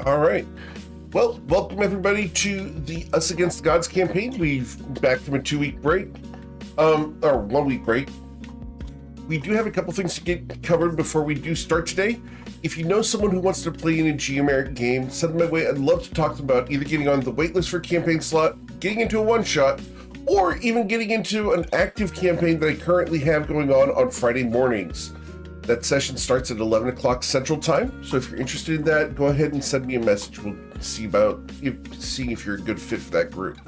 All right. Well, welcome everybody to the Us Against the Gods campaign. We've back from a 2-week break, or 1-week break. We do have a couple things to get covered before we do start today. If you know someone who wants to play in a Geomeric game, send them my way. I'd love to talk to them about either getting on the waitlist for a campaign slot, getting into a one-shot, or even getting into an active campaign that I currently have going on Friday mornings. That session starts at 11 o'clock Central Time, so if you're interested in that, go ahead and send me a message. We'll see about seeing if you're a good fit for that group.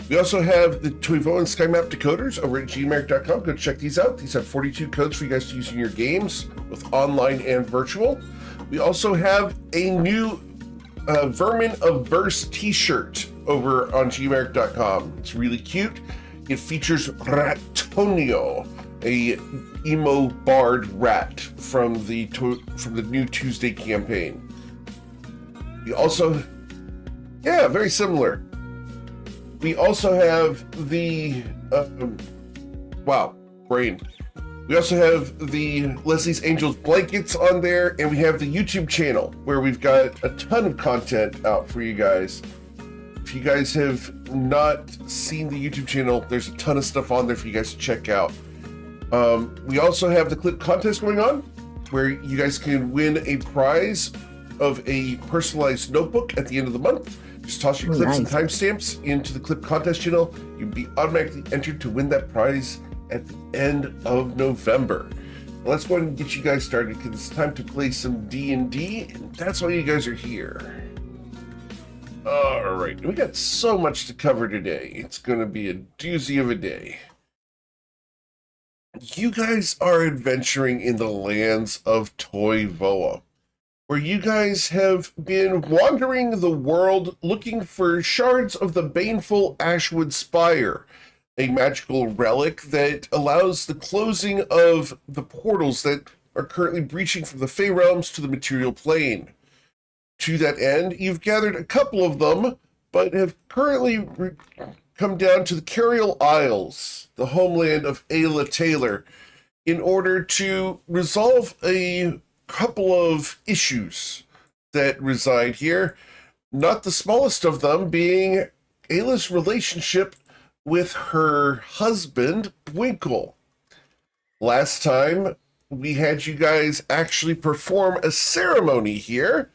We also have the Toivo and SkyMap decoders over at geomeric.com. Go check these out. These have 42 codes for you guys to use in your games, both online and virtual. We also have a new Vermin of Verse t-shirt over on geomeric.com. It's really cute. It features Ratonio, a emo bard rat from the new Tuesday campaign. We also, very similar. We also have the We also have the Leslie's Angels blankets on there, and we have the YouTube channel where we've got a ton of content out for you guys. If you guys have not seen the YouTube channel, there's a ton of stuff on there for you guys to check out. We also have the clip contest going on, where you guys can win a prize of a personalized notebook at the end of the month. Just toss your clips and timestamps into the clip contest channel. You'll be automatically entered to win that prize at the end of November. Well, let's go ahead and get you guys started because it's time to play some D&D, and that's why you guys are here. All right, we got so much to cover today. It's going to be a doozy of a day. You guys are adventuring in the lands of Toivoa, where you guys have been wandering the world looking for shards of the baneful Ashwood Spire, a magical relic that allows the closing of the portals that are currently breaching from the Fey realms to the material plane. To that end, you've gathered a couple of them, but have currently come down to the Carial Isles, the homeland of Aila Taylor, in order to resolve a couple of issues that reside here, not the smallest of them being Ayla's relationship with her husband, Winkle. Last time, we had you guys actually perform a ceremony here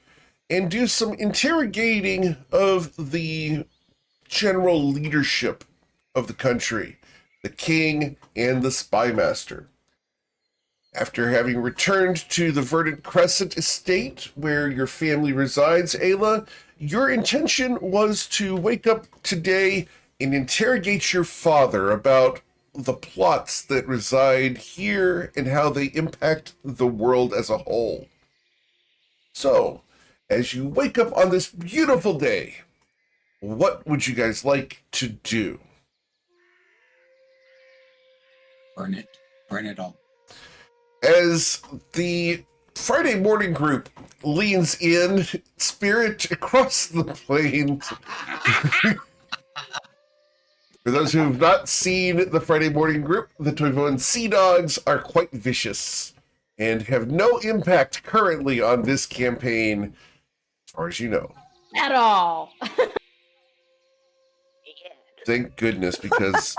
and do some interrogating of the general leadership of the country, the king and the spymaster. After having returned to the Verdant Crescent estate where your family resides, Aila, your intention was to wake up today and interrogate your father about the plots that reside here and how they impact the world as a whole. So, as you wake up on this beautiful day, what would you guys like to do? Burn it all. As the Friday morning group leans in, spirit across the plains. For those who have not seen the Friday morning group, the Toivoan Sea Dogs are quite vicious and have no impact currently on this campaign, as far as you know. At all. Thank goodness, because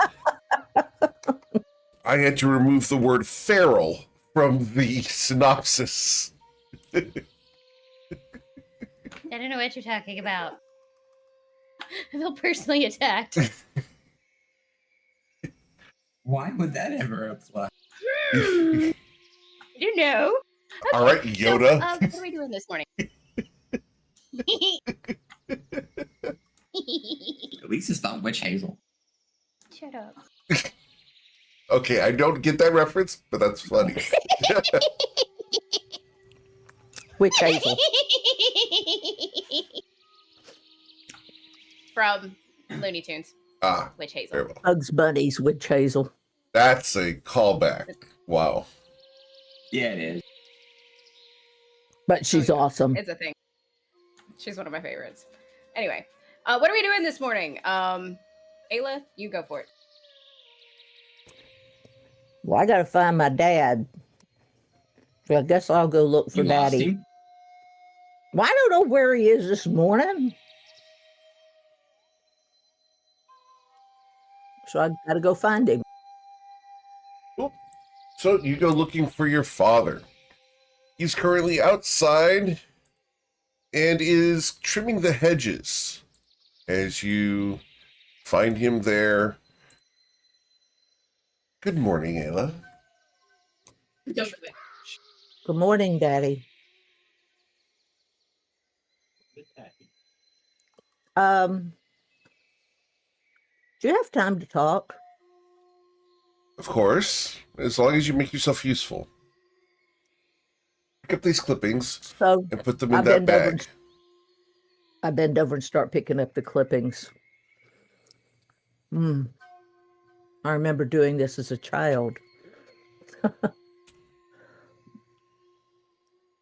I had to remove the word feral from the synopsis. I don't know what you're talking about. I feel personally attacked. Why would that ever apply? I don't know. Okay, all right, Yoda. So, what are we doing this morning? At least it's not witch hazel. Shut up. Okay, I don't get that reference, but that's funny. Witch hazel. From Looney Tunes. Witch Hazel. Very well. Bugs Bunny's witch hazel. That's a callback. Wow. Yeah, it is. But she's awesome. It's a thing. She's one of my favorites. Anyway, what are we doing this morning? Aila, you go for it. Well, I gotta find my dad. So I guess I'll go look for You lost Daddy. him? Well, I don't know where he is this morning. So I got to go find him. Cool. So you go looking for your father. He's currently outside and is trimming the hedges. As you find him there. Good morning, Ayla. Good morning, Daddy. Um, do you have time to talk? Of course, as long as you make yourself useful. Pick up these clippings So and put them I in that bend over. bag. I bend over and start picking up the clippings. I remember doing this as a child.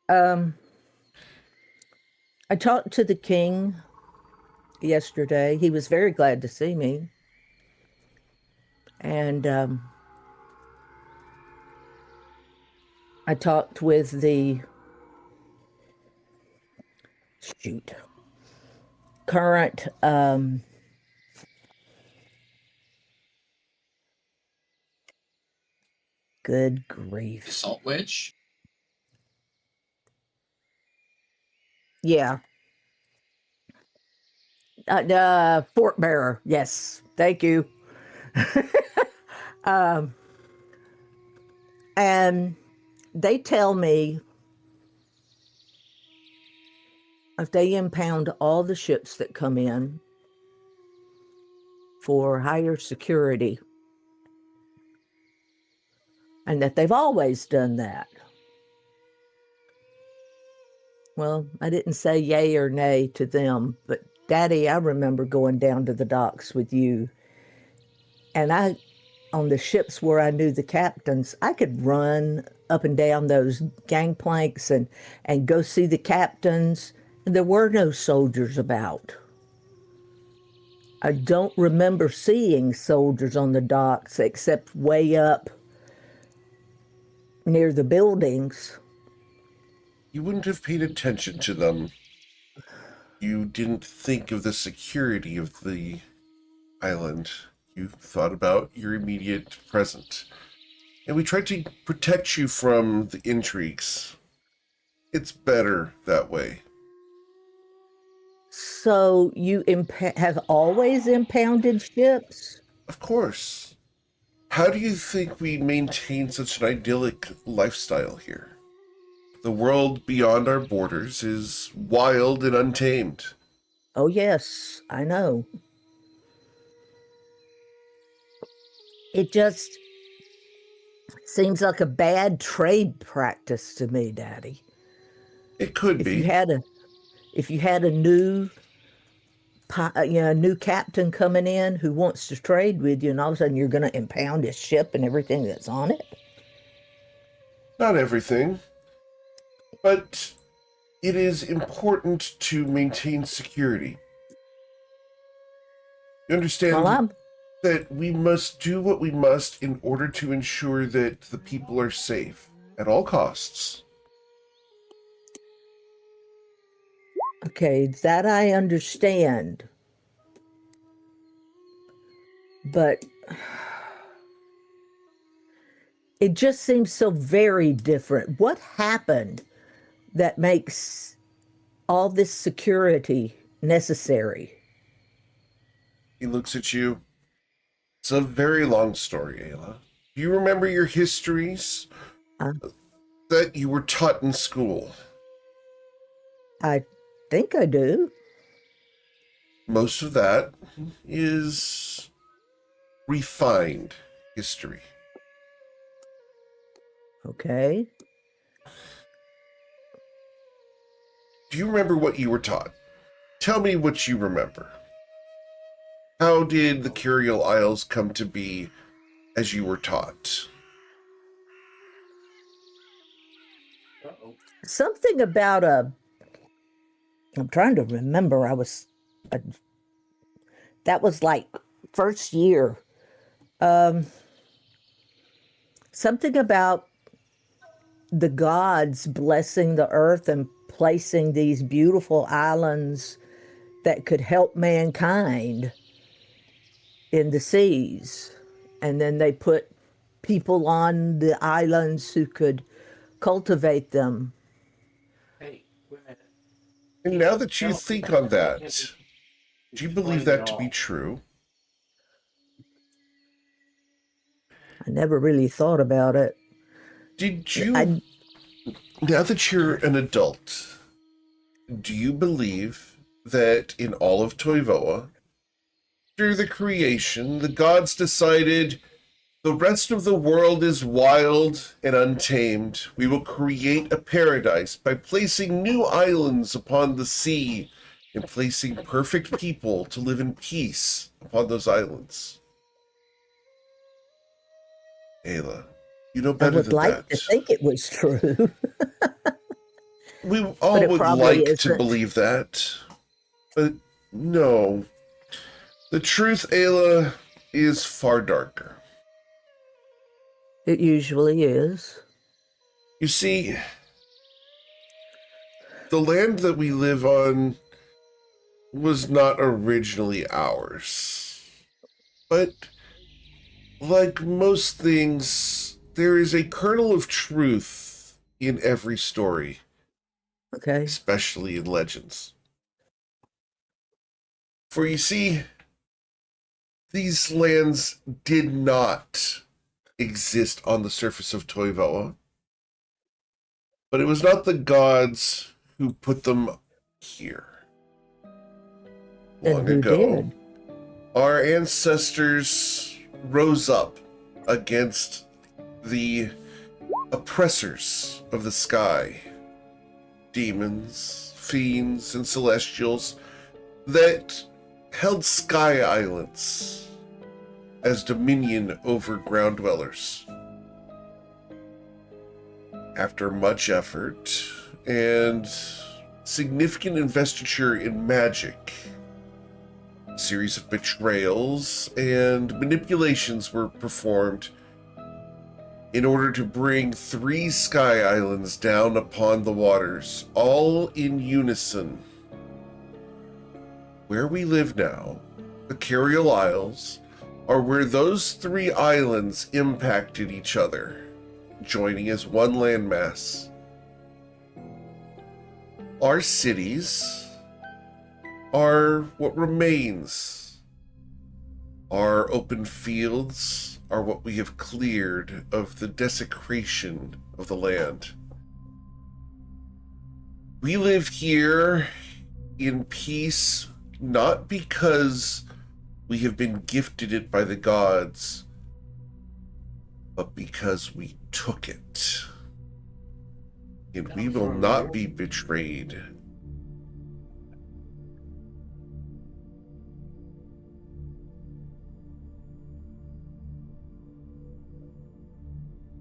I talked to the king yesterday. He was very glad to see me. And I talked with the current good grief. Salt witch. Yeah. Fort bearer. Yes. Thank you. And they tell me if they impound all the ships that come in for higher security, and that they've always done that. Well, I didn't say yay or nay to them, but Daddy, I remember going down to the docks with you. And on the ships where I knew the captains, I could run up and down those gangplanks and go see the captains. And there were no soldiers about. I don't remember seeing soldiers on the docks except way up near the buildings. You wouldn't have paid attention to them. You didn't think of the security of the island. You thought about your immediate present. And we tried to protect you from the intrigues. It's better that way. So you have always impounded ships? Of course. How do you think we maintain such an idyllic lifestyle here? The world beyond our borders is wild and untamed. Oh, yes, I know. It just seems like a bad trade practice to me, Daddy. It could If be. you had a new new captain coming in who wants to trade with you, and all of a sudden you're going to impound his ship and everything that's on it. Not everything. But it is important to maintain security. You understand Well, that we must do what we must in order to ensure that the people are safe at all costs. okay, that I understand. But it just seems so very different. What happened that makes all this security necessary? He looks at you. It's a very long story, Ayla. Do you remember your histories Uh, that you were taught in school? I think I do. Most of that is refined history. Okay. Do you remember what you were taught? Tell me what you remember. How did the Curial Isles come to be as you were taught? Something about I'm trying to remember. That was like first year. Something about the gods blessing the earth and placing these beautiful islands that could help mankind in the seas. And then they put people on the islands who could cultivate them. And now that you think on that, do you believe that to be true? I never really thought about it. Did you, now that you're an adult, do you believe that in all of Toivoa, through the creation, the gods decided the rest of the world is wild and untamed. We will create a paradise by placing new islands upon the sea and placing perfect people to live in peace upon those islands? Aila, you know I better would than like that. to think it was true. We all it would probably like to isn't. believe that, but no. The truth, Aila, is far darker. It usually is. You see, the land that we live on was not originally ours. But like most things, there is a kernel of truth in every story, Okay. especially in legends. For you see, these lands did not exist on the surface of Toivoa, but it was not the gods who put them here. Then Long who ago, did? our ancestors rose up against the oppressors of the sky, demons, fiends, and celestials that held sky islands as dominion over ground dwellers. After much effort and significant investiture in magic, a series of betrayals and manipulations were performed in order to bring 3 sky islands down upon the waters, all in unison. Where we live now, the Carial Isles, are where those 3 islands impacted each other, joining as one landmass. Our cities are what remains. Our open fields are what we have cleared of the desecration of the land. We live here in peace, not because we have been gifted it by the gods, but because we took it. And we will not be betrayed.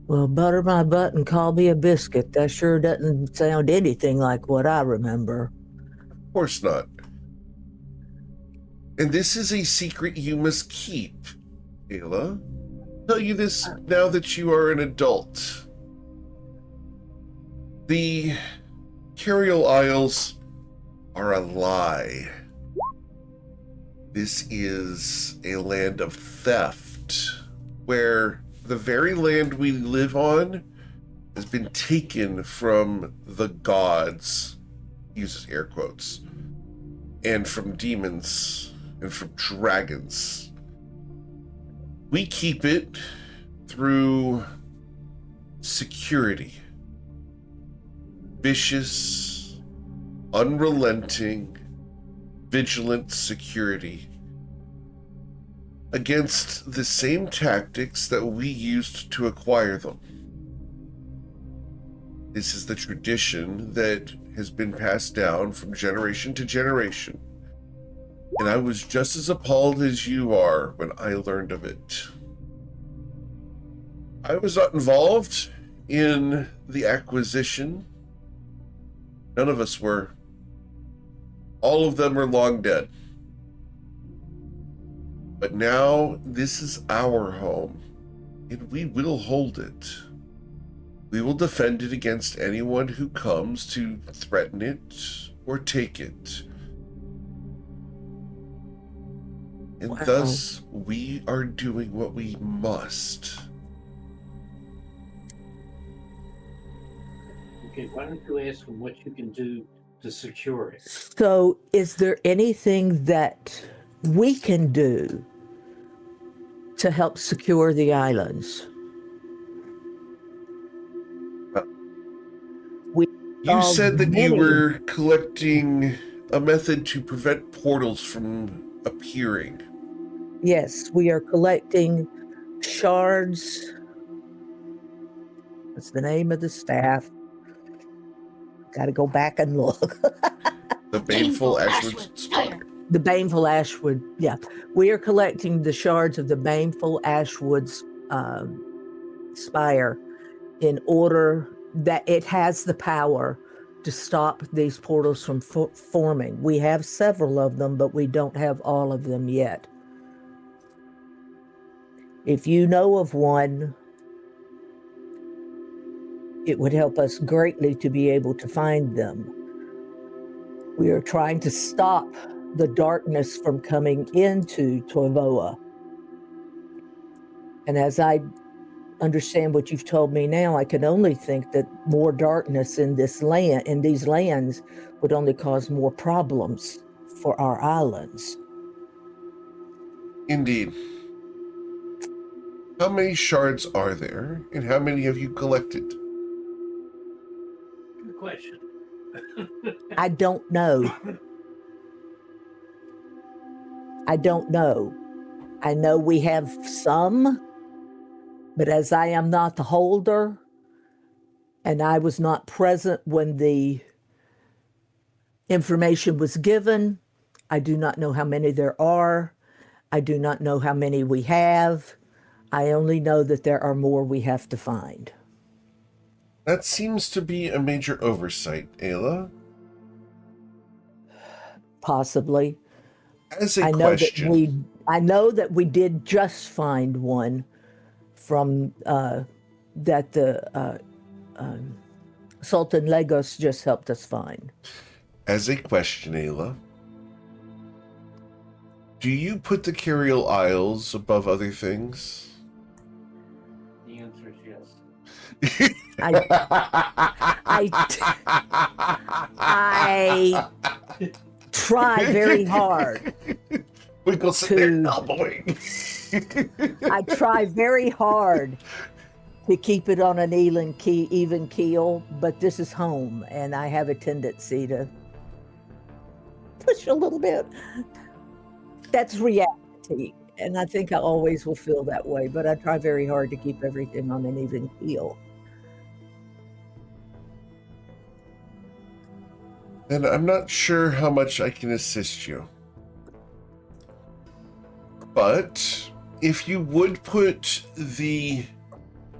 Well, butter my butt and call me a biscuit. That sure doesn't sound anything like what I remember. Of course not. And this is a secret you must keep, Aila. I'll tell you this now that you are an adult. The Carial Isles are a lie. This is a land of theft, where the very land we live on has been taken from the gods, uses air quotes, and from demons, and from dragons. We keep it through security. Vicious, unrelenting, vigilant security against the same tactics that we used to acquire them. This is the tradition that has been passed down from generation to generation. And I was just as appalled as you are when I learned of it. I was not involved in the acquisition. None of us were. All of them are long dead. But now this is our home, and we will hold it. We will defend it against anyone who comes to threaten it or take it. And Wow. thus, we are doing what we must. Okay, why don't you ask him what you can do to secure it? So, is there anything that we can do to help secure the islands? We You solved said that you many- were collecting a method to prevent portals from appearing. Yes, we are collecting shards. What's the name of the staff? Got to go back and look. The baneful Ashwood Spire. The baneful Ashwood. Yeah, we are collecting the shards of the baneful Ashwood's spire in order that it has the power to stop these portals from forming. We have several of them, but we don't have all of them yet. If you know of one, it would help us greatly to be able to find them. We are trying to stop the darkness from coming into Toivoa. And as I understand what you've told me now, I can only think that more darkness in this land, in these lands, would only cause more problems for our islands. Indeed. How many shards are there, and how many have you collected? Good question. I don't know. I don't know. I know we have some, but as I am not the holder, and I was not present when the information was given, I do not know how many there are. I do not know how many we have. I only know that there are more we have to find. That seems to be a major oversight, Aila. Possibly. As a I know question, that we did just find one from that the Sultan Lagos just helped us find. as a question, Aila, do you put the Carial Isles above other things? The answer is yes. I try very hard. Winkle sitting there elbowing. I try very hard to keep it on an even keel, but this is home, and I have a tendency to push a little bit. That's reality, and I think I always will feel that way, but I try very hard to keep everything on an even keel. And I'm not sure how much I can assist you. But if you would put the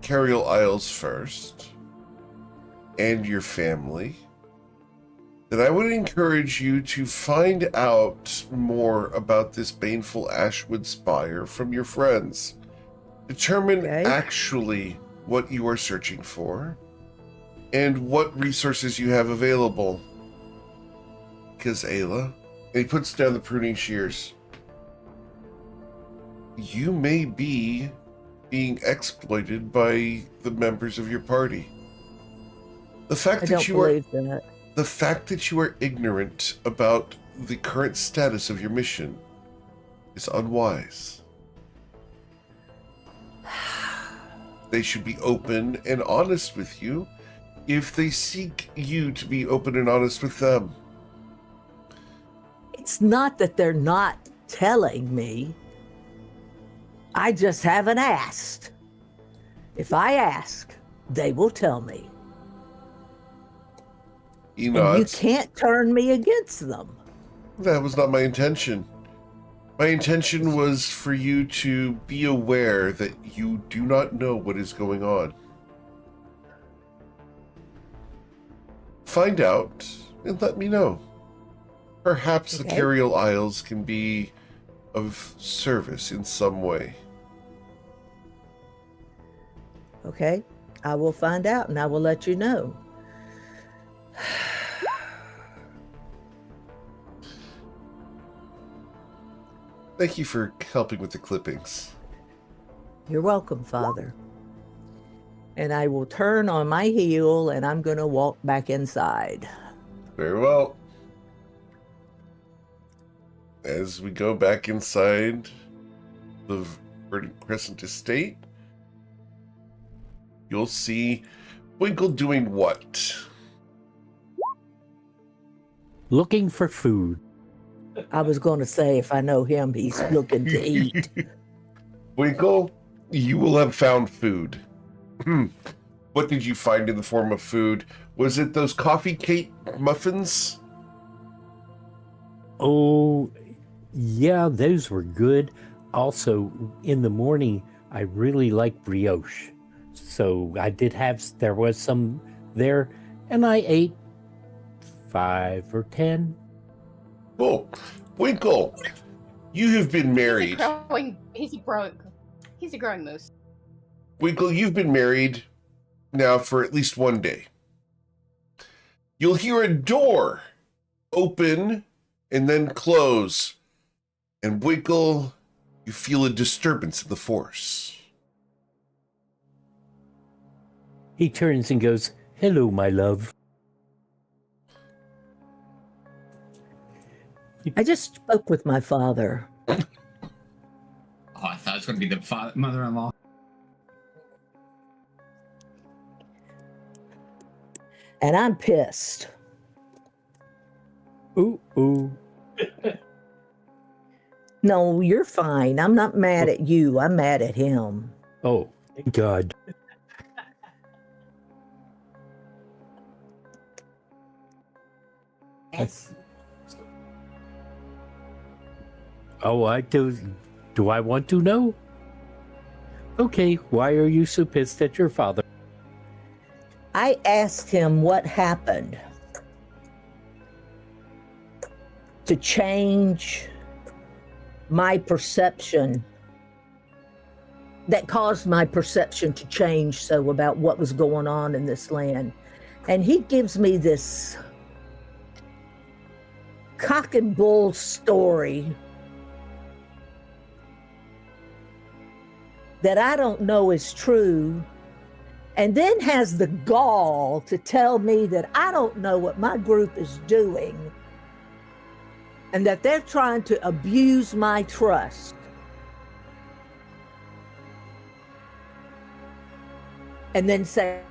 Carial Isles first, and your family, then I would encourage you to find out more about this baneful Ashwood Spire from your friends. Determine actually what you are searching for, and what resources you have available. Because Aila, and he puts down the pruning shears, you may be being exploited by the members of your party. The fact that you are ignorant about the current status of your mission is unwise. They should be open and honest with you if they seek you to be open and honest with them. It's not that they're not telling me. I just haven't asked. If I ask, they will tell me. You can't turn me against them. That was not my intention. My intention was for you to be aware that you do not know what is going on. Find out and let me know. Perhaps the Carial Isles can be of service in some way. Okay. I will find out and I will let you know. Thank you for helping with the clippings. You're welcome, Father. And I will turn on my heel and I'm going to walk back inside. Very well. As we go back inside the Verdant Crescent Estate, you'll see Winkle doing what? Looking for food. I was going to say, if I know him, he's looking to eat. Winkle, you will have found food. What did you find in the form of food? Was it those coffee cake muffins? Oh, yeah, those were good. Also, in the morning, I really like brioche. So there was some there, and I ate 5 or 10. Oh, Winkle, you have been married. He's a growing moose. Winkle, you've been married now for at least one day. You'll hear a door open and then close. And Winkle, you feel a disturbance in the force. He turns and goes, "Hello, my love." I just spoke with my father. Oh, I thought it was going to be the mother-in-law. And I'm pissed. Ooh. No, you're fine. I'm not mad at you. I'm mad at him. Oh, thank God. Yes. Oh, I do. Do I want to know? Okay, why are you so pissed at your father? I asked him what happened to change my perception, that caused my perception to change so about what was going on in this land. And he gives me this cock and bull story that I don't know is true, and then has the gall to tell me that I don't know what my group is doing and that they're trying to abuse my trust. And then say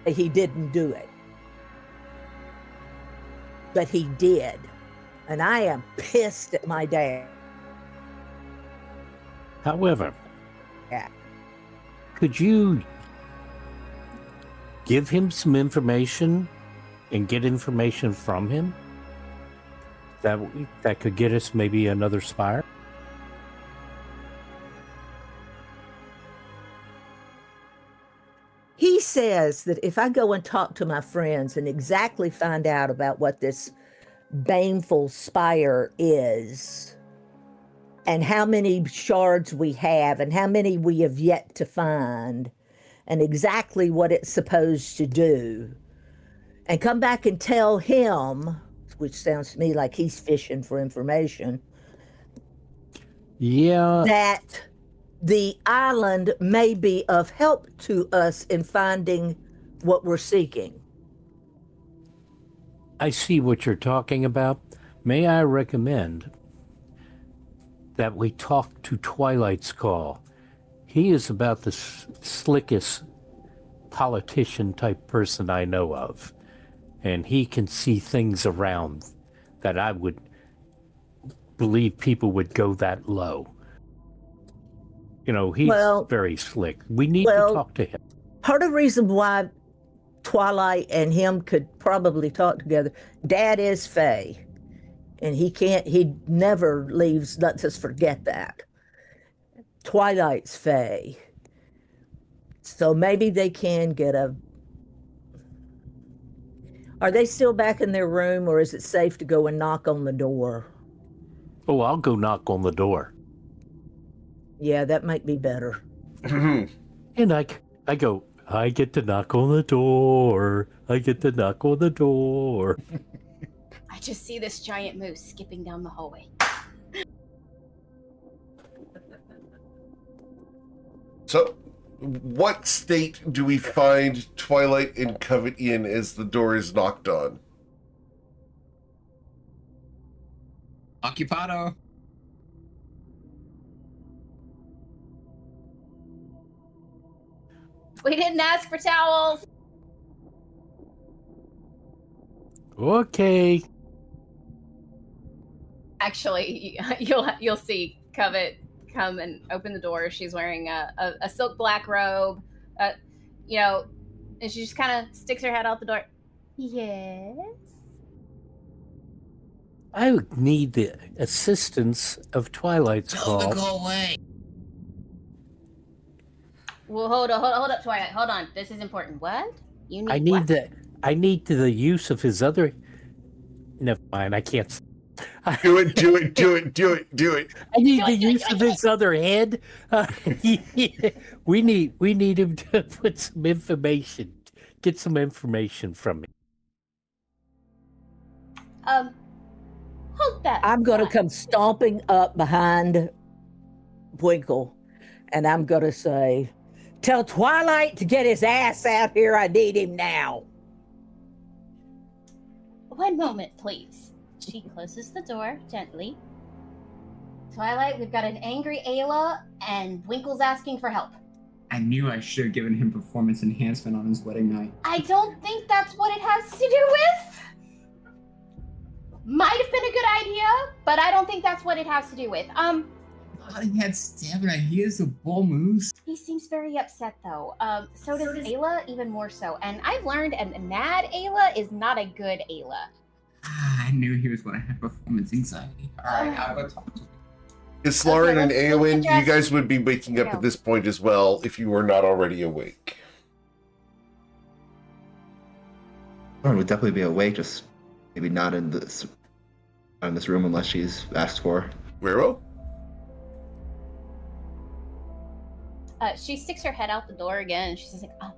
he didn't do it. But he did. And I am pissed at my dad. However, Yeah. could you give him some information and get information from him that could get us maybe another spire? He says that if I go and talk to my friends and exactly find out about what this baneful spire is, and how many shards we have, and how many we have yet to find, and exactly what it's supposed to do, and come back and tell him, which sounds to me like he's fishing for information, Yeah. that the island may be of help to us in finding what we're seeking. I see what you're talking about. May I recommend that we talk to Twilight's Call? He is about the slickest politician type person I know of. And he can see things around that I would believe people would go that low. You know, he's very slick. We need to talk to him. Part of the reason why Twilight and him could probably talk together, Dad is Fae. And he never lets us forget that. Twilight's Fae. So maybe they can get Are they still back in their room, or is it safe to go and knock on the door? Oh, I'll go knock on the door. Yeah, that might be better. And I go, I get to knock on the door. I get to knock on the door. I just see this giant moose skipping down the hallway. So, what state do we find Twilight and Covet in as the door is knocked on? Occupado. We didn't ask for towels. Okay. Actually, you'll see Covet come and open the door. She's wearing a silk black robe, and she just kind of sticks her head out the door. Yes. I would need the assistance of Twilight's Tell them to call. go away. Well, hold up, Twilight. Hold on. This is important. What? You need I need what? I need the use of his other. Never mind. I can't. Do it, do it, do it, do it, do it. I need Do the it, do it, use do of it. his other head. We need him to put some information, get some information from me. Hold that. I'm going to thought. come stomping up behind Winkle, and I'm going to say, tell Twilight to get his ass out here. I need him now. One moment, please. She closes the door gently. Twilight, we've got an angry Aila, and Winkle's asking for help. I knew I should have given him performance enhancement on his wedding night. I don't think that's what it has to do with. Might have been a good idea, but I don't think that's what it has to do with. He had stamina. He is a bull moose. He seems very upset though. So does Aila, even more so. And I've learned a mad Aila is not a good Aila. I knew he was going to have performance anxiety. All right, I'll go talk to him. Islarin and let's Eowyn, address- you guys would be waking up Yeah. at this point as well if you were not already awake. Lauren would definitely be awake, just maybe not in this room unless she's asked for. Wero? She sticks her head out the door again, and she's just like, "Oh,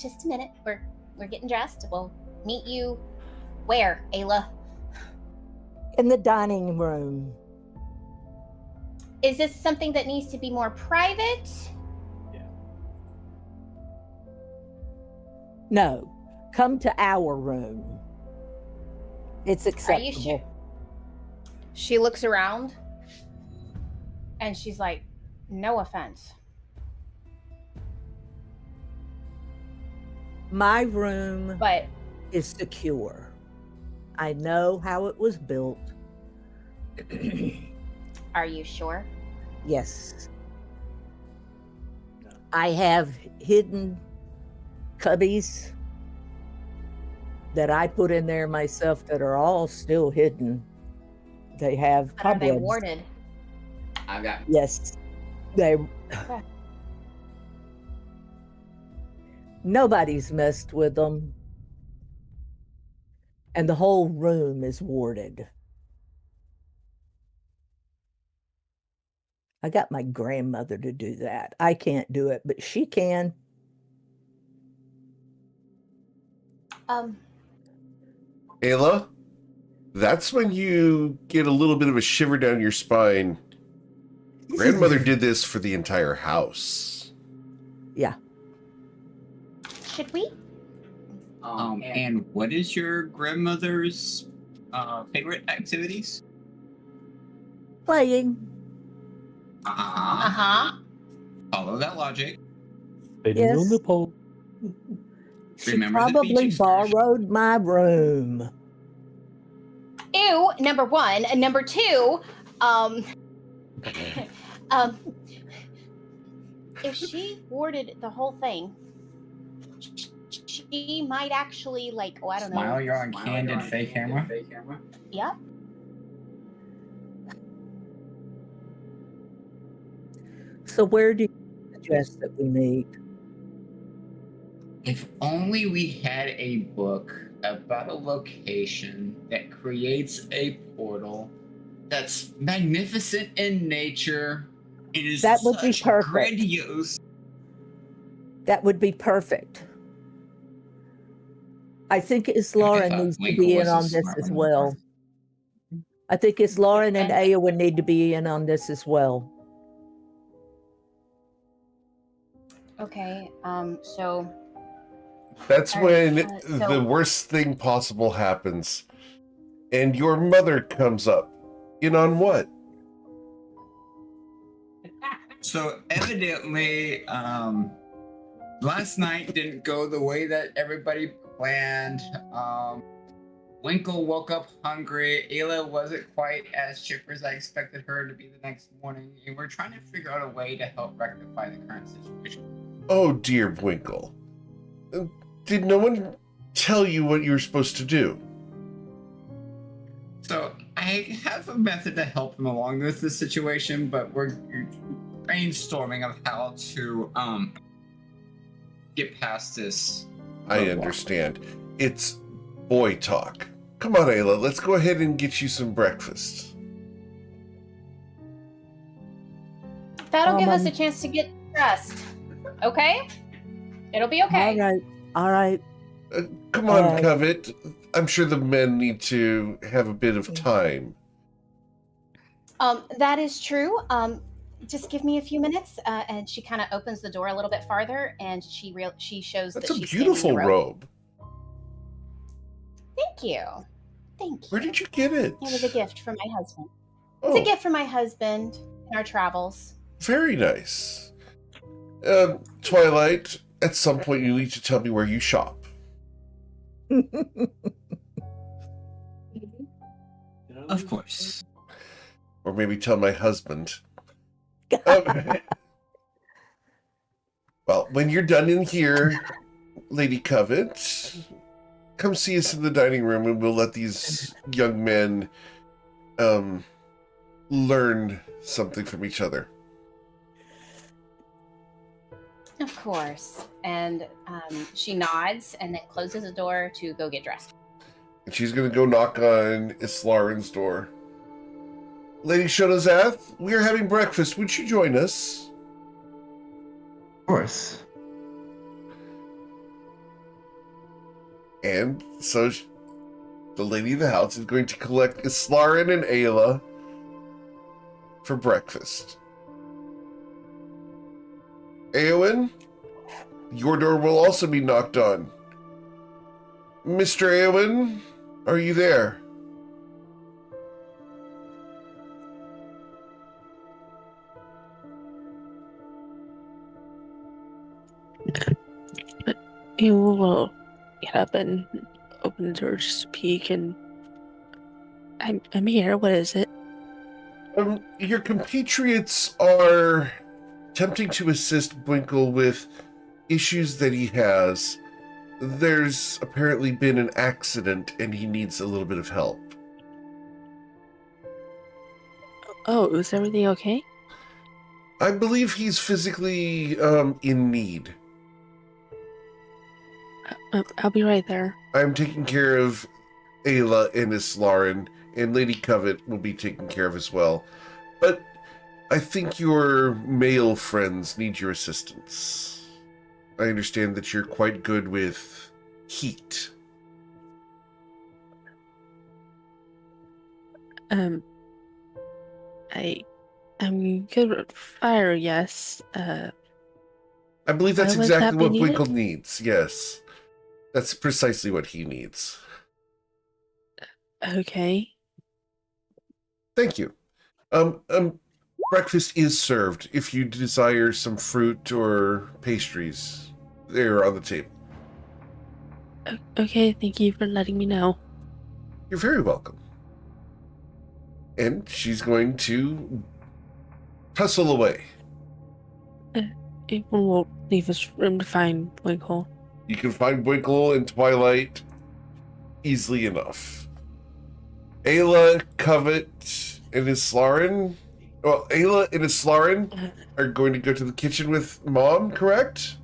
just a minute. We're getting dressed. We'll meet you where, Aila? In the dining room. Is this something that needs to be more private? No, come to our room. It's Are acceptable. you sure? She looks around, and she's like, no offense. My room But is secure. I know how it was built. are you sure? Yes. I have hidden cubbies that I put in there myself that are all still hidden. They have But are they cobwebs. warded? I've got. Yes. They Okay. Nobody's messed with them. And the whole room is warded. I got my grandmother to do that. I can't do it, but she can. Ayla, that's when you get a little bit of a shiver down your spine. Grandmother did this for the entire house. Yeah. Should we? And what is your grandmother's favorite activities? Playing. Uh-huh. Follow that logic. Spinning Yes. on the pole. She Remember the beach probably excursion. borrowed my room. Ew, number one. And number two, if she warded the whole thing, she might actually, like, oh, I don't Smile, know. you're on candid fake camera. Yep. So where do you suggest that we meet? If only we had a book about a location that creates a portal that's magnificent in nature. It is That would be such perfect. grandiose. That would be perfect. I think Lauren thought needs to Winkle be in was a on this smart as one. well. I think Lauren and Aya would need to be in on this as well. Okay. So That's All right, when so- the worst thing possible happens. And your mother comes up. In on what? So evidently, last night didn't go the way that everybody planned. Winkle woke up hungry. Aila wasn't quite as chipper as I expected her to be the next morning, and we're trying to figure out a way to help rectify the current situation. Oh, dear Winkle. Did no one tell you what you were supposed to do? So I have a method to help him along with this situation, but we're brainstorming of how to get past this. I understand. It's boy talk. Come on, Ayla, let's go ahead and get you some breakfast. that'll give us a chance to get dressed. Okay? It'll be okay. All right. Come on, Covet. I'm sure the men need to have a bit of time. That is true. Just give me a few minutes, and she kind of opens the door a little bit farther, and she shows That's that a she's beautiful standing in the rope. robe. Thank you. Thank you. Where did you get it? It was a gift from my husband. Oh, It's a gift from my husband in our travels. very nice. Twilight, at some point you need to tell me where you shop. Of course. Or maybe tell my husband. Well, when you're done in here, Lady Covet, come see us in the dining room and we'll let these young men learn something from each other. Of course. And she nods and then closes the door to go get dressed. And she's going to go knock on Islarin's door. Lady Shodazath, we are having breakfast. Would you join us? Of course. And so the lady of the house is going to collect Islarin and Ayla for breakfast. Eowyn, your door will also be knocked on. Mr. Eowyn, are you there? He will get up and open the door just to peek, and I'm here. What is it? Your compatriots are attempting to assist Winkle with issues that he has. There's apparently been an accident and he needs a little bit of help. Oh, is everything okay? I believe he's physically in need. I'll be right there. I'm taking care of Ayla and Islarin, and Lady Covet will be taken care of as well. But I think your male friends need your assistance. I understand that you're quite good with heat. I'm good with fire, yes. I believe that's why would that exactly be what needed? Winkle needs, yes. That's precisely what he needs. Okay. Thank you. Breakfast is served. If you desire some fruit or pastries, they're on the table. Okay, thank you for letting me know. You're very welcome. And she's going to tussle away. It won't leave us room to find Winkle. You can find Winkle and Twilight easily enough. Ayla, Covet, and Islarin. Well, Ayla and Islarin are going to go to the kitchen with Mom, correct?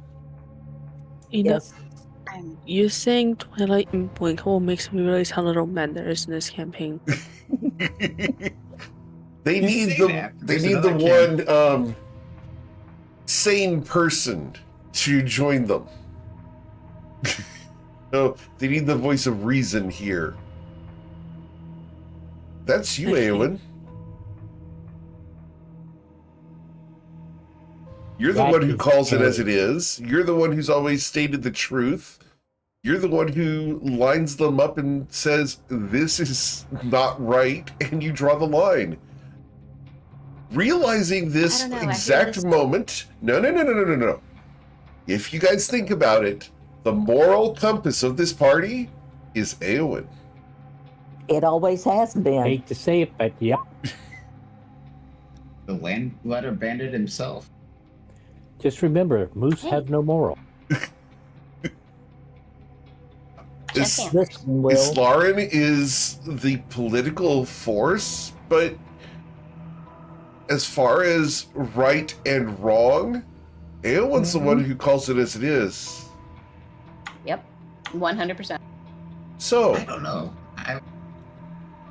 You know, Yes. you saying Twilight and Winkle makes me realize how little men there is in this campaign. They You need say the that, they there's need the another one sane person to join them. So they need the voice of reason here. That's you, Okay. Aelin. You're the That one who is calls it as Aelin. it is. You're the one who's always stated the truth. You're the one who lines them up and says, this is not right, and you draw the line. Realizing this I don't know, I feel exact this- moment, no. If you guys think about it, the moral compass of this party is Eowyn. It always has been. Hate to say it, but yep. The landletter bandit himself. Just remember, moose have no moral. Just Is- saying. Listen, Will. Islaren is the political force, but as far as right and wrong, Eowyn's the one who calls it as it is. Yep. 100%. So, I don't know.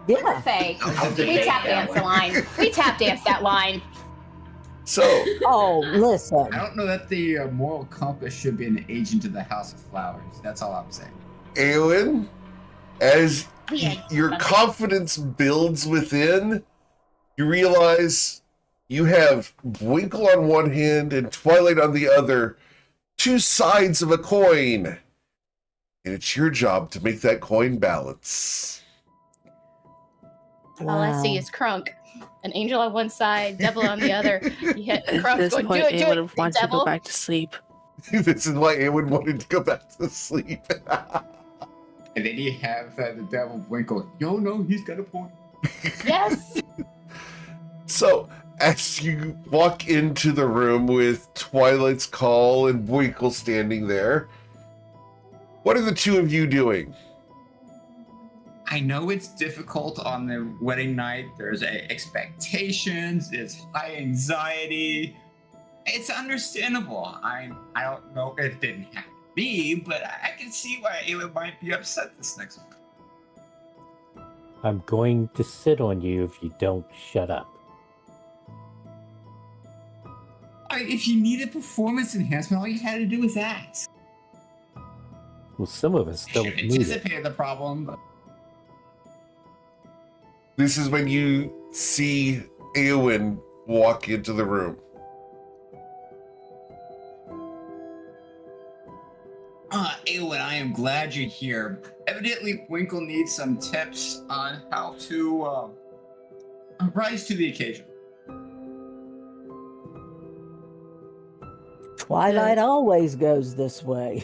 Yeah. Faye, I'll we debate tap that dance the one. line. We tap dance that line. so Oh, listen. I don't know that the moral compass should be an agent of the House of Flowers. That's all I'm saying. Eowyn, as Yeah. your confidence builds within, you realize you have Winkle on one hand and Twilight on the other, two sides of a coin. And it's your job to make that coin balance. All I see is Crunk. An angel on one side, devil on the other. Yeah, At Crunk's this going, point, do it, Aelin big wants to devil. go back to sleep. This is why Eowyn wanted to go back to sleep. And then you have the devil Winkle. Yo, no, he's got a point. Yes. So, as you walk into the room with Twilight's Call and Winkle standing there, what are the two of you doing? I know it's difficult on the wedding night. There's expectations. It's high anxiety. It's understandable. I don't know if it didn't happen to me, but I can see why Ayla might be upset this next week. I'm going to sit on you if you don't shut up. If you needed performance enhancement, all you had to do was ask. Well, some of us I don't should have need it. anticipated the problem, but This is when you see Eowyn walk into the room. Aylin, I am glad you're here. Evidently, Winkle needs some tips on how to rise to the occasion. Twilight always goes this way.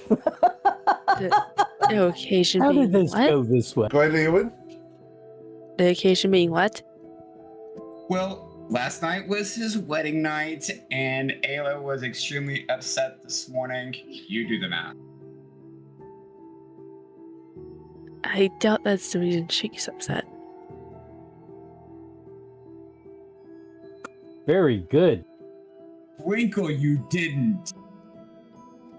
The occasion How being did this what? go this way? Go ahead, Eowyn. The occasion being what? Well, last night was his wedding night, and Ayla was extremely upset this morning. You do the math. I doubt that's the reason she's upset. Very good. Winkle, you didn't.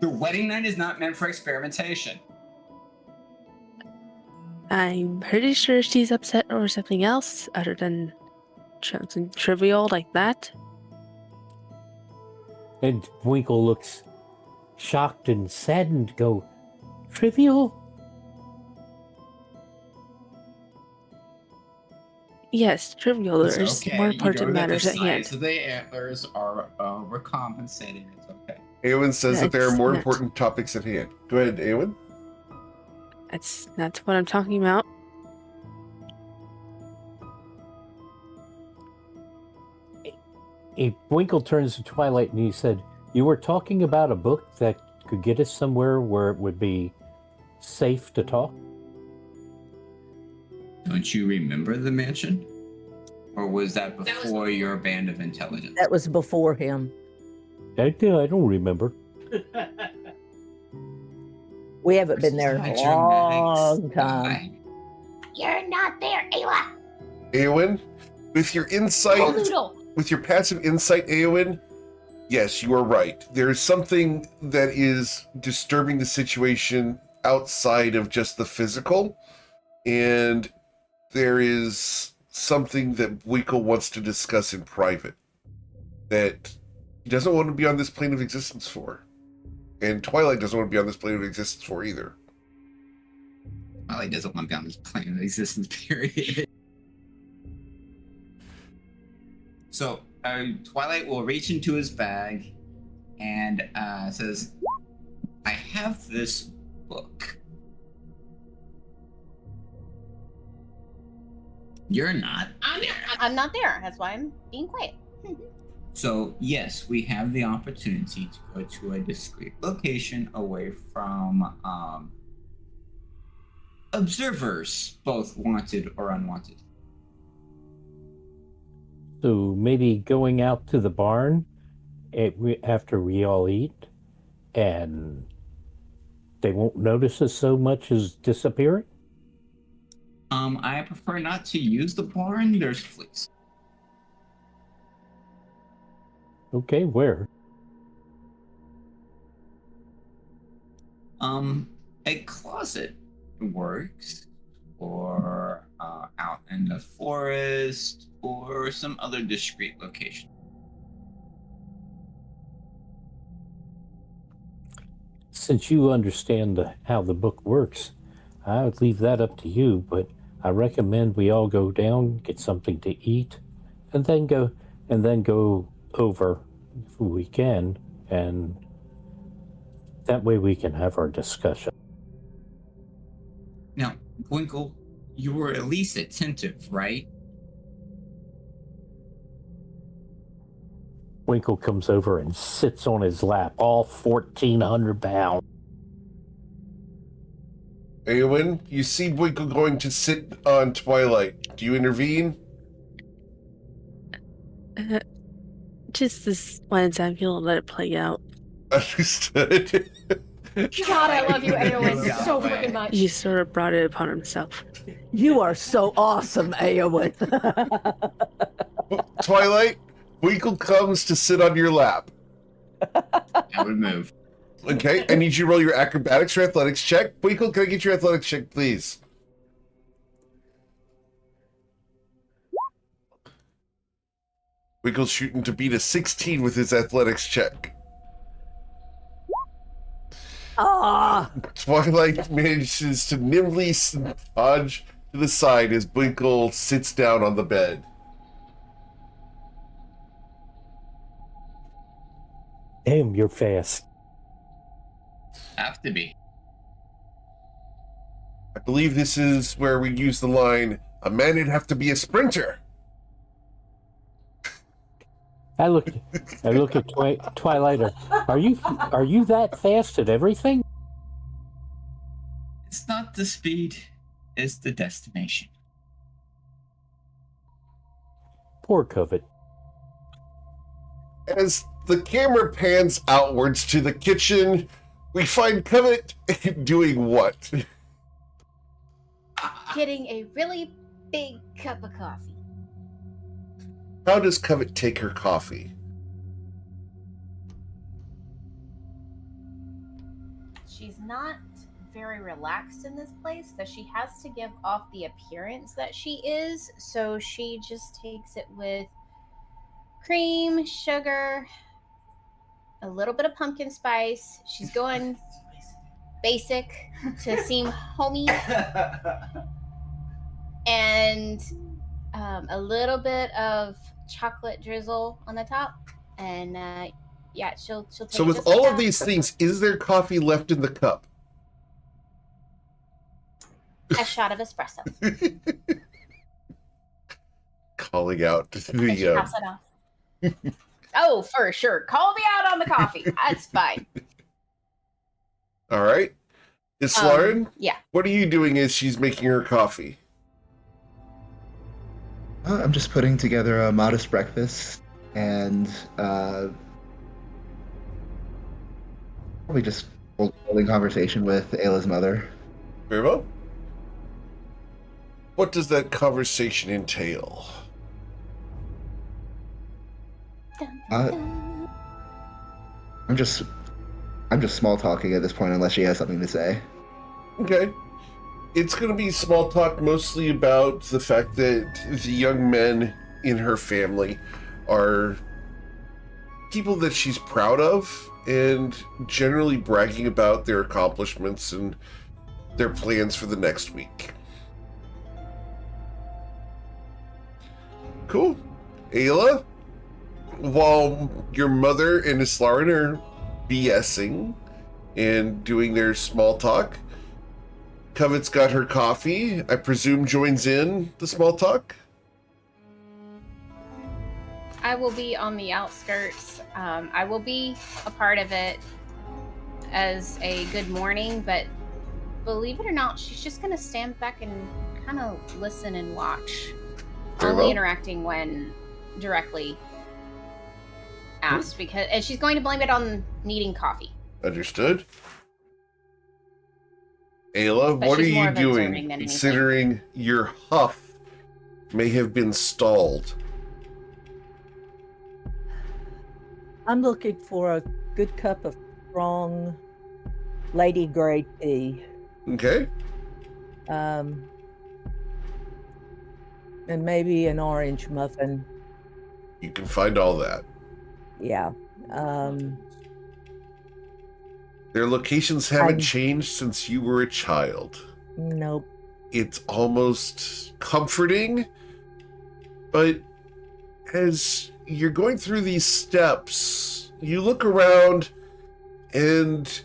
The wedding night is not meant for experimentation. I'm pretty sure she's upset over something else other than something trivial like that. And Winkle looks shocked and saddened. Go, trivial? Yes, trivial. It's There's okay. more You know important that matters the at hand. size of the antlers are recompensating. It's okay. Eowyn says that there are That's more not- important topics at hand. Go ahead, Eowyn. That's not what I'm talking about. Winkle turns to Twilight and he said, "You were talking about a book that could get us somewhere where it would be safe to talk?" Don't you remember the mansion? Or was that before your band of intelligence? That was before him. I don't remember. We haven't been there in a long time. You're not there, Ayla. Eowyn, with your insight, Noodle. with your passive insight, Eowyn, yes, you are right. There is something that is disturbing the situation outside of just the physical, and there is something that Winkle wants to discuss in private that he doesn't want to be on this plane of existence for. And Twilight doesn't want to be on this plane of existence for either. Twilight doesn't want to be on this plane of existence, period. So Twilight will reach into his bag and says, I have this book. You're not. I'm not there. That's why I'm being quiet. So, yes, we have the opportunity to go to a discreet location away from observers, both wanted or unwanted. So maybe going out to the barn after we all eat, and they won't notice us so much as disappearing? I prefer not to use the barn. There's fleas. Okay, where? A closet works, or out in the forest, or some other discreet location. Since you understand how the book works, I would leave that up to you, but I recommend we all go down, get something to eat, and then go over if we can, and that way we can have our discussion. Now, Winkle, you were at least attentive, right? Winkle comes over and sits on his lap, all 1,400 pounds. Eowyn, you see Winkle going to sit on Twilight. Do you intervene? Just this one time, he'll let it play out. Understood. God, I love you, Aowen, so freaking much. He sort of brought it upon himself. You are so awesome, Aowen. Twilight, Winkle comes to sit on your lap. I would move. Okay, I need you to roll your acrobatics or athletics check. Winkle, can I get your athletics check, please? Winkle's shooting to beat a 16 with his athletics check. Ah, Twilight manages to nimbly dodge to the side as Winkle sits down on the bed. Damn, you're fast. Have to be. I believe this is where we use the line, a man would have to be a sprinter. I look at Twilight. Are you that fast at everything? It's not the speed, it's the destination. Poor Covet. As the camera pans outwards to the kitchen, we find Covet doing what? Getting a really big cup of coffee. How does Covet take her coffee? She's not very relaxed in this place, so she has to give off the appearance that she is. So she just takes it with cream, sugar, a little bit of pumpkin spice. She's going basic to seem homey, and a little bit of chocolate drizzle on the top. And yeah, she'll take So it with just like all of that. these things, is there coffee left in the cup? A shot of espresso. Calling out And she the pops it off. Oh, for sure. Call me out on the coffee. That's fine. all right. Miss Lauren, Yeah. what are you doing as she's making her coffee? I'm just putting together a modest breakfast and probably just holding conversation with Ayla's mother. Very well. What does that conversation entail? I'm just small talking at this point unless she has something to say. Okay. It's going to be small talk mostly about the fact that the young men in her family are people that she's proud of and generally bragging about their accomplishments and their plans for the next week. Cool. Aila, while your mother and Islarin are BSing and doing their small talk, Covet's got her coffee. I presume joins in the small talk. I will be on the outskirts. I will be a part of it as a good morning, but believe it or not, she's just going to stand back and kind of listen and watch. Very Only well. interacting when directly asked, and she's going to blame it on needing coffee. Understood. Aila, But what are she's more you of observing doing, than anything. considering your huff may have been stalled? I'm looking for a good cup of strong Lady Grey tea. Okay. And maybe an orange muffin. You can find all that. Yeah. Their locations haven't changed since you were a child. Nope. It's almost comforting, but as you're going through these steps, you look around and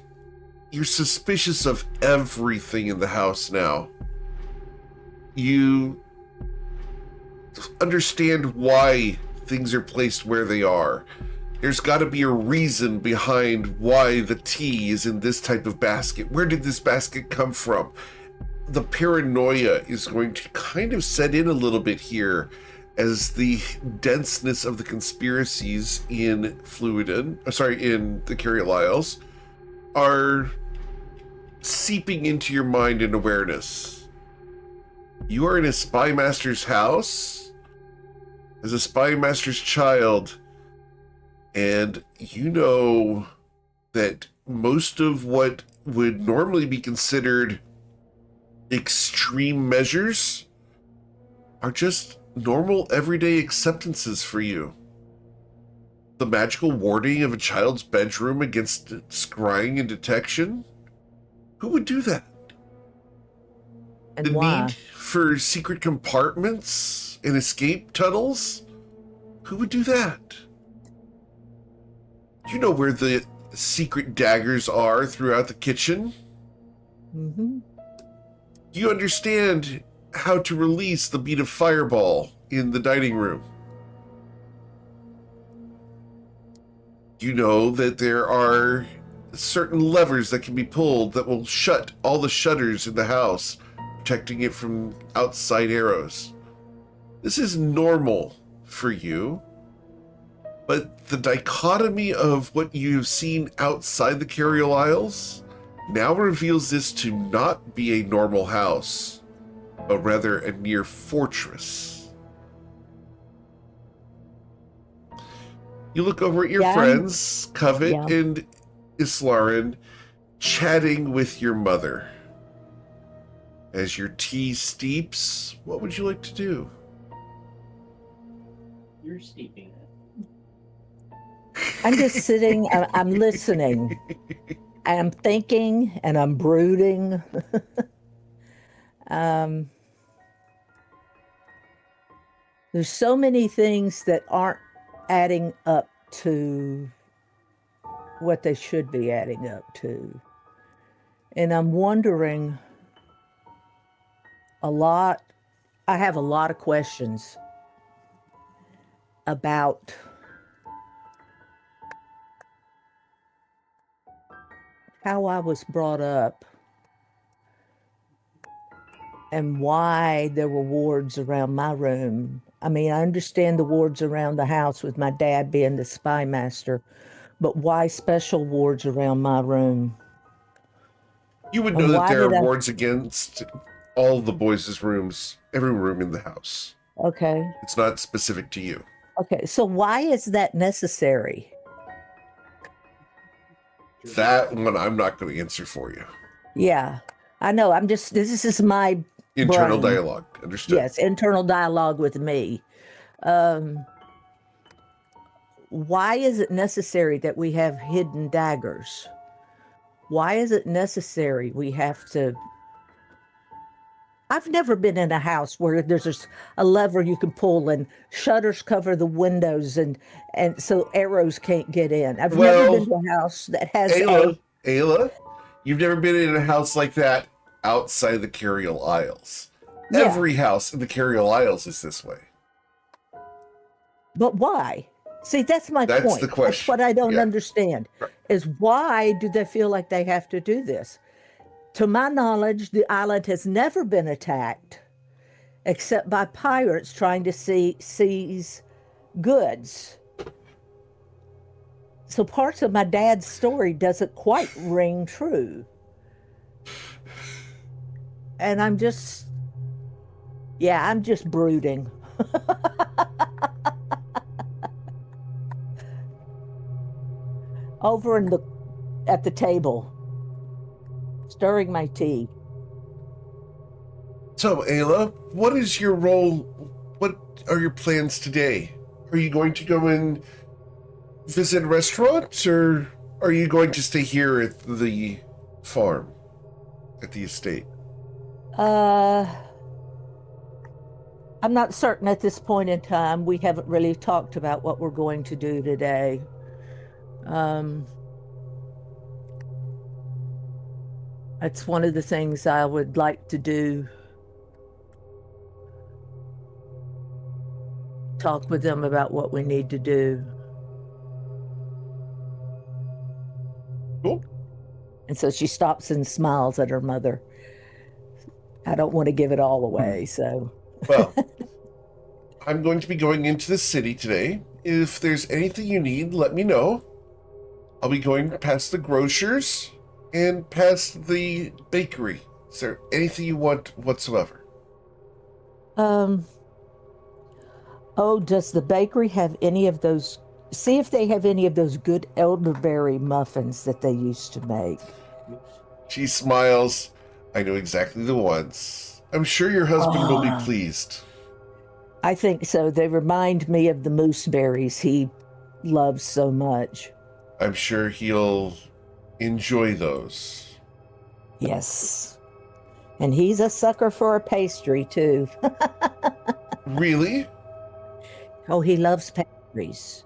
you're suspicious of everything in the house now. You understand why things are placed where they are. There's got to be a reason behind why the tea is in this type of basket. Where did this basket come from? The paranoia is going to kind of set in a little bit here as the denseness of the conspiracies in in the Carriol are seeping into your mind and awareness. You are in a spy master's house as a spy master's child, and you know that most of what would normally be considered extreme measures are just normal everyday acceptances for you. The magical warding of a child's bedroom against scrying and detection? Who would do that? And The why? need for secret compartments and escape tunnels? Who would do that? You know where the secret daggers are throughout the kitchen? Mm-hmm. You understand how to release the bead of fireball in the dining room. You know that there are certain levers that can be pulled that will shut all the shutters in the house, protecting it from outside arrows. This is normal for you, but the dichotomy of what you've seen outside the Carriol Isles now reveals this to not be a normal house, but rather a near fortress. You look over at your friends, Covet and Islarin, chatting with your mother. As your tea steeps, what would you like to do? You're steeping it. I'm just sitting, I'm listening. I'm thinking and I'm brooding. There's so many things that aren't adding up to what they should be adding up to. And I'm wondering I have a lot of questions about how I was brought up and why there were wards around my room. I mean, I understand the wards around the house with my dad being the spy master, but why special wards around my room? You would And know that why there are did I- wards against all the boys' rooms, every room in the house. Okay. It's not specific to you. Okay. So why is that necessary? That one I'm not going to answer for you. Yeah, I know. This is my Internal brain. dialogue. Understood. Yes, internal dialogue with me. Why is it necessary that we have hidden daggers? Why is it necessary we have to I've never been in a house where there's a lever you can pull and shutters cover the windows and so arrows can't get in. I've never been to Well, a house that has Ayla, you've never been in a house like that outside the Curial Isles. yeah, Every house in the Curial Isles is this way. but why? See, that's my That's point. the That's question. what I don't Yeah. understand Right. is why do they feel like they have to do this? To my knowledge, the island has never been attacked except by pirates trying to seize goods. So parts of my dad's story doesn't quite ring true. And I'm just brooding. Over at the table, stirring my tea. So, Ayla, what is your role? What are your plans today? Are you going to go and visit a restaurant, or are you going to stay here at the farm, at the estate? I'm not certain at this point in time. We haven't really talked about what we're going to do today. It's one of the things I would like to do. Talk with them about what we need to do. Cool. And so she stops and smiles at her mother. I don't want to give it all away, so. Well, I'm going to be going into the city today. If there's anything you need, let me know. I'll be going past the grocers and past the bakery. Is there anything you want whatsoever? Oh, does the bakery have any of those? See if they have any of those good elderberry muffins that they used to make. She smiles. I know exactly the ones. I'm sure your husband will be pleased. I think so. They remind me of the mooseberries he loves so much. I'm sure he'll enjoy those. Yes. And he's a sucker for a pastry, too. Really? Oh, he loves pastries.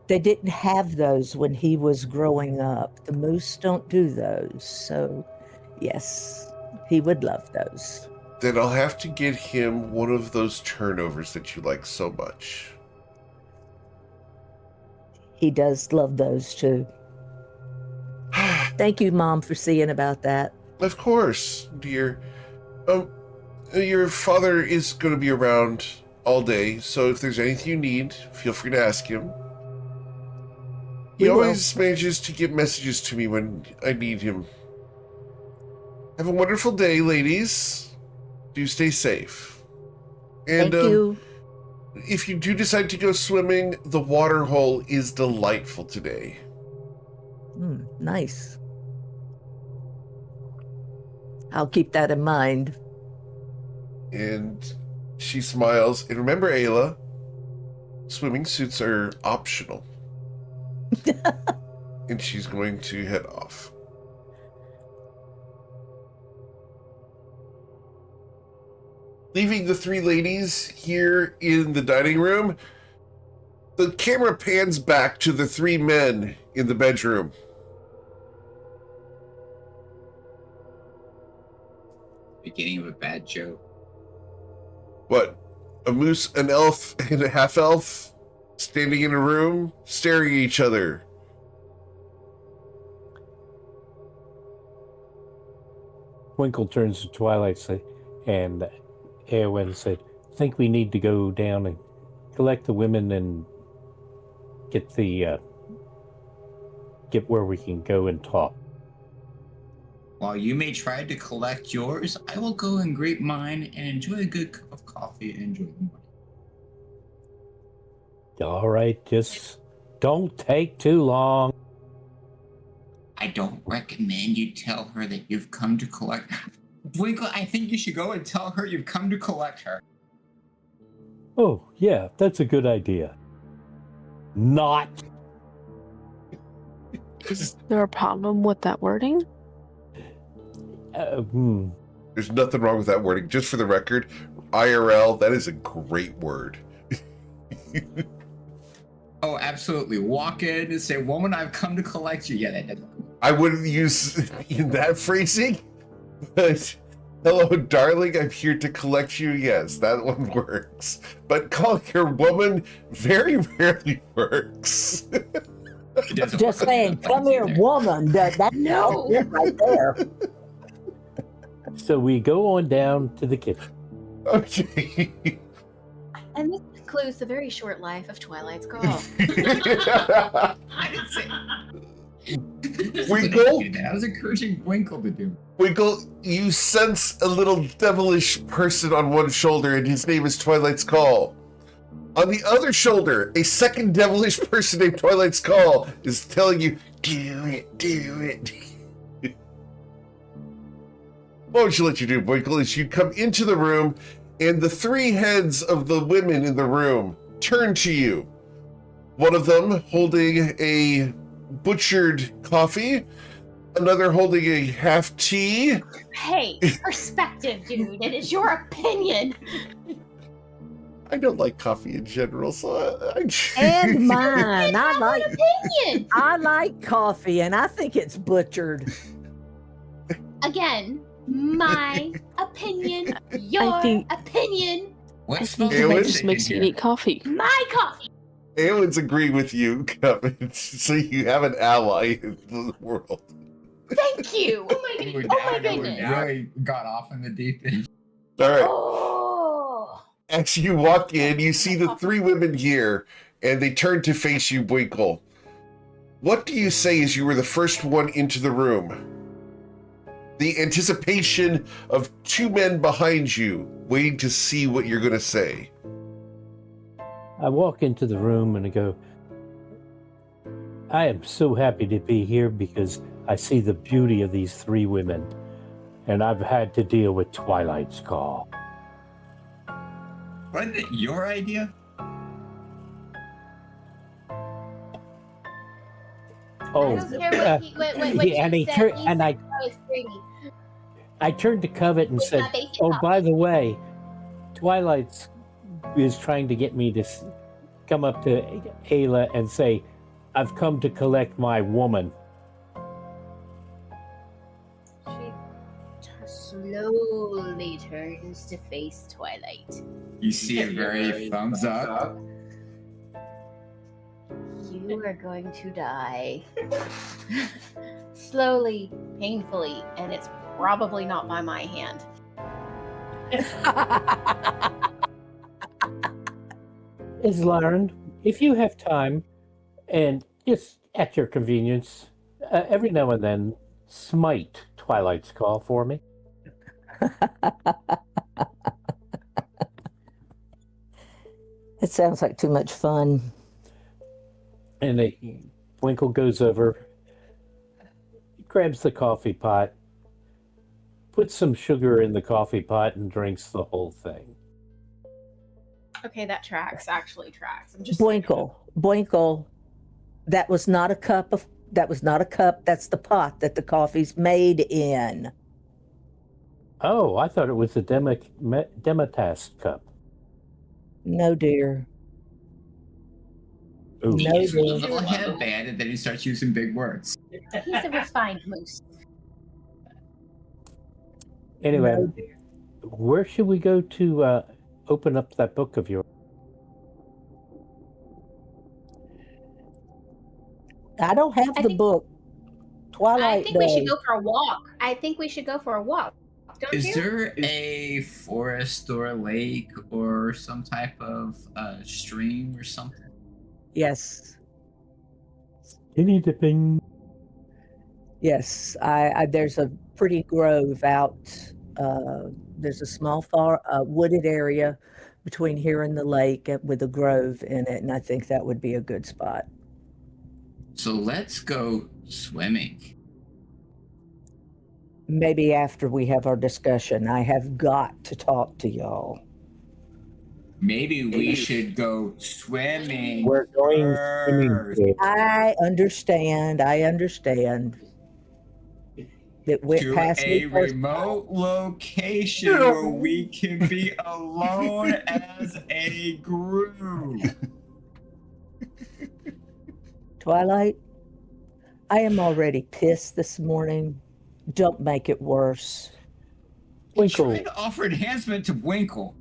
They didn't have those when he was growing up. The moose don't do those. So, yes, he would love those. Then I'll have to get him one of those turnovers that you like so much. He does love those, too. Thank you, Mom, for seeing about that. Of course, dear. Your father is going to be around all day, so if there's anything you need, feel free to ask him. He always manages to get messages to me when I need him. Have a wonderful day, ladies. Do stay safe. And, Thank you. if you do decide to go swimming, the water hole is delightful today. Nice. I'll keep that in mind. And she smiles. And remember, Ayla, swimming suits are optional. And she's going to head off. Leaving the three ladies here in the dining room, the camera pans back to the three men in the bedroom. Beginning of a bad joke. What? A moose, an elf, and a half-elf standing in a room, staring at each other. Winkle turns to Twilight and Eowyn said, think we need to go down and collect the women and get where we can go and talk. While you may try to collect yours, I will go and greet mine and enjoy a good cup of coffee and enjoy the morning. All right, just don't take too long. I don't recommend you tell her that you've come to collect. Winkle, I think you should go and tell her you've come to collect her. Oh, yeah, that's a good idea. Not. Is there a problem with that wording? There's nothing wrong with that wording. Just for the record, IRL, that is a great word. Oh, absolutely. Walk in and say, "Woman, I've come to collect you." Yeah, that doesn't. I wouldn't use in that phrasing, but hello, darling, I'm here to collect you. Yes, that one works. But calling her woman very rarely works. It doesn't Just work. saying, come here, woman. That's No. it right there. So we go on down to the kitchen. Okay. And this concludes the very short life of Twilight's Call. I didn't say. Winkle? I was encouraging Winkle to do. Winkle, you sense a little devilish person on one shoulder, and his name is Twilight's Call. On the other shoulder, a second devilish person named Twilight's Call is telling you, do it, do it. What would you let you do, Winkle, as you come into the room, and the three heads of the women in the room turn to you. One of them holding a butchered coffee, another holding a half tea. Hey, perspective, dude. It is your opinion. I don't like coffee in general, so And mine. Opinion. I like coffee, and I think it's butchered. Again, my opinion. Your think- opinion. What I smells think Eowyn? it like just makes you eat coffee. My coffee. Aowen's agreeing with you, Kevin, so you have an ally in the world. Thank you. Oh my, We're oh my down, we goodness. really got off in the deep end. All right. Oh. As you walk in, you see the three women here, and they turn to face you, Winkle. What do you say as you were the first one into the room? The anticipation of two men behind you, waiting to see what you're going to say. I walk into the room and I go, I am so happy to be here because I see the beauty of these three women, and I've had to deal with Twilight's Call. Wasn't it your idea? Oh, I don't care what yeah, and you he said. turned, You and said I was pretty. I turned to Covet and With said, my basic "Oh, coffee." by the way, Twilight's is trying to get me to come up to Aila and say, I've come to collect my woman." She slowly turns to face Twilight. You see a very thumbs up. You are going to die. Slowly, painfully, and it's probably not by my hand. Islaren, if you have time, and just at your convenience, every now and then, smite Twilight's Call for me. It sounds like too much fun. And Winkle goes over, grabs the coffee pot, puts some sugar in the coffee pot, and drinks the whole thing. Okay, that actually tracks. I'm just Boinkle, that was not a cup. That's the pot that the coffee's made in. Oh, I thought it was the Demetast cup. No, dear. Ooh. He No, gets a dear. little headband and then he starts using big words. He's a refined moose. Anyway, No, dear. where should we go to open up that book of yours? I don't have I the think- book. Twilight I think we should does. go for a walk. Don't Is you? there a forest or a lake or some type of stream or something? Yes. Skinny dipping. Yes, there's a pretty grove out. There's a small wooded area between here and the lake with a grove in it, and I think that would be a good spot. So let's go swimming. Maybe after we have our discussion. I have got to talk to y'all. Maybe we should go swimming. We're going swimming. first. Kid. I understand. that went to past me a first. remote location where we can be alone as a group. Twilight, I am already pissed this morning. Don't make it worse. We Winkle. tried to offer enhancement to Winkle.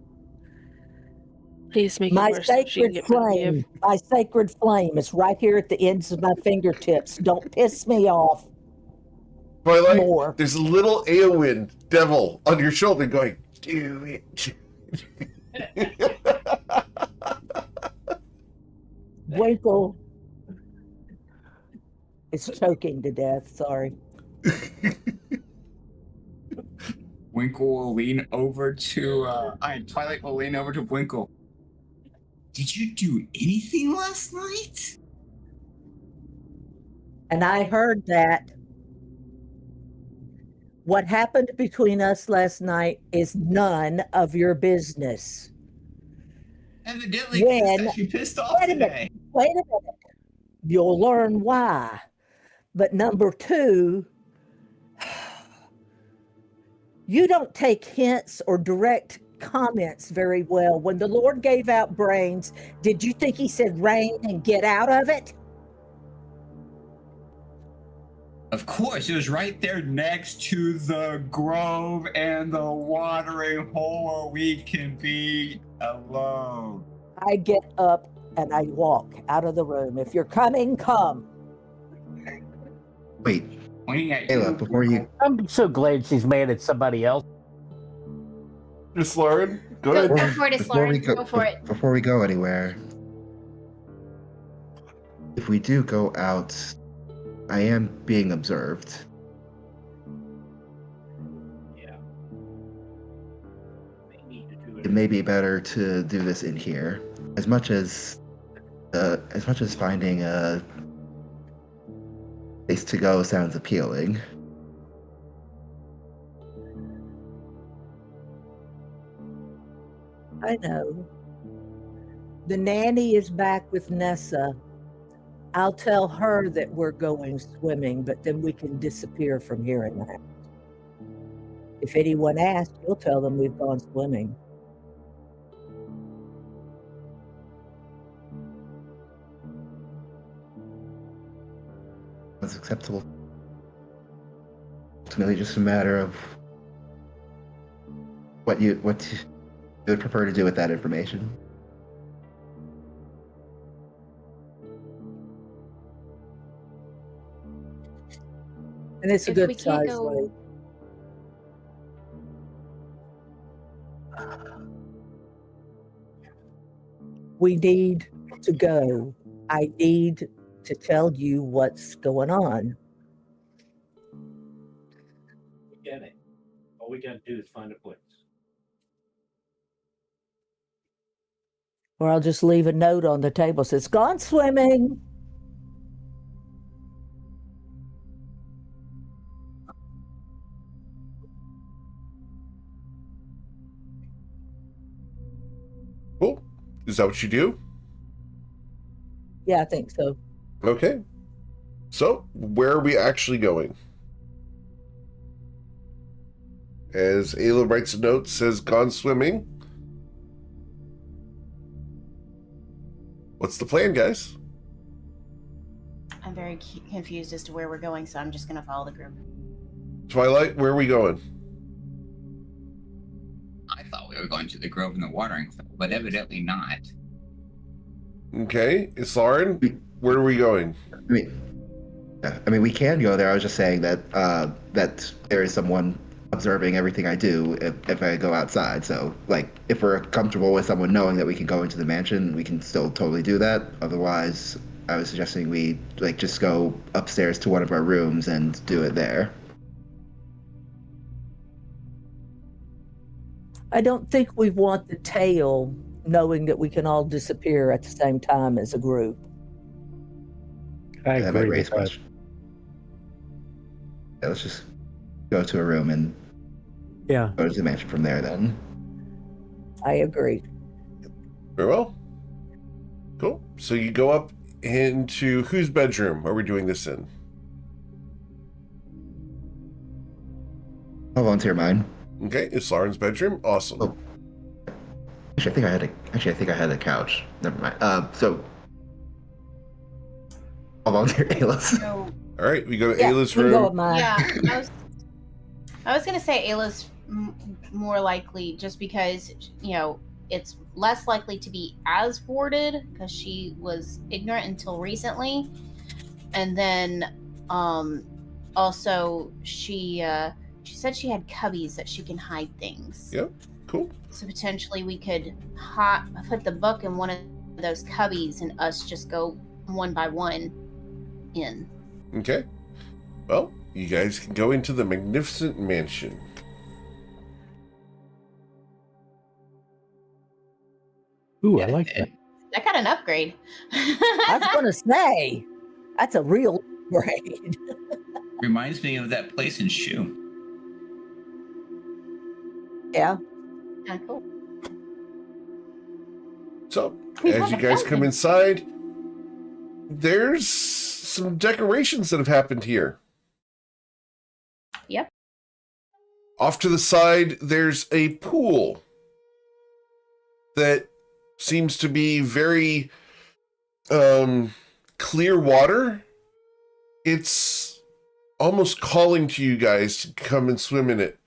Please make My it worse so she can sacred get rid of you. flame, my sacred flame is right here at the ends of my fingertips. Don't piss me off Twilight, more. there's a little Eowyn devil on your shoulder going, do it. Winkle is choking to death. Sorry. Winkle will lean over to Twilight will lean over to Winkle. Did you do anything last night? And I heard that. What happened between us last night is none of your business. Evidently, When- you pissed off Wait a minute. today. Wait a minute. You'll learn why. But number two, you don't take hints or direct comments very well. When the Lord gave out brains, did you think he said rain and get out of it? Of course, it was right there next to the grove and the watering hole where we can be alone. I get up and I walk out of the room. If you're coming, come. Wait, Pointing at Ayla, you, before you I'm so glad she's mad at somebody else. Miss Lauren, go Go, ahead. go for it, Lauren. Go for it. Before we go anywhere, if we do go out, I am being observed. Yeah. They need to do It may be better to do this in here, as much as finding a place to go sounds appealing. I know. The nanny is back with Nessa. I'll tell her that we're going swimming, but then we can disappear from here in the house. If anyone asks, you'll tell them we've gone swimming. That's acceptable. Ultimately, just a matter of what you would prefer to do with that information. And it's a If we good can't size go- lake. We need to go. I need to tell you what's going on. We get it. All we gotta do is find a place. Or I'll just leave a note on the table that says, gone swimming. Cool. Is that what you do? Yeah, I think so. Okay. So, where are we actually going? As Ayla writes a note, says, gone swimming. What's the plan, guys? I'm very confused as to where we're going, so I'm just going to follow the group. Twilight, where are we going? I thought we were going to the grove and the watering hole, but evidently not. Okay. Lauren, where are we going? I mean, we can go there. I was just saying that that there is someone observing everything I do if I go outside. So, like, if we're comfortable with someone knowing that we can go into the mansion, we can still totally do that. Otherwise, I was suggesting we just go upstairs to one of our rooms and do it there. I don't think we want the tail knowing that we can all disappear at the same time as a group. I That might agree raise with that. questions. Yeah, let's just go to a room and Yeah. go to the mansion from there then. I agree. Very well. Cool. So you go up into whose bedroom are we doing this in? I'll volunteer mine. Okay, it's Lauren's bedroom. Awesome. Oh. Actually, I think I had a couch. Never mind. So I'll volunteer Ayla's. So, All right, we go to Yeah, Ayla's you can go with room. mine. yeah, I was gonna say Ayla's more likely, just because it's less likely to be as warded because she was ignorant until recently, and then also she said she had cubbies that she can hide things. Yep, cool. So potentially we could put the book in one of those cubbies and us just go one by one in. Okay. Well, you guys can go into the magnificent mansion. Ooh, I like that. I got an upgrade. I was going to say, that's a real upgrade. Reminds me of that place in Shoe. Yeah. Cool. So, We as have you a guys come fountain. inside, there's some decorations that have happened here. Yep. Off to the side, there's a pool that seems to be very clear water. It's almost calling to you guys to come and swim in it.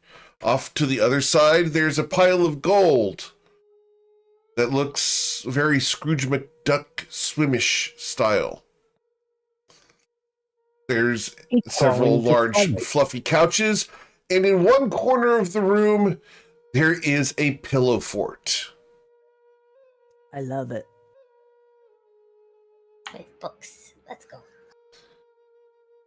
Off to the other side, there's a pile of gold that looks very Scrooge McDuck swimish style. There's several large fluffy couches, and in one corner of the room, there is a pillow fort. I love it. With books. Let's go.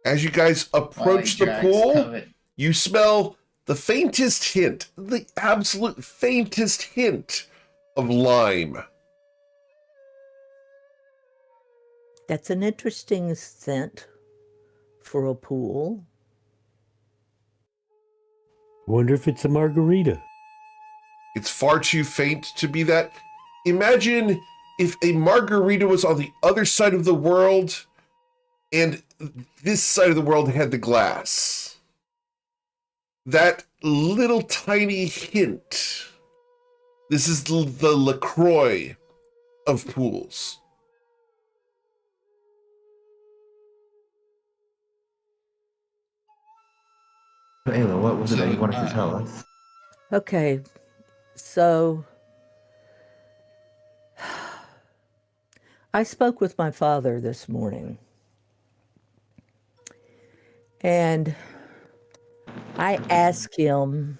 As you guys approach the pool, you smell the faintest hint, the absolute faintest hint of lime. That's an interesting scent for a pool. Wonder if it's a margarita. It's far too faint to be that. Imagine if a margarita was on the other side of the world and this side of the world had the glass. That little tiny hint. This is the LaCroix of pools. Ayla, what was it that you wanted to tell us? Okay, so I spoke with my father this morning, and I asked him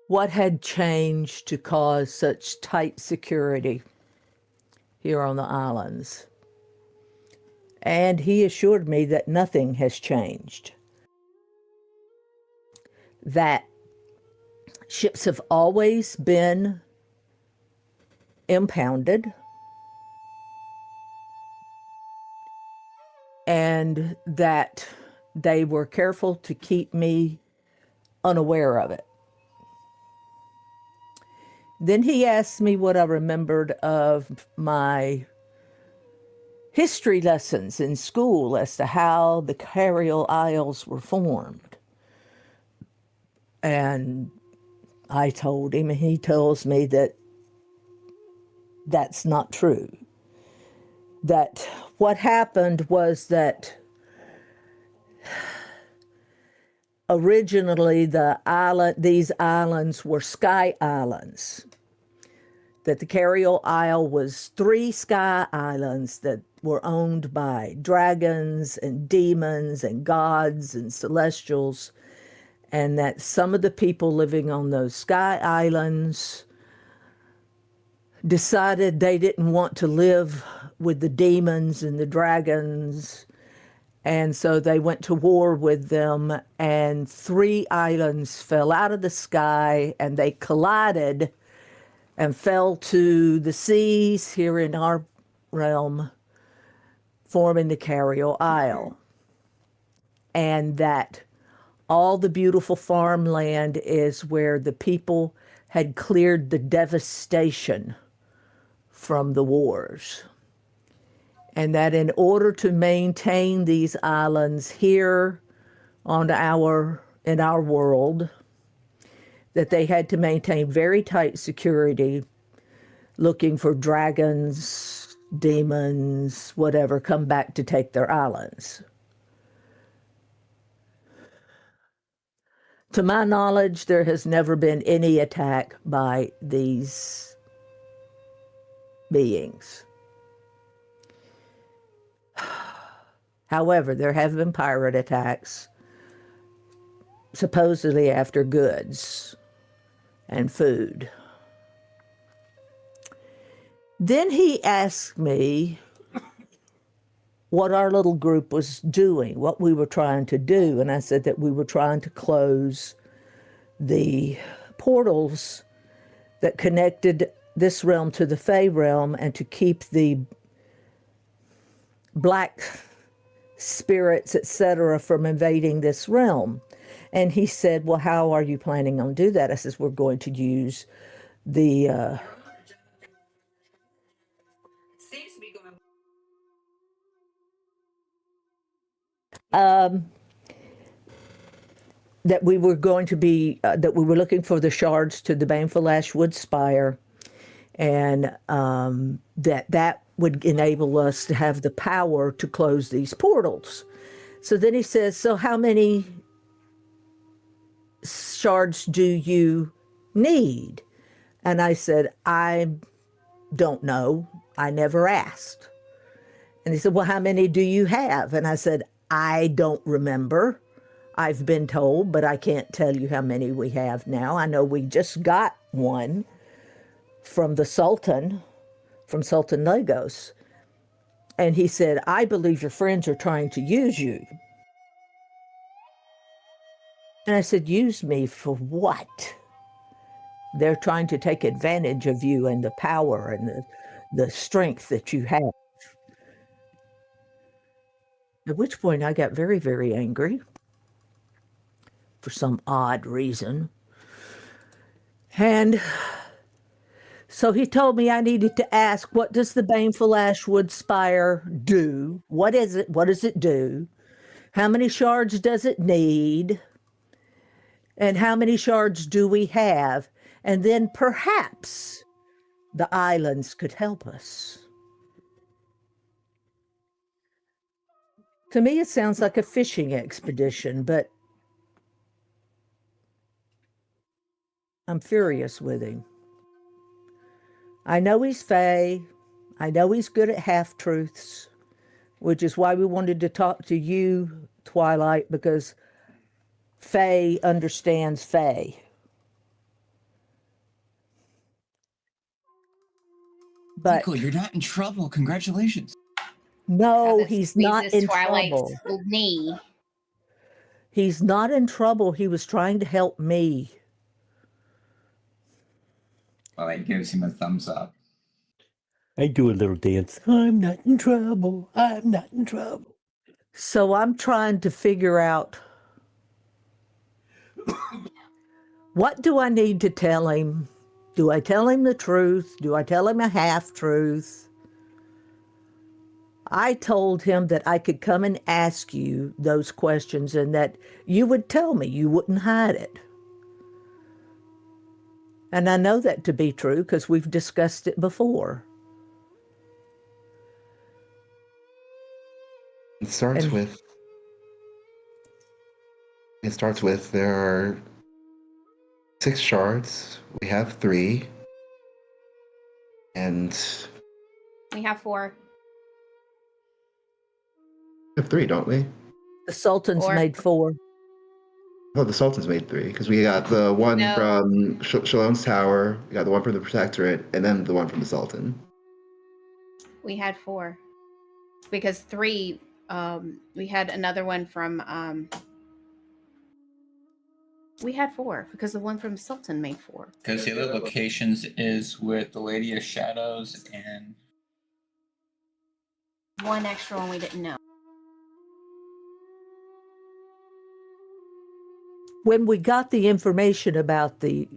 what had changed to cause such tight security here on the islands. And he assured me that nothing has changed. That ships have always been impounded, and that they were careful to keep me unaware of it. Then he asked me what I remembered of my history lessons in school as to how the Carial Isles were formed. And I told him, and he tells me that that's not true. That what happened was that originally these islands were sky islands. That the Carial Isle was 3 sky islands that were owned by dragons and demons and gods and celestials, and that some of the people living on those sky islands decided they didn't want to live with the demons and the dragons, and so they went to war with them, and 3 islands fell out of the sky, and they collided and fell to the seas here in our realm, forming the Carial Isle. And that all the beautiful farmland is where the people had cleared the devastation from the wars. And that in order to maintain these islands here in our world, that they had to maintain very tight security, looking for dragons, demons, whatever, come back to take their islands. To my knowledge, there has never been any attack by these beings. However, there have been pirate attacks, supposedly after goods and food. Then he asked me what our little group was doing, what we were trying to do. And I said that we were trying to close the portals that connected this realm to the Fey realm and to keep the black spirits, etc., from invading this realm. And he said, well, how are you planning on do that? I says, we're going to use the that we were going to be, that we were looking for the shards to the Baneful Ashwood Spire, and that would enable us to have the power to close these portals. So then he says, so how many shards do you need? And I said, I don't know. I never asked. And he said, well, how many do you have? And I said, I don't remember. I've been told, but I can't tell you how many we have now. I know we just got one from the Sultan, from Sultan Lagos. And he said, I believe your friends are trying to use you. And I said, use me for what? They're trying to take advantage of you and the power and the strength that you have. At which point I got very, very angry for some odd reason. And so he told me I needed to ask, what does the Baneful Ashwood Spire do? What is it? What does it do? How many shards does it need? And how many shards do we have? And then perhaps the islands could help us. To me, it sounds like a fishing expedition, but I'm furious with him. I know he's Fey. I know he's good at half-truths, which is why we wanted to talk to you, Twilight, because Fey understands Fey. But Michael, you're not in trouble. Congratulations. no, Travis he's not squeezes in Twilight's trouble. knee. He's not in trouble. He was trying to help me. Well, it gives him a thumbs up. I do a little dance. I'm not in trouble. I'm not in trouble. So I'm trying to figure out, what do I need to tell him? Do I tell him the truth? Do I tell him a half-truth? I told him that I could come and ask you those questions and that you would tell me, you wouldn't hide it. And I know that to be true because we've discussed it before. It starts And- with. It starts with there are 6 shards. We have 3, and We have 4. we have 3, don't we? The Sultan's Or- made 4. Oh, the Sultan's made 3 because we got the one No. from Shalom's Tower, we got the one from the Protectorate, and then the one from the Sultan. We had 4. Because 3, we had another one from, we had 4 because the one from Sultan made 4. Because the other locations is with the Lady of Shadows and One extra one we didn't know. When we got the information about the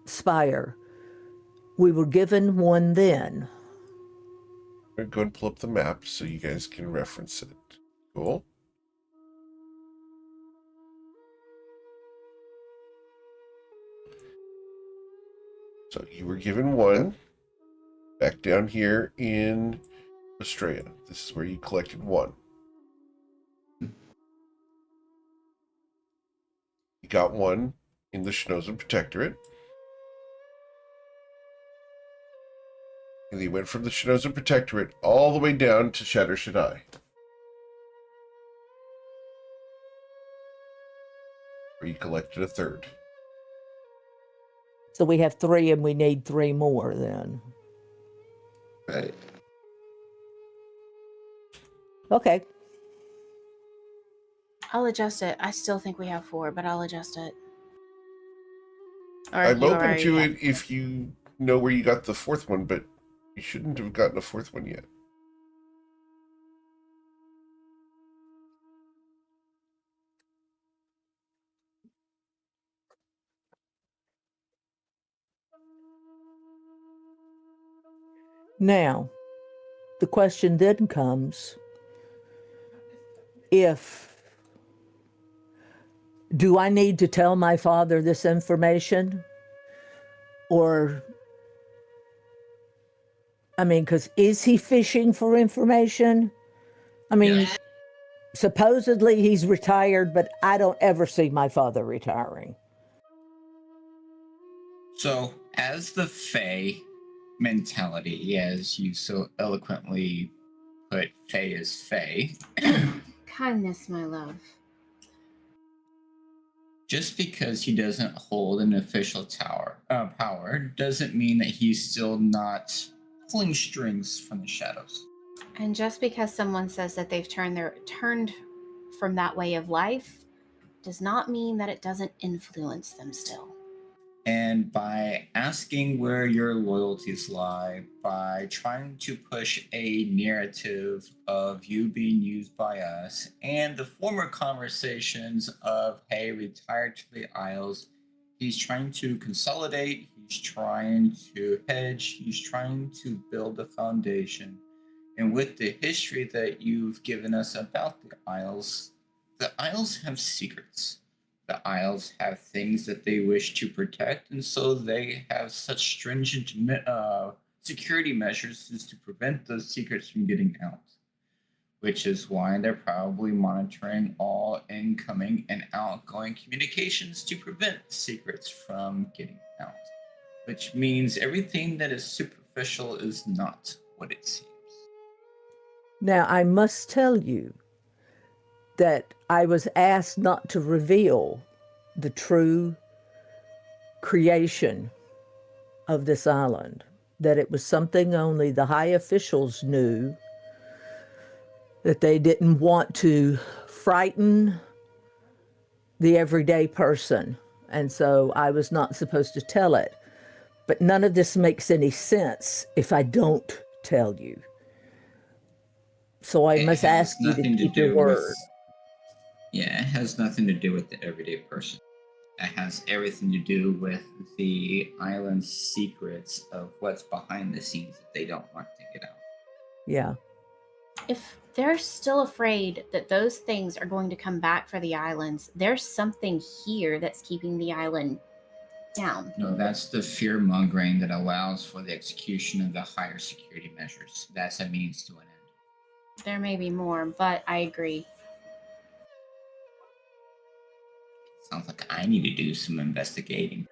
spire, we were given one then. I'm going to pull up the map so you guys can reference it. Cool. So you were given one back down here in Australia. This is where you collected one. You got one in the Schnozen Protectorate. And you went from the Schnozen Protectorate all the way down to Shatter Shaddai. Where you collected a third. So we have 3 and we need 3 more then. Right. Okay. I'll adjust it. I still think we have 4, but I'll adjust it. Or I'm you open already to have- it if you know where you got the 4th one, but you shouldn't have gotten a 4th one yet. Now, the question then comes, do I need to tell my father this information? Or, because is he fishing for information? Supposedly he's retired, but I don't ever see my father retiring. So, as the Fae mentality, as you so eloquently put, Fae is Fae. Kindness, my love. Just because he doesn't hold an official power doesn't mean that he's still not pulling strings from the shadows. And just because someone says that they've turned from that way of life does not mean that it doesn't influence them still. And by asking where your loyalties lie, by trying to push a narrative of you being used by us, and the former conversations of, hey, retire to the Isles, he's trying to consolidate, he's trying to hedge, he's trying to build a foundation. And with the history that you've given us about the Isles have secrets. The Isles have things that they wish to protect, and so they have such stringent security measures as to prevent those secrets from getting out. Which is why they're probably monitoring all incoming and outgoing communications to prevent secrets from getting out. Which means everything that is superficial is not what it seems. Now, I must tell you that I was asked not to reveal the true creation of this island, that it was something only the high officials knew, that they didn't want to frighten the everyday person. And so I was not supposed to tell it. But none of this makes any sense if I don't tell you. So I must ask you to keep your word. Yeah, it has nothing to do with the everyday person. It has everything to do with the island's secrets of what's behind the scenes that they don't want to get out. Yeah. If they're still afraid that those things are going to come back for the islands, there's something here that's keeping the island down. No, that's the fear mongering that allows for the execution of the higher security measures. That's a means to an end. There may be more, but I agree. Sounds like I need to do some investigating.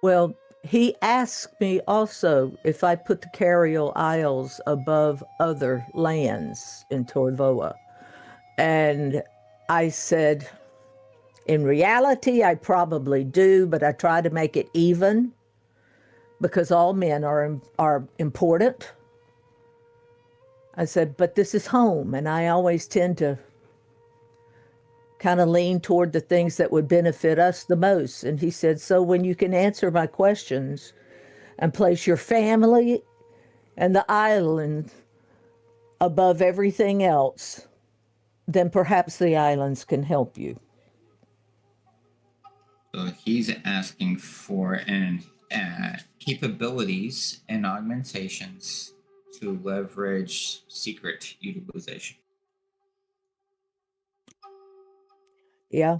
Well, he asked me also if I put the Carial Isles above other lands in Toivoa. And I said, in reality, I probably do, but I try to make it even because all men are important. I said, but this is home, and I always tend to kind of lean toward the things that would benefit us the most. And he said, so when you can answer my questions and place your family and the island above everything else, then perhaps the islands can help you. So he's asking for capabilities and augmentations to leverage secret utilization. Yeah.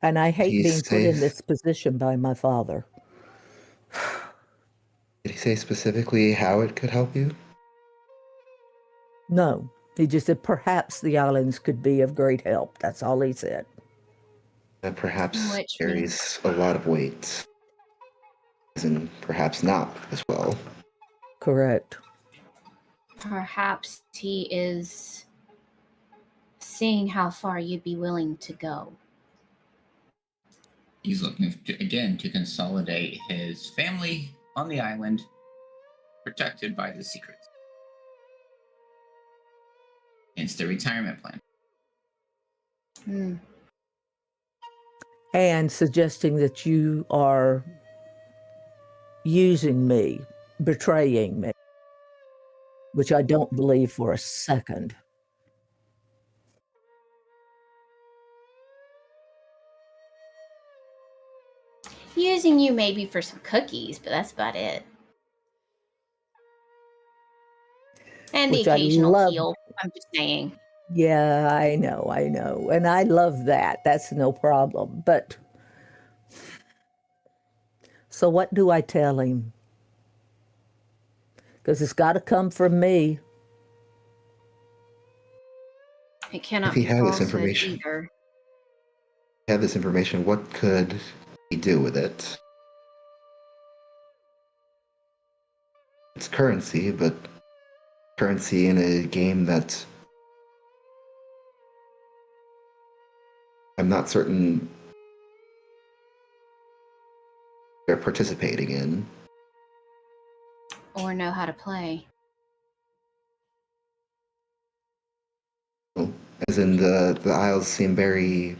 And I hate He's being put in safe. this position by my father. Did he say specifically how it could help you? No, he just said perhaps the islands could be of great help. That's all he said. That perhaps Which means carries a lot of weight, and perhaps not as well. Correct. perhaps he is seeing how far you'd be willing to go. He's looking again to consolidate his family on the island, protected by the secrets. It's the retirement plan. Hmm. And suggesting that you are using me, betraying me, which I don't believe for a second. Using you maybe for some cookies, but that's about it. And Which the I occasional love. heel. I'm just saying. Yeah, I know. And I love that. That's no problem. But so what do I tell him? Because it's got to come from me. It cannot If he be had this falsehood information, either. what could he do with it? It's currency, but currency in a game that I'm not certain they're participating in. Or know how to play. As in the Isles seem very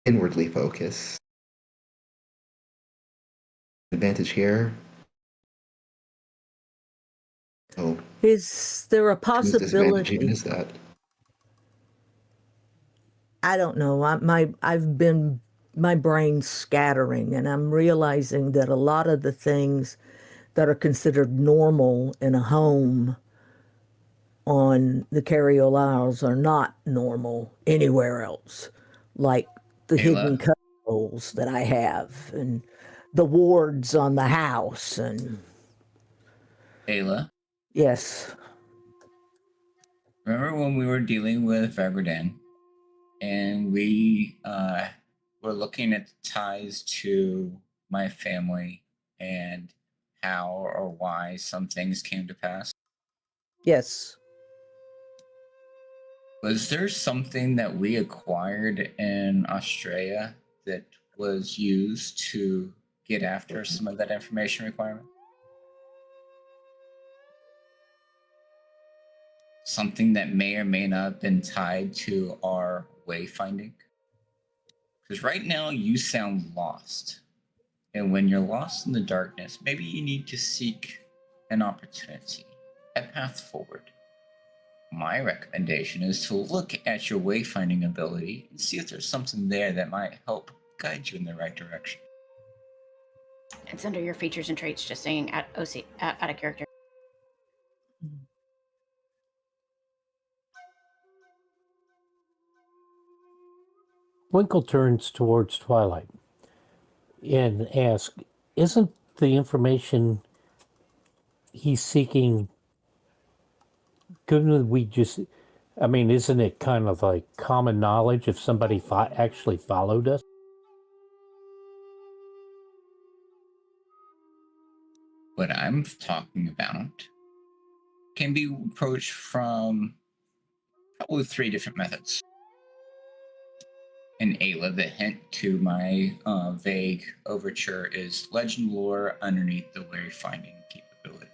inwardly focused. Advantage here. Oh, Is there a whose disadvantage even possibility? is that? I don't know. I've been my brain's scattering, and I'm realizing that a lot of the things that are considered normal in a home on the Carriol Isles are not normal anywhere else, like the hidden Ayla, holes that I have, and the wards on the house, and Ayla, yes, remember when we were dealing with Vagradan and we were looking at the ties to my family and how or why some things came to pass? yes. Was there something that we acquired in Australia that was used to get after some of that information requirement? Something that may or may not have been tied to our wayfinding? Because right now you sound lost. And when you're lost in the darkness, maybe you need to seek an opportunity, a path forward. My recommendation is to look at your wayfinding ability and see if there's something there that might help guide you in the right direction. It's under your features and traits, just saying out of character. Winkle turns towards Twilight and asks, isn't the information he's seeking, couldn't isn't it kind of like common knowledge if somebody actually followed us? What I'm talking about can be approached from probably 3 different methods. In Aila, the hint to my vague overture is legend lore underneath the wayfinding capability.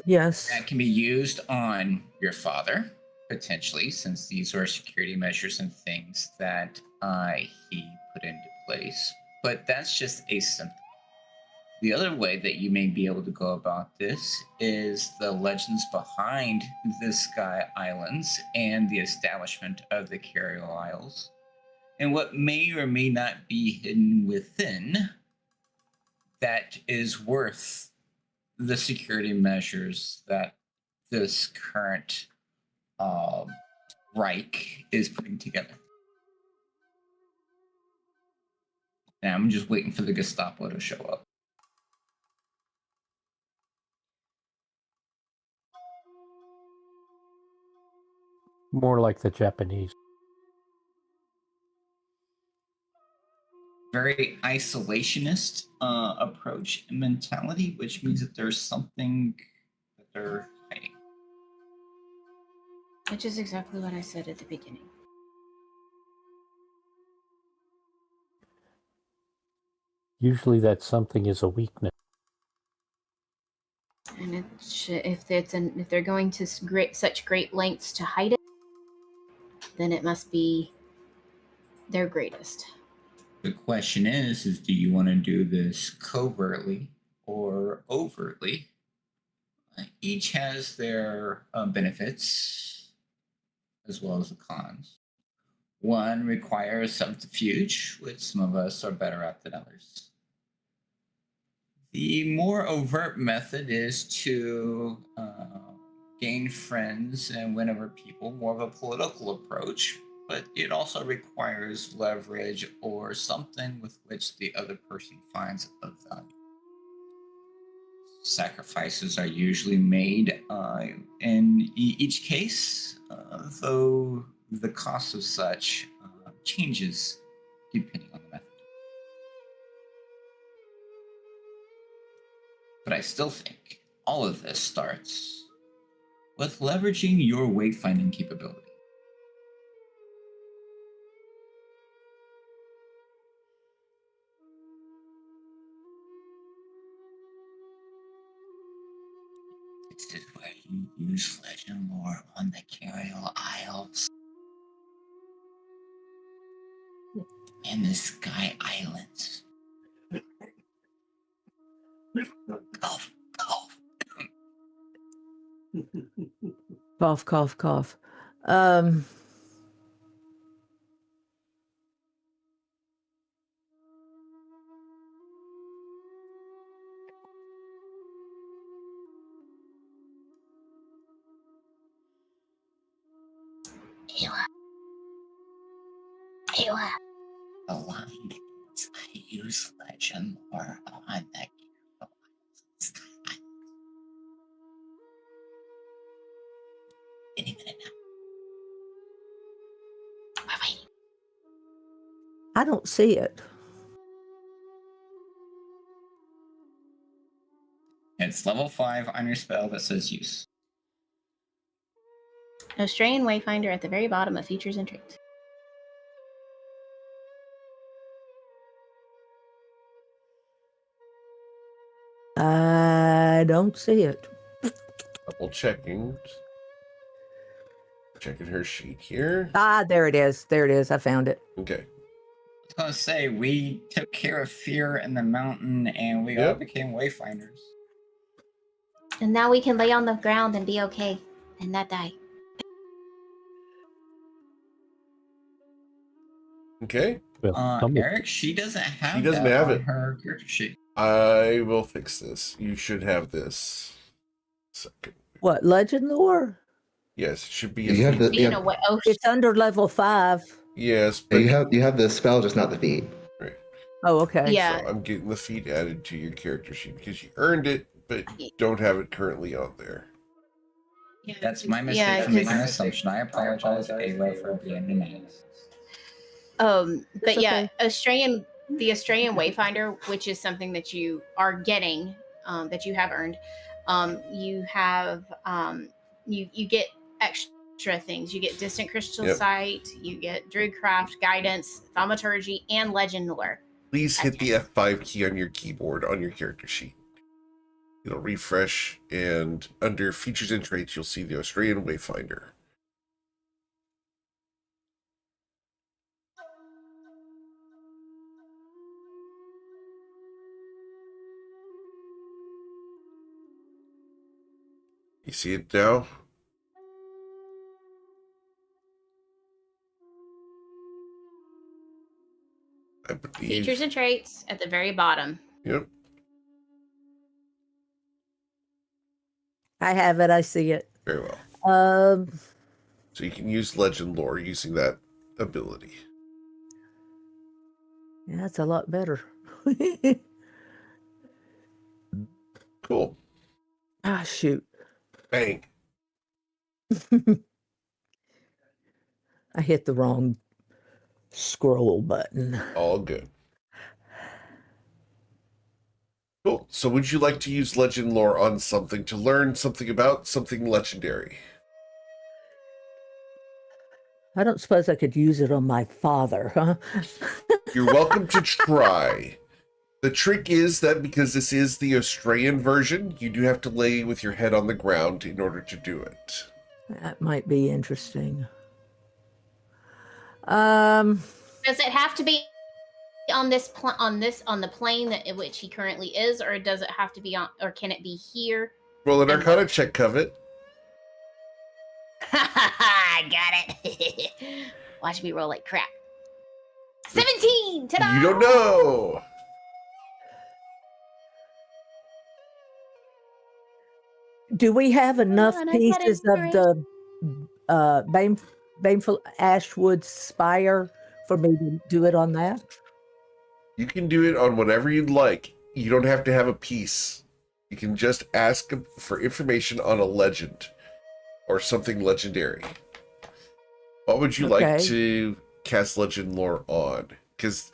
Yes. That can be used on your father, potentially, since these are security measures and things that he put into place. But that's just a symptom. The other way that you may be able to go about this is the legends behind the Sky Islands and the establishment of the Carriol Isles, and what may or may not be hidden within that is worth the security measures that this current Reich is putting together. And I'm just waiting for the Gestapo to show up. More like the Japanese. Very isolationist approach and mentality, which means that there's something that they're hiding. Which is exactly what I said at the beginning. Usually that something is a weakness. And if they're going to such great lengths to hide it, then it must be their greatest. The question is do you want to do this covertly or overtly? Each has their benefits as well as the cons. One requires subterfuge, which some of us are better at than others. The more overt method is to gain friends and win over people, more of a political approach, but it also requires leverage or something with which the other person finds of value. Sacrifices are usually made in each case, though the cost of such changes depending on the method. But I still think all of this starts with leveraging your wayfinding capability. This is where you use legend lore on the Carial Isles and the Sky Islands. Cough, cough. Cough, cough, cough. Aila. The line is I use legend lore on the Carial Isles. Any minute now. We're waiting. I don't see it. It's level 5 on your spell that says use. Australian Wayfinder at the very bottom of features and traits. I don't see it. Double checking. Checking her sheet here. Ah, there it is. There it is. I found it. Okay. I was gonna say we took care of fear in the mountain and we all Yep. became wayfinders. And now we can lay on the ground and be okay and not die. Okay. Well, Eric, she doesn't have She doesn't that have on it. her character sheet. I will fix this. You should have this. Second. What, legend lore? Yes, it should be You have the- You know what? Oh, It's under level 5. Yes, but You have the spell, just not the feat. Oh, okay. yeah. so I'm getting the feat added to your character sheet because you earned it, but don't have it currently on there. That's my mistake Yeah, for making an 'cause- assumption. I apologize, Aila, for being an ass. But It's yeah, okay. the Australian Wayfinder, which is something that you are getting, that you have earned. You have you get extra things. You get distant crystal Yep. sight. You get druidcraft, guidance, thaumaturgy, and legend lore. Please hit the F5 key on your keyboard on your character sheet. It'll refresh, and under features and traits, you'll see the Australian Wayfinder. You see it now? I believe. Features and traits at the very bottom. Yep. I have it. I see it. Very well. Um, So you can use legend lore using that ability. Yeah, that's a lot better. Cool. Ah, shoot. Bang. I hit the wrong scroll button. All good. Cool. So would you like to use legend lore on something to learn something about something legendary? I don't suppose I could use it on my father, huh? You're welcome to try. The trick is that because this is the Australian version, you do have to lay with your head on the ground in order to do it. That might be interesting. Does it have to be on this on the plane that in which he currently is, or does it have to be on, or can it be here? Roll an Arcana check, Covet. I got it. Watch me roll like crap. 17. Ta-da! You don't know. Do we have enough on, I've got pieces of the Baneful Ashwood spire for me to do it on that? You can do it on whatever you'd like. You don't have to have a piece. You can just ask for information on a legend or something legendary. What would you like to cast legend lore on? Because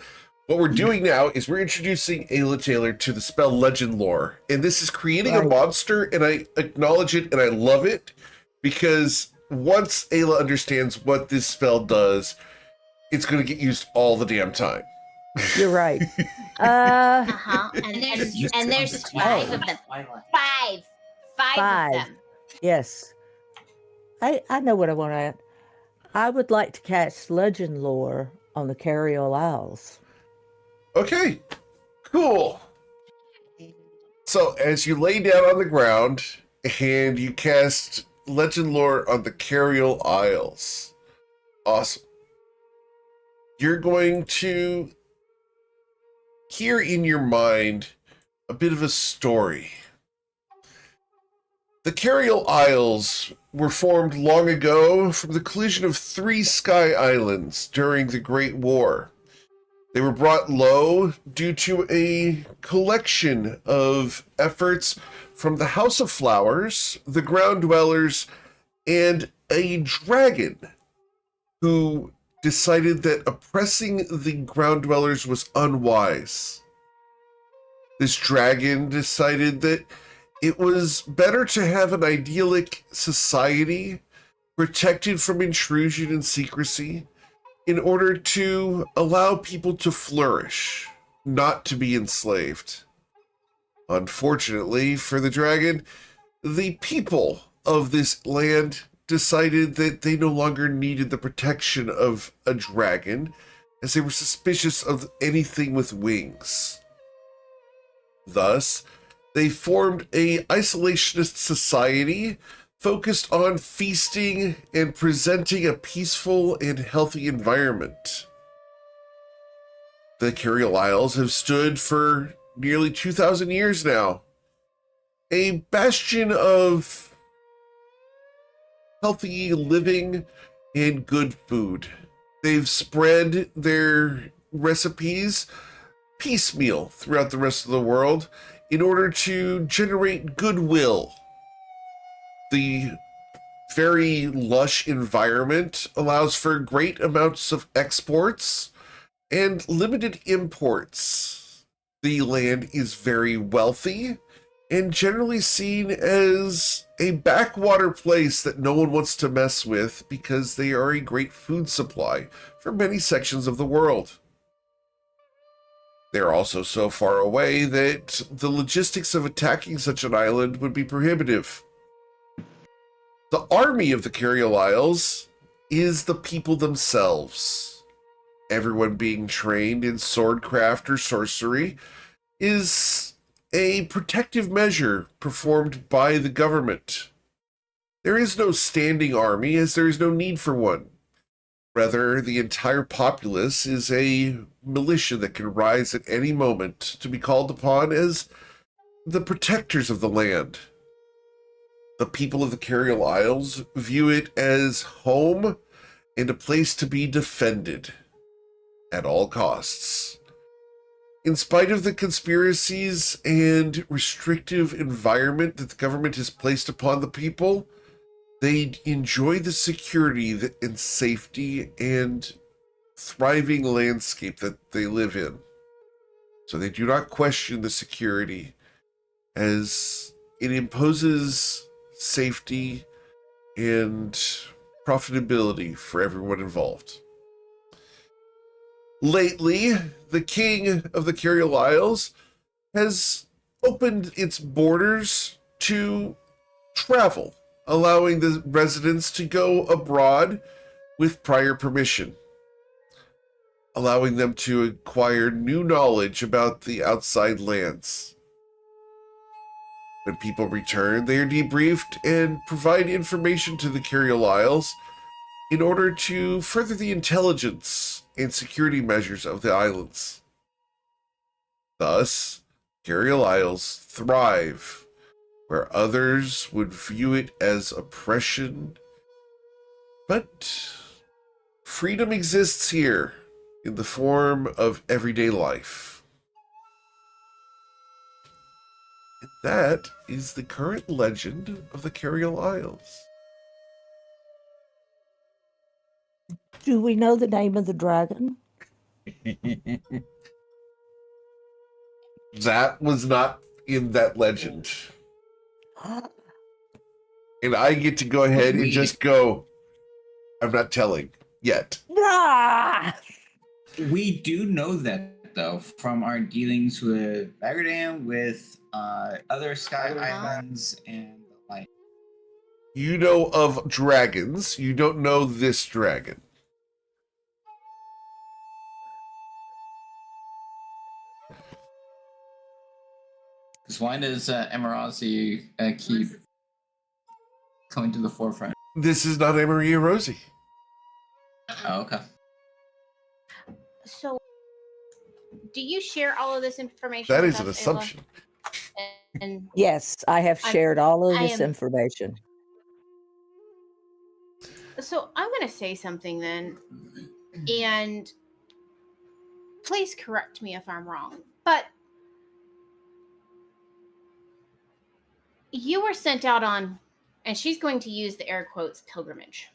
what we're doing now is we're introducing Aila Taylor to the spell legend lore. And this is creating a monster, and I acknowledge it and I love it, because once Aila understands what this spell does, it's going to get used all the damn time. You're right. And there's 5 of them. Five of them. Yes. I know what I want to add. I would like to cast legend lore on the Carriol Isles. Okay, cool. So as you lay down on the ground and you cast legend lore on the Carriol Isles, awesome. You're going to hear in your mind a bit of a story. The Carriol Isles were formed long ago from the collision of 3 sky islands during the Great War. They were brought low due to a collection of efforts from the House of Flowers, the Ground Dwellers, and a dragon who decided that oppressing the Ground Dwellers was unwise. This dragon decided that it was better to have an idyllic society protected from intrusion and secrecy in order to allow people to flourish, not to be enslaved. Unfortunately for the dragon, the people of this land decided that they no longer needed the protection of a dragon, as they were suspicious of anything with wings. Thus, they formed an isolationist society focused on feasting and presenting a peaceful and healthy environment. The Carriol Isles have stood for nearly 2,000 years now, a bastion of healthy living and good food. They've spread their recipes piecemeal throughout the rest of the world in order to generate goodwill. The very lush environment allows for great amounts of exports and limited imports. The land is very wealthy and generally seen as a backwater place that no one wants to mess with because they are a great food supply for many sections of the world. They're also so far away that the logistics of attacking such an island would be prohibitive. The army of the Carriol Isles is the people themselves. Everyone being trained in swordcraft or sorcery is a protective measure performed by the government. There is no standing army, as there is no need for one. Rather, the entire populace is a militia that can rise at any moment to be called upon as the protectors of the land. The people of the Carriol Isles view it as home and a place to be defended at all costs. In spite of the conspiracies and restrictive environment that the government has placed upon the people, they enjoy the security and safety and thriving landscape that they live in. So they do not question the security, as it imposes safety and profitability for everyone involved. Lately, the king of the Carial Isles has opened its borders to travel, allowing the residents to go abroad with prior permission, allowing them to acquire new knowledge about the outside lands. When people return, they are debriefed and provide information to the Carial Isles in order to further the intelligence and security measures of the islands. Thus, Carial Isles thrive where others would view it as oppression. But freedom exists here in the form of everyday life. And that is the current legend of the Carial Isles. Do we know the name of the dragon? That was not in that legend. And I get to go ahead and just go, I'm not telling yet. Ah! We do know that, though, from our dealings with Bagardam, with other Sky Islands, and the like. You know of dragons. You don't know this dragon. Because why does Emeraldi keep coming to the forefront? This is not Emery Rosie. Oh, okay. So, do you share all of this information? That with is an us, Ayla? assumption. And Yes, I have I'm- shared all of I this am- information. so I'm going to say something then, and please correct me if I'm wrong, but you were sent out on, and she's going to use the air quotes, pilgrimage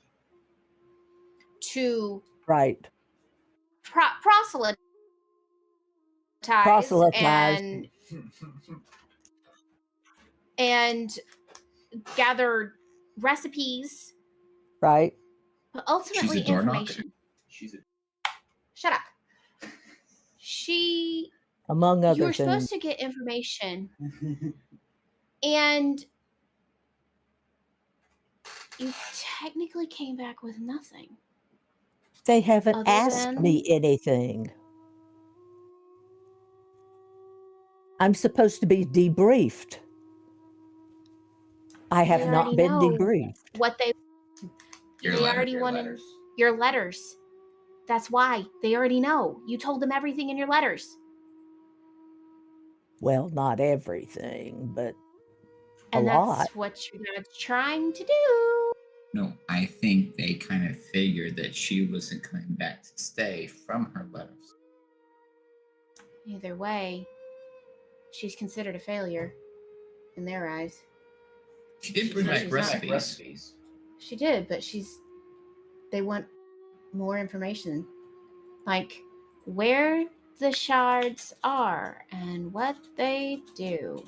to Right. proselytize Proselytize. and gather recipes, Right. but ultimately She's a door knocker. information. Shut up. Among You other were things. supposed to get information, and you technically came back with nothing. They haven't other asked than- me anything. I'm supposed to be debriefed. I have They not already been know debriefed. what they already wanted. Your letters. That's why they already know. You told them everything in your letters, Well, not everything, but and a that's lot. what your dad's trying to do. No, I think they kind of figured that she wasn't coming back to stay from her letters. Either way, she's considered a failure in their eyes. She did bring back She's not- recipes. She did, but they want more information. Like where the shards are and what they do.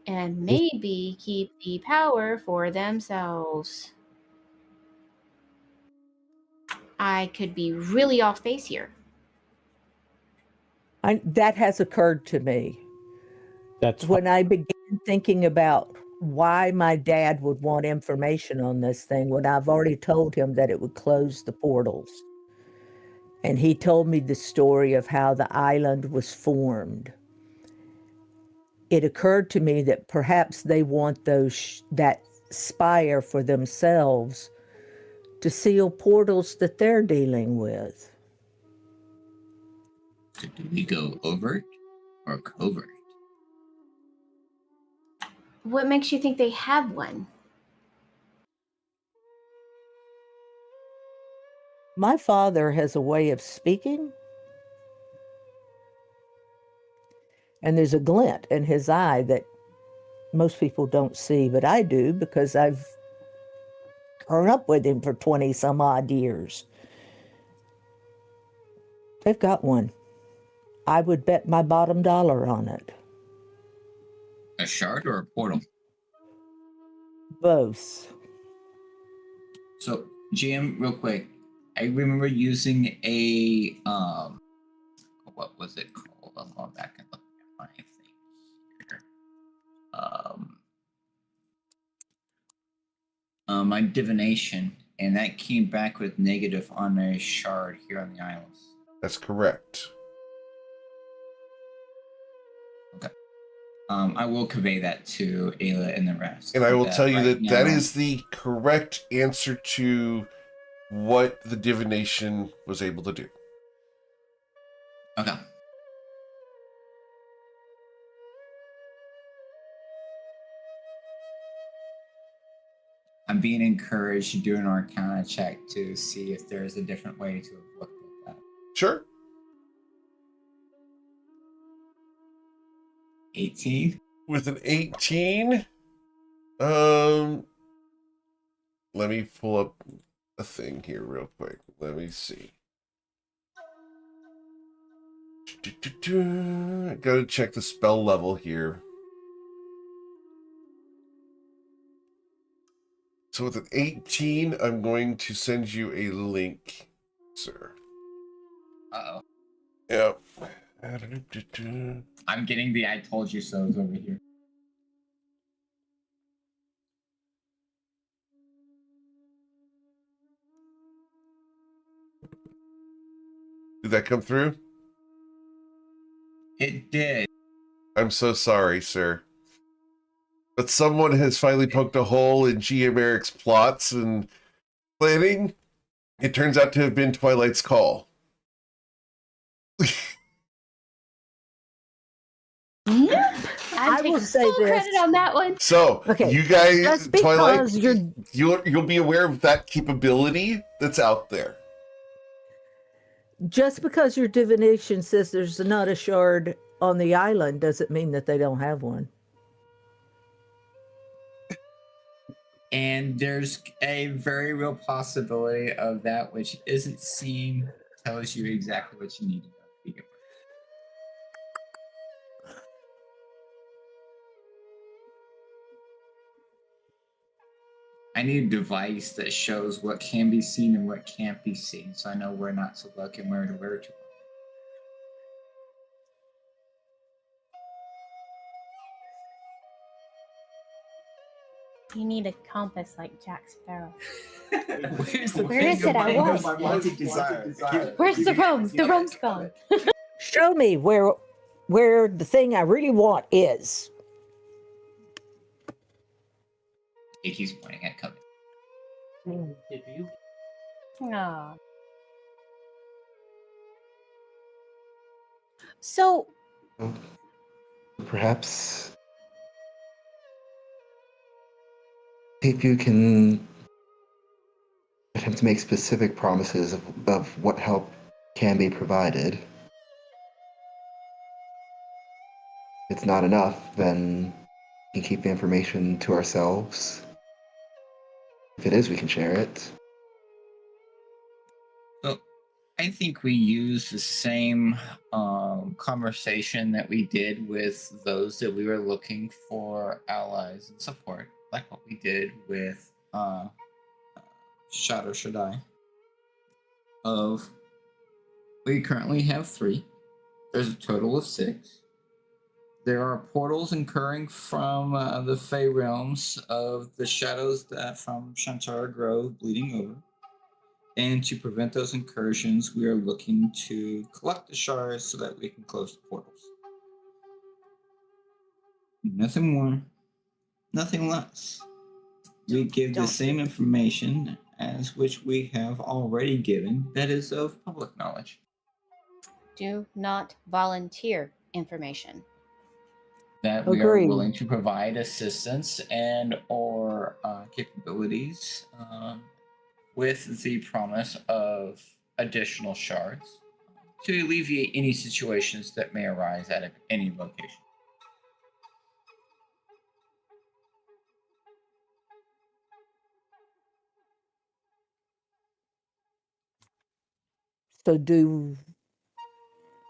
And maybe keep the power for themselves. I could be really off base here. That has occurred to me. That's When I began thinking about why my dad would want information on this thing, when I've already told him that it would close the portals. And he told me the story of how the island was formed. It occurred to me that perhaps they want that spire for themselves to seal portals that they're dealing with. So do we go overt or covert? What makes you think they have one? My father has a way of speaking, and there's a glint in his eye that most people don't see, but I do because I've grown up with him for 20 some odd years. They've got one. I would bet my bottom dollar on it. A shard or a portal? Both. So, GM, real quick, I remember using a what was it called? I'll go back and look at my thing here. My divination, and that came back with negative on a shard here on the islands. That's correct. Okay. I will convey that to Aila and the rest. And I will tell you that now, that is the correct answer to what the divination was able to do. Okay. I'm being encouraged to do an Arcana check to see if there is a different way to have looked at that. Sure. 18. With an 18, let me pull up a thing here real quick. Let me see. I gotta check the spell level here. So with an 18, I'm going to send you a link, sir. Uh-oh. Yep. I'm getting the I told you so's over here. Did that come through? It did. I'm so sorry, sir. But someone has finally poked a hole in GM Eric's plots and planning. It turns out to have been Twilight's Call. Nope. I I'm will taking say full this. credit on that one. So, Okay, you guys, just Twilight, because you'll be aware of that capability that's out there. Just because your divination says there's not a shard on the island doesn't mean that they don't have one. And there's a very real possibility of that which isn't seen tells you exactly what you need to know to begin with. I need a device that shows what can be seen and what can't be seen, so I know where not to look and where to look. You need a compass like Jack Sparrow. Where is it? I was. My wanted desire. Where's the room? The room's gone. Show me where the thing I really want is. It keeps pointing at Cubby. If you Aw. So, Perhaps if you can attempt to make specific promises of what help can be provided. If it's not enough, then we can keep the information to ourselves. If it is, we can share it. So, I think we use the same conversation that we did with those that we were looking for allies and support, like what we did with Shadow Shaddai. We currently have 3. There's a total of 6. There are portals incurring from the Fey realms of the shadows that from Shantara Grove bleeding over. And to prevent those incursions, we are looking to collect the shards so that we can close the portals. Nothing more, nothing less. We give the same information as which we have already given, that is of public knowledge. do not volunteer information. That we are Agreed. willing to provide assistance and or capabilities with the promise of additional shards to alleviate any situations that may arise at any location. So do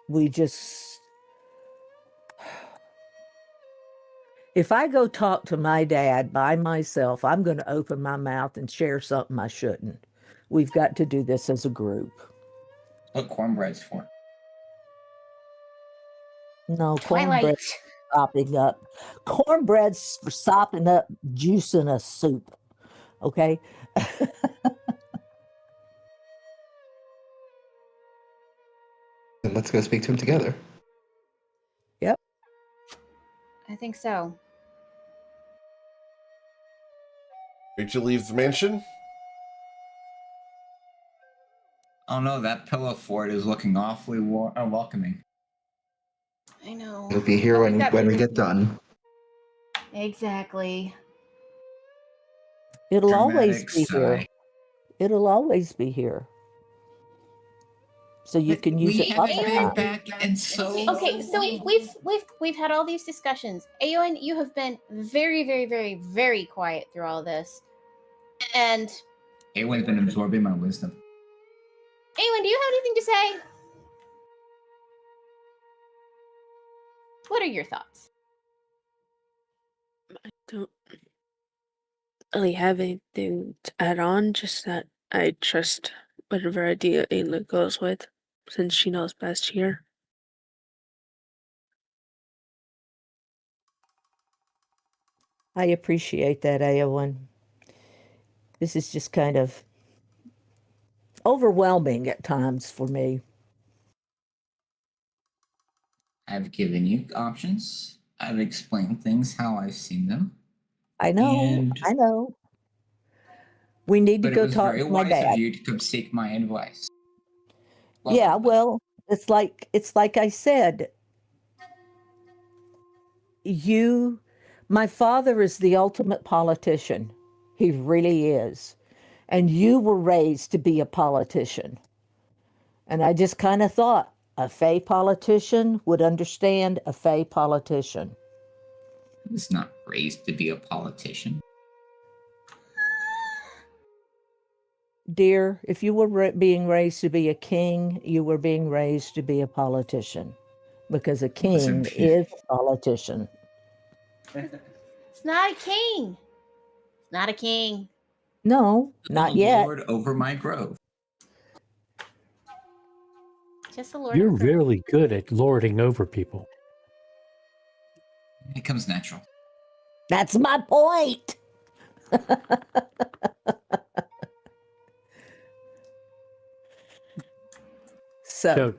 we just... If I go talk to my dad by myself, I'm going to open my mouth and share something I shouldn't. We've got to do this as a group. What cornbread's for? No, Twilight. cornbread's sopping up. Cornbread's for sopping up juice in a soup. Okay? Then let's go speak to him together. Yep. I think so. Ready to leave the mansion? Oh no, that pillow fort is looking awfully welcoming. I know. He'll be here But we've got when we bigger- get done. Exactly. It'll always Dramatic be here. sigh. It'll always be here. So you But can use we it lots of haven't been times. back in so Okay, so we've had all these discussions. Aowen, you have been very, very, very, very quiet through all this. And Awen's been absorbing my wisdom. Aowen, do you have anything to say? What are your thoughts? I don't really have anything to add on, just that I trust whatever idea Aila goes with, since she knows best here. I appreciate that, Aowen. This is just kind of overwhelming at times for me. I've given you options. I've explained things how I've seen them. I know. And- I know. We need to But it go was talk very to my wise dad. of you to come seek my advice. Yeah, well, it's like I said. My father is the ultimate politician. He really is. And you were raised to be a politician. And I just kind of thought a Fey politician would understand a Fey politician. I was not raised to be a politician. Dear, if you were being raised to be a king, you were being raised to be a politician. Because a king is a politician. It's not a king. It's not a king. No, not the yet. Lord over my grove. Just the Lord. You're of Grove. really good at lording over people. It comes natural. That's my point. So,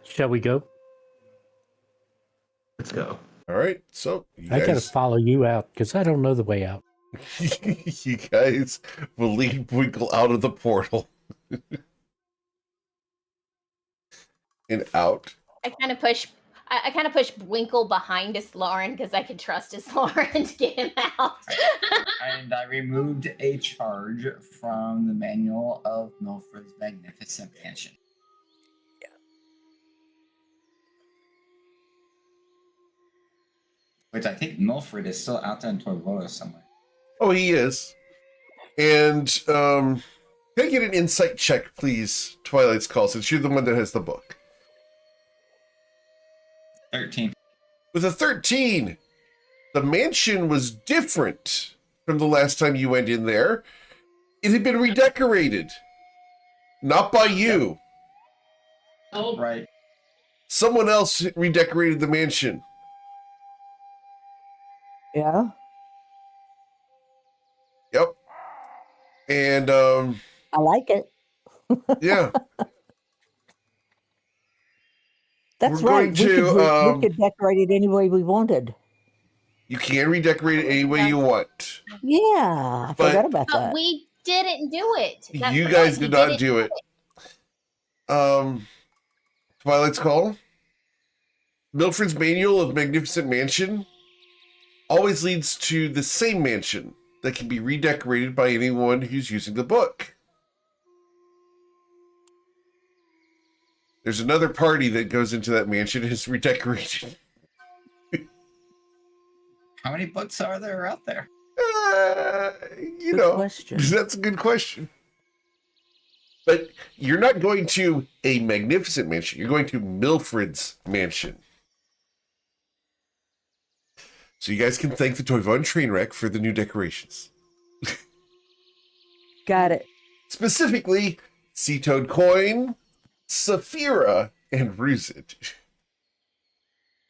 Shall we go? Let's go. All right, so you I gotta guys, follow you out because I don't know the way out. you guys will lead Winkle out of the portal and out. I kind of push. I kind of push Winkle behind his Lauren because I can trust his Lauren to get him out. And I removed a charge from the manual of Milford's Magnificent Mansion. Which I think Milford is still out there in Torvola somewhere. Oh, he is. And can I get an insight check, please? Twilight's Call, since you're the one that has the book. 13. With a 13, the mansion was different from the last time you went in there. It had been redecorated. Not by you. Oh, Right. Someone else redecorated the mansion. yeah, Yep. And I like it. yeah. That's We're right. going to, We could decorate it any way we wanted. You can redecorate it any way you want. Yeah, I But- forgot about But that. we didn't do it. That's You the guys point. did We not didn't do it. Twilight's Call. Milford's Manual of Magnificent Mansion always leads to the same mansion that can be redecorated by anyone who's using the book. There's another party that goes into that mansion and is redecorated. How many books are there out there? You Good know, question. that's a good question. But you're not going to a magnificent mansion. You're going to Milfred's mansion. So you guys can thank the Toyvon Trainwreck for the new decorations. Got it. Specifically, Sea Toad Coin, Saphira, and Ruzit.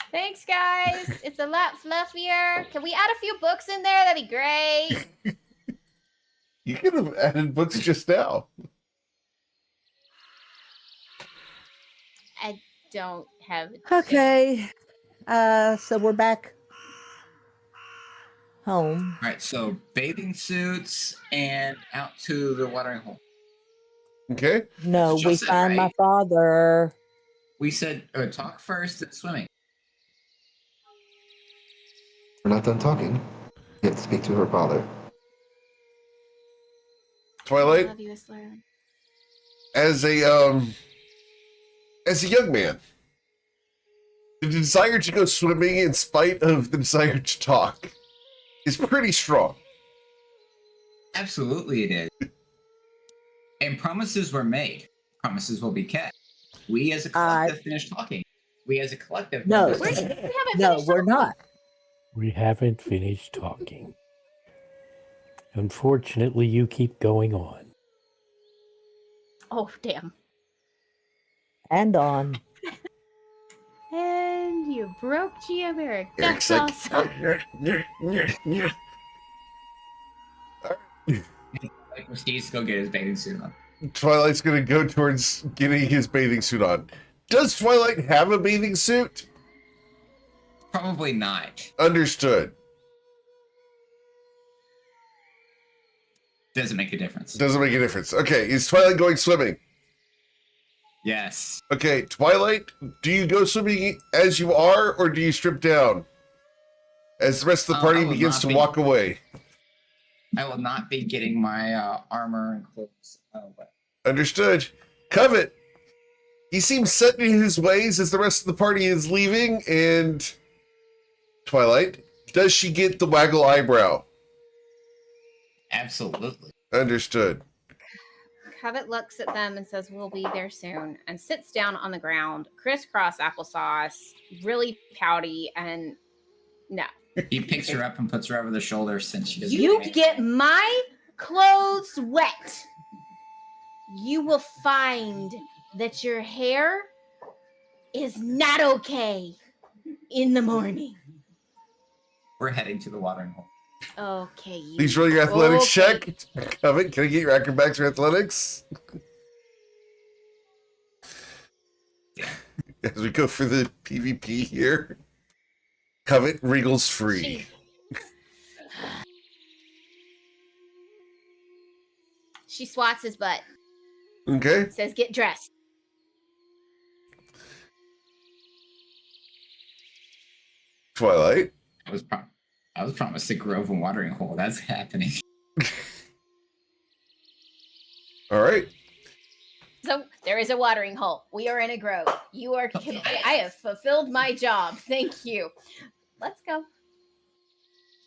Thanks, guys. It's a lot fluffier. Can we add a few books in there? That'd be great. You could have added books just now. I don't have. Okay. So we're back home. All right, so bathing suits and out to the watering hole. Okay. No, It's we just it, find my right? father. We said talk first, then swimming. We're not done talking. You have to speak to her father. I Twilight, love you, Isler. as a young man, the desire to go swimming in spite of the desire to talk is pretty strong. Absolutely, it is. And promises were made. Promises will be kept. We as a collective finished talking. We as a collective. No. We haven't No, finished we're talking. not. We haven't finished talking. Unfortunately, you keep going on. Oh, damn. And on. And you broke Geomeric. Eric's That's like, awesome. Like, he needs to go get his bathing suit on. Twilight's going to go towards getting his bathing suit on. Does Twilight have a bathing suit? Probably not. Understood. Doesn't make a difference. Doesn't make a difference. Okay, is Twilight going swimming? Yes. Okay, Twilight, do you go swimming as you are, or do you strip down? As the rest of the I party will begins not to be. walk away. I will not be getting my armor and clothes. Understood. Covet, he seems set in his ways as the rest of the party is leaving, and Twilight, does she get the waggle eyebrow? Absolutely. Understood. Covet looks at them and says, "We'll be there soon," and sits down on the ground, crisscross applesauce, really pouty, and no. He picks her up and puts her over the shoulder since she doesn't. You get my clothes wet. You will find that your hair is not okay in the morning. We're heading to the watering hole. Okay. Please roll your athletics Okay. check. Covet, can I get your acrobatics or athletics? As we go for the PvP here. Covet wriggles free. She swats his butt. Okay. Says, "Get dressed." Twilight. I was promised a grove and watering hole. That's happening. All right. So there is a watering hole. We are in a grove. You are. I have fulfilled my job. Thank you. Let's go.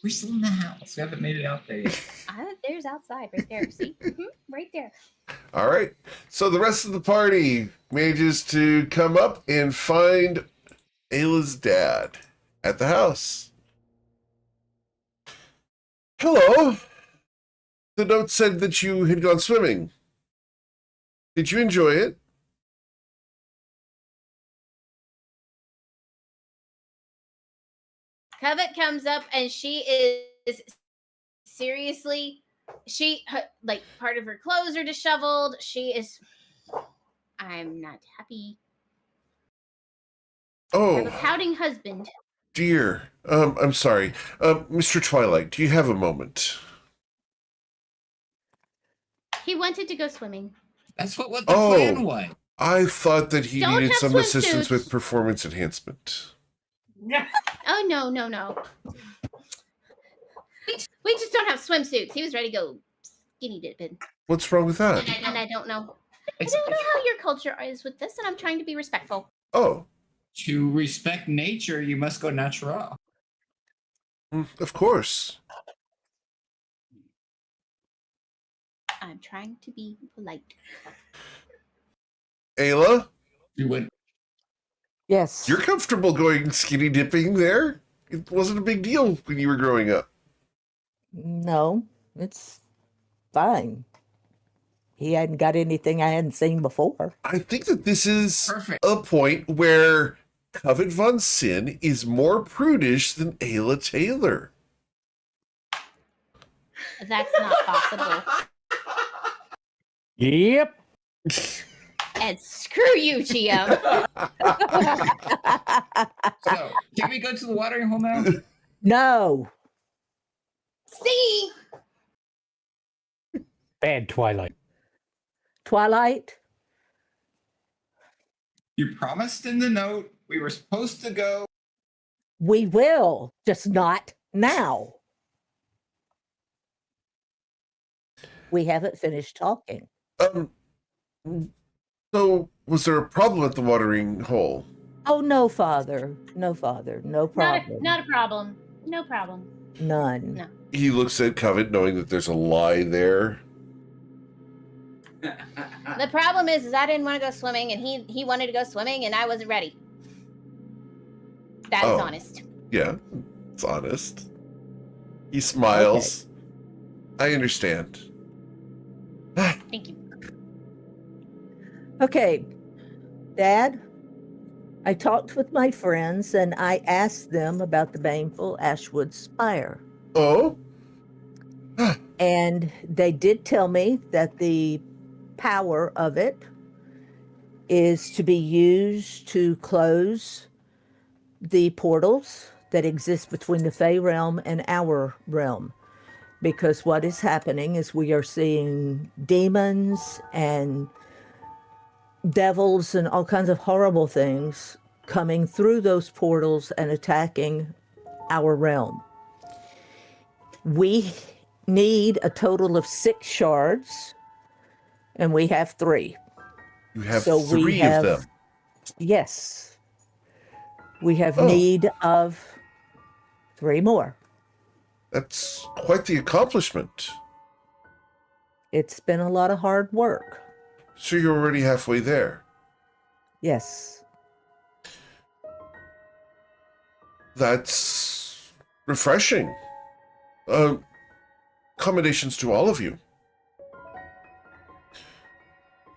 We're still in the house. We haven't made it out there yet. There's outside right there. See? Right there. All right. So the rest of the party manages to come up and find Ayla's dad at the house. Hello. The note said that you had gone swimming. Did you enjoy it? Covet comes up and she is seriously, like part of her clothes are disheveled. She is, I'm not happy. I have a Oh, pouting husband. dear. I'm sorry. Mr. Twilight, do you have a moment? He wanted to go swimming. That's what the plan was. I thought that he Don't needed have some assistance swimsuits. with performance enhancement. Oh, no. We just don't have swimsuits. He was ready to go skinny dipping. What's wrong with that? And I don't know. I don't know how your culture is with this, and I'm trying to be respectful. Oh, To respect nature, you must go natural. of course. I'm trying to be polite. Ayla, You would. Yes. you're comfortable going skinny dipping there? It wasn't a big deal when you were growing up. No, it's fine. He hadn't got anything I hadn't seen before. I think that this is Perfect. a point where Covet von Sin is more prudish than Ayla Taylor. That's not possible. Yep. And screw you, GM. So, can we go to the watering hole now? No. See? Bad Twilight. Twilight? You promised in the note we were supposed to go. We will, just not now. We haven't finished talking. So was there a problem at the watering hole? Oh, no, Father. No, Father. No problem. Not a problem. No problem. None. No. He looks at Covet knowing that there's a lie there. The problem is I didn't want to go swimming, and he wanted to go swimming, and I wasn't ready. That is Oh. honest. Yeah, it's honest. He smiles. I understand. Thank you. Okay, Dad, I talked with my friends and I asked them about the baneful Ashwood Spire. Oh? And they did tell me that the power of it is to be used to close the portals that exist between the Fey realm and our realm. Because what is happening is we are seeing demons and devils and all kinds of horrible things coming through those portals and attacking our realm. We need a total of 6 shards, and we have 3. You have So we 3 have- of them. Yes. We have Oh. need of 3 more. That's quite the accomplishment. It's been a lot of hard work. So you're already halfway there. Yes. That's refreshing. Accommodations to all of you.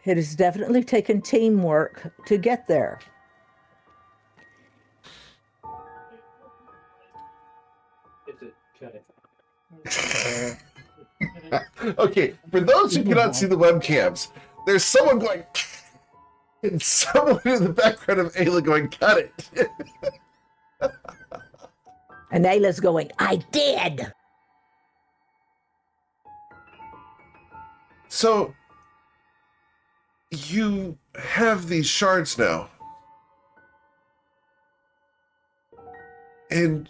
It has definitely taken teamwork to get there. Is it cut it? Okay, for those who cannot see the webcams, there's someone going and someone in the background of Ayla going, cut it. And Ayla's going, I did. So you have these shards now. And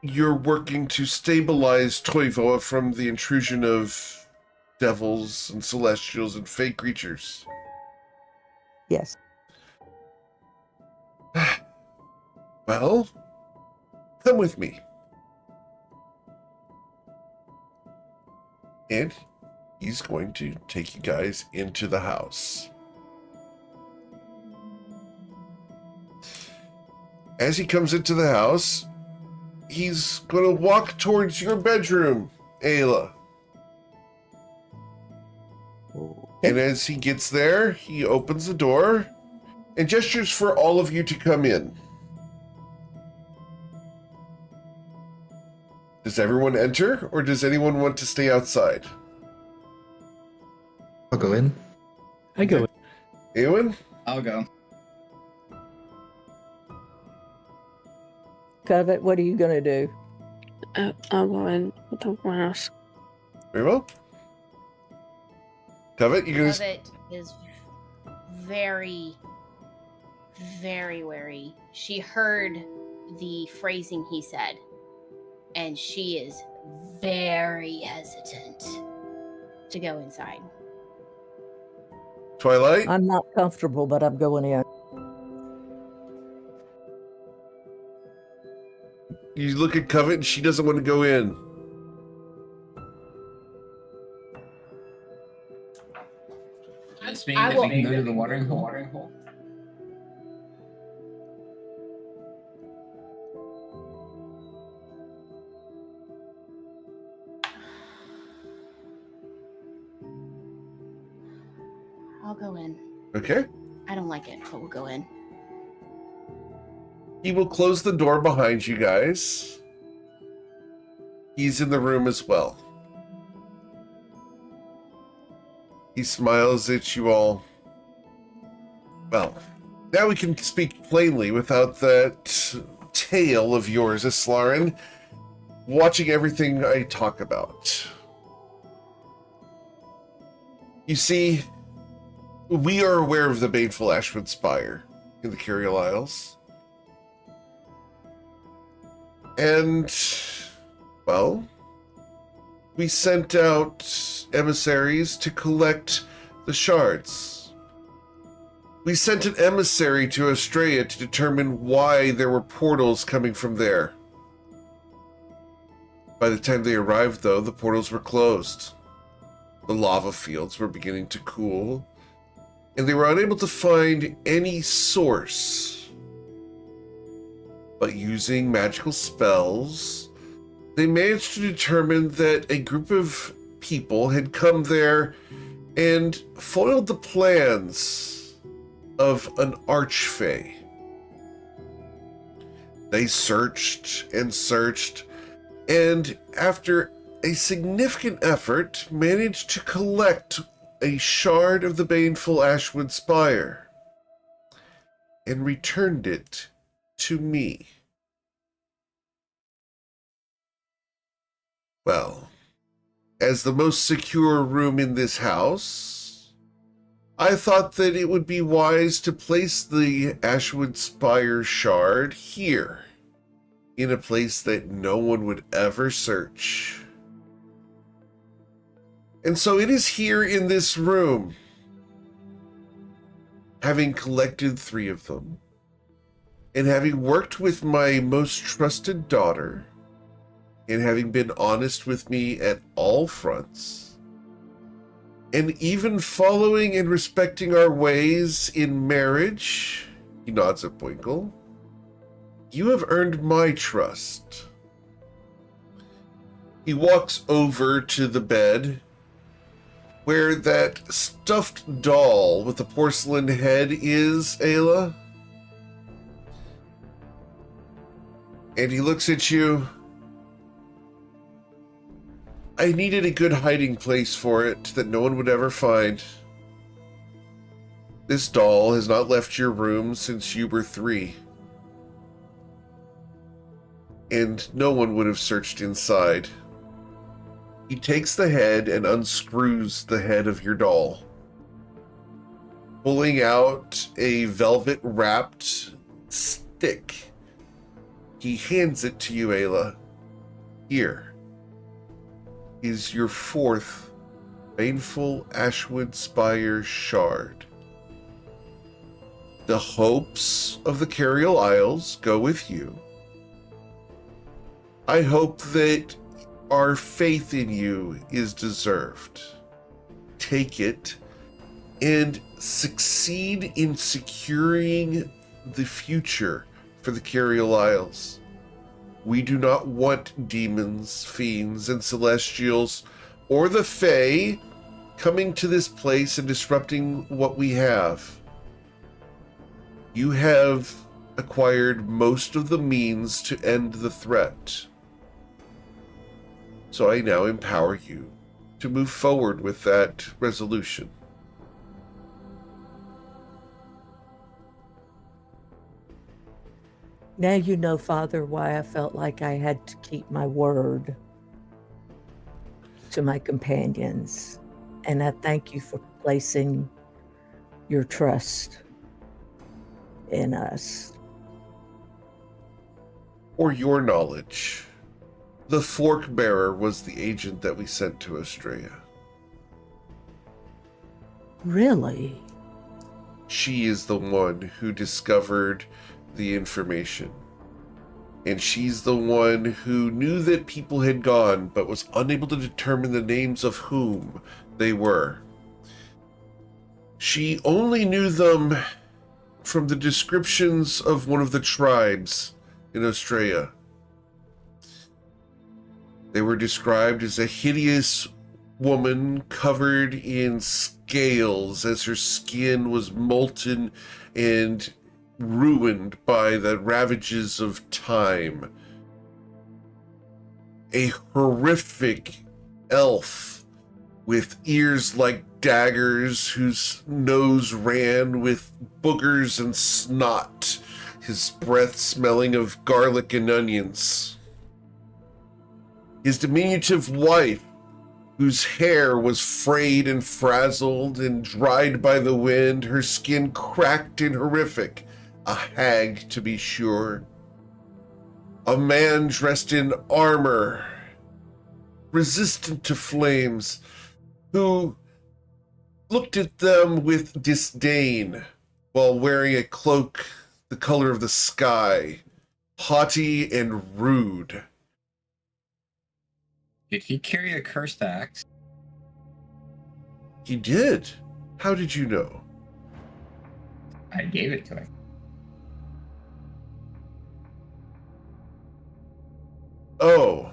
you're working to stabilize Toivoa from the intrusion of devils and celestials and fey creatures. Yes. Well, come with me. And he's going to take you guys into the house. As he comes into the house, he's going to walk towards your bedroom, Ayla. And as he gets there, he opens the door and gestures for all of you to come in. Does everyone enter, or does anyone want to stay outside? I'll go in. I go. Eowyn? I'll go. Covet, what are you going to do? I'll go in with everyone else. Very well. Covet, you gonna... Covet is very, very wary. She heard the phrasing he said, and she is very hesitant to go inside. Twilight? I'm not comfortable, but I'm going in. You look at Covet and she doesn't want to go in. That's me. I If will- we can go to the watering hole. I'll go in. Okay. I don't like it, but we'll go in. He will close the door behind you guys. He's in the room as well. He smiles at you all. Well, now we can speak plainly without that tale of yours, Islarin, watching everything I talk about. You see, we are aware of the baneful Ashwood Spire in the Curial Isles. And, well, we sent out emissaries to collect the shards. We sent an emissary to Australia to determine why there were portals coming from there. By the time they arrived, though, the portals were closed. The lava fields were beginning to cool, and they were unable to find any source. But using magical spells, they managed to determine that a group of people had come there and foiled the plans of an archfey. They searched and searched, and after a significant effort, managed to collect a shard of the baneful Ashwood Spire and returned it to me. Well, as the most secure room in this house, I thought that it would be wise to place the Ashwood Spire shard here, in a place that no one would ever search. And so it is here in this room, having collected 3 of them, and having worked with my most trusted daughter, and having been honest with me at all fronts, and even following and respecting our ways in marriage, he nods at Boinkle, you have earned my trust. He walks over to the bed where that stuffed doll with the porcelain head is, Aila. And he looks at you. I needed a good hiding place for it that no one would ever find. This doll has not left your room since you were 3. And no one would have searched inside. He takes the head and unscrews the head of your doll, pulling out a velvet-wrapped stick. He hands it to you, Aila. Here is your 4th baneful Ashwood Spire shard. The hopes of the Curial Isles go with you. I hope that our faith in you is deserved. Take it and succeed in securing the future for the Curial Isles. We do not want demons, fiends, and celestials, or the Fae coming to this place and disrupting what we have. You have acquired most of the means to end the threat. So I now empower you to move forward with that resolution. Now you know, Father, why I felt like I had to keep my word to my companions. And I thank you for placing your trust in us. For your knowledge, the Fork Bearer was the agent that we sent to Australia. Really? she is the one who discovered the information. And she's the one who knew that people had gone, but was unable to determine the names of whom they were. She only knew them from the descriptions of one of the tribes in Australia. They were described as a hideous woman covered in scales as her skin was molten and ruined by the ravages of time. A horrific elf with ears like daggers, whose nose ran with boogers and snot, his breath smelling of garlic and onions. His diminutive wife, whose hair was frayed and frazzled and dried by the wind, her skin cracked and horrific, a hag to be sure. A man dressed in armor, resistant to flames, who looked at them with disdain while wearing a cloak the color of the sky, haughty and rude. Did he carry a cursed axe? He did. How did you know? I gave it to him. Oh,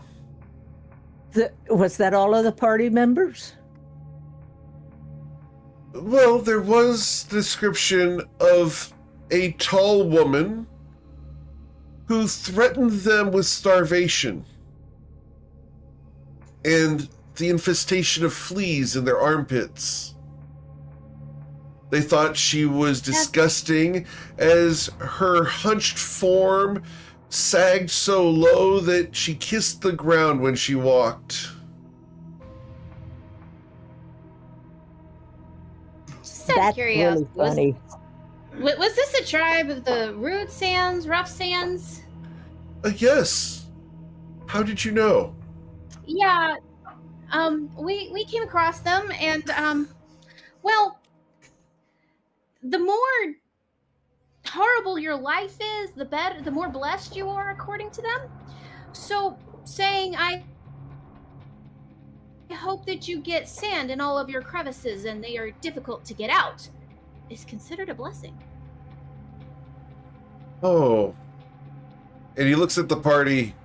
Was that all of the party members? well, there was description of a tall woman who threatened them with starvation and the infestation of fleas in their armpits. They thought she was disgusting as her hunched form sagged so low that she kissed the ground when she walked. Just out of That's curiosity, really funny. was this a tribe of the Rude Sands, Rough Sands? Yes. How did you know? Yeah, we came across them, and well, the more horrible your life is, the better, the more blessed you are, according to them. So, saying I hope that you get sand in all of your crevices and they are difficult to get out is considered a blessing. Oh. And he looks at the party.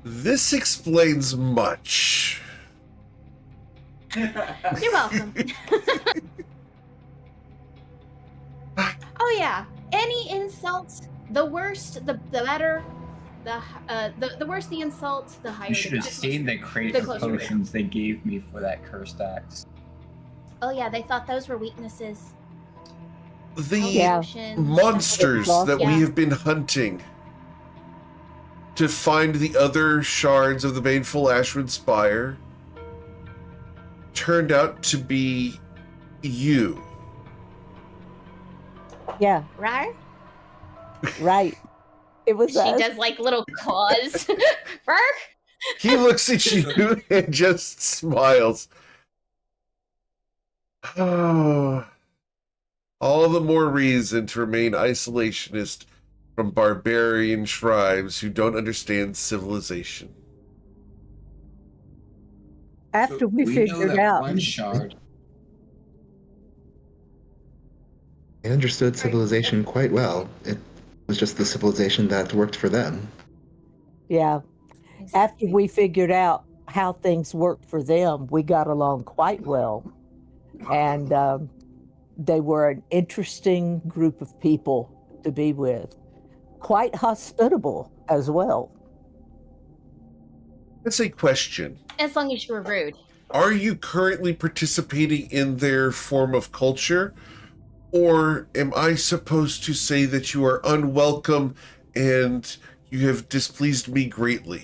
This explains much. You're welcome. Oh yeah, any insult, the worse, the better. The worse the insult, the higher. You should have seen the crate of closer we are. potions they gave me for that cursed axe. Oh yeah, they thought those were weaknesses. The Yeah. monsters that we Yeah. have been hunting to find the other shards of the Baneful Ashwood Spire turned out to be you. Yeah, Right? right. It was She us. does like little claws. Fur? He looks at you and just smiles. Oh, all the more reason to remain isolationist from barbarian tribes who don't understand civilization. After So we know figured that out. one shard. They understood civilization quite well. It was just the civilization that worked for them. Yeah. After we figured out how things worked for them, we got along quite well. And they were an interesting group of people to be with, quite hospitable as well. That's a question. As long as you were rude. Are you currently participating in their form of culture? Or am I supposed to say that you are unwelcome and you have displeased me greatly?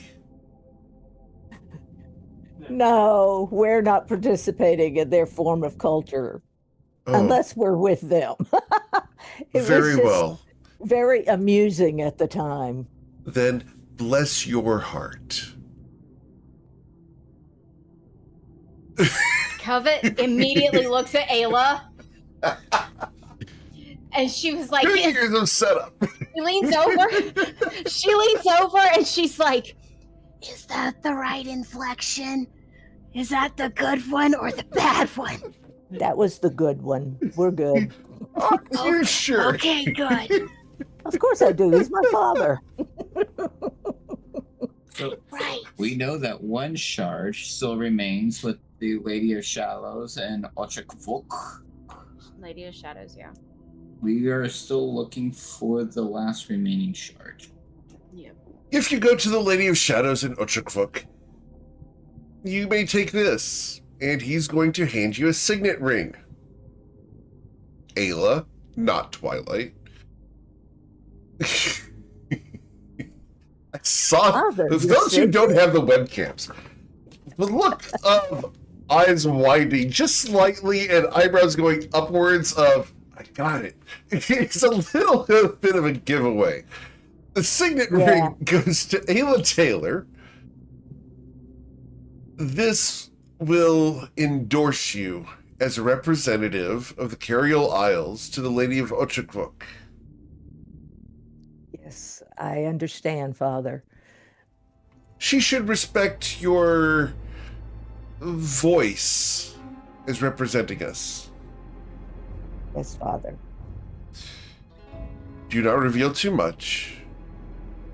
No, we're not participating in their form of culture Oh, unless we're with them. It was very just well. very amusing at the time. Then bless your heart. Covet immediately looks at Ayla. And she was like, 2 years of setup. she leans over. She leans over and she's like, "Is that the right inflection? Is that the good one or the bad one?" That was the good one. We're good. Are you sure? Okay, good. Of course I do. He's my father. So Right. we know that one shard still remains with the Lady of Shallows and Ochakvok. Lady of Shadows, yeah. We are still looking for the last remaining shard. Yep. If you go to the Lady of Shadows in Ochakvok, you may take this, and he's going to hand you a signet ring. Aila, not Twilight. I saw Father, those your who signet? don't have the webcams. The look of eyes widening just slightly and eyebrows going upwards of, I got it. It's a little bit of a giveaway. The signet ring goes to Aila Taylor. This will endorse you as a representative of the Cariol Isles to the Lady of Ochakvok. Yes, I understand, Father. She should respect your voice as representing us. Yes, Father. Do not reveal too much,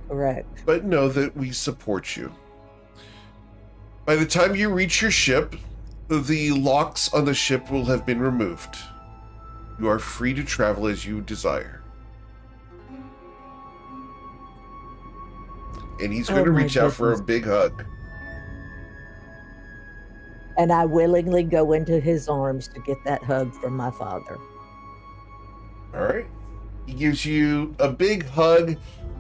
Correct. but know that we support you. By the time you reach your ship, the locks on the ship will have been removed. You are free to travel as you desire. And he's going to my reach out for a goodness. big hug. And I willingly go into his arms to get that hug from my father. All right. He gives you a big hug,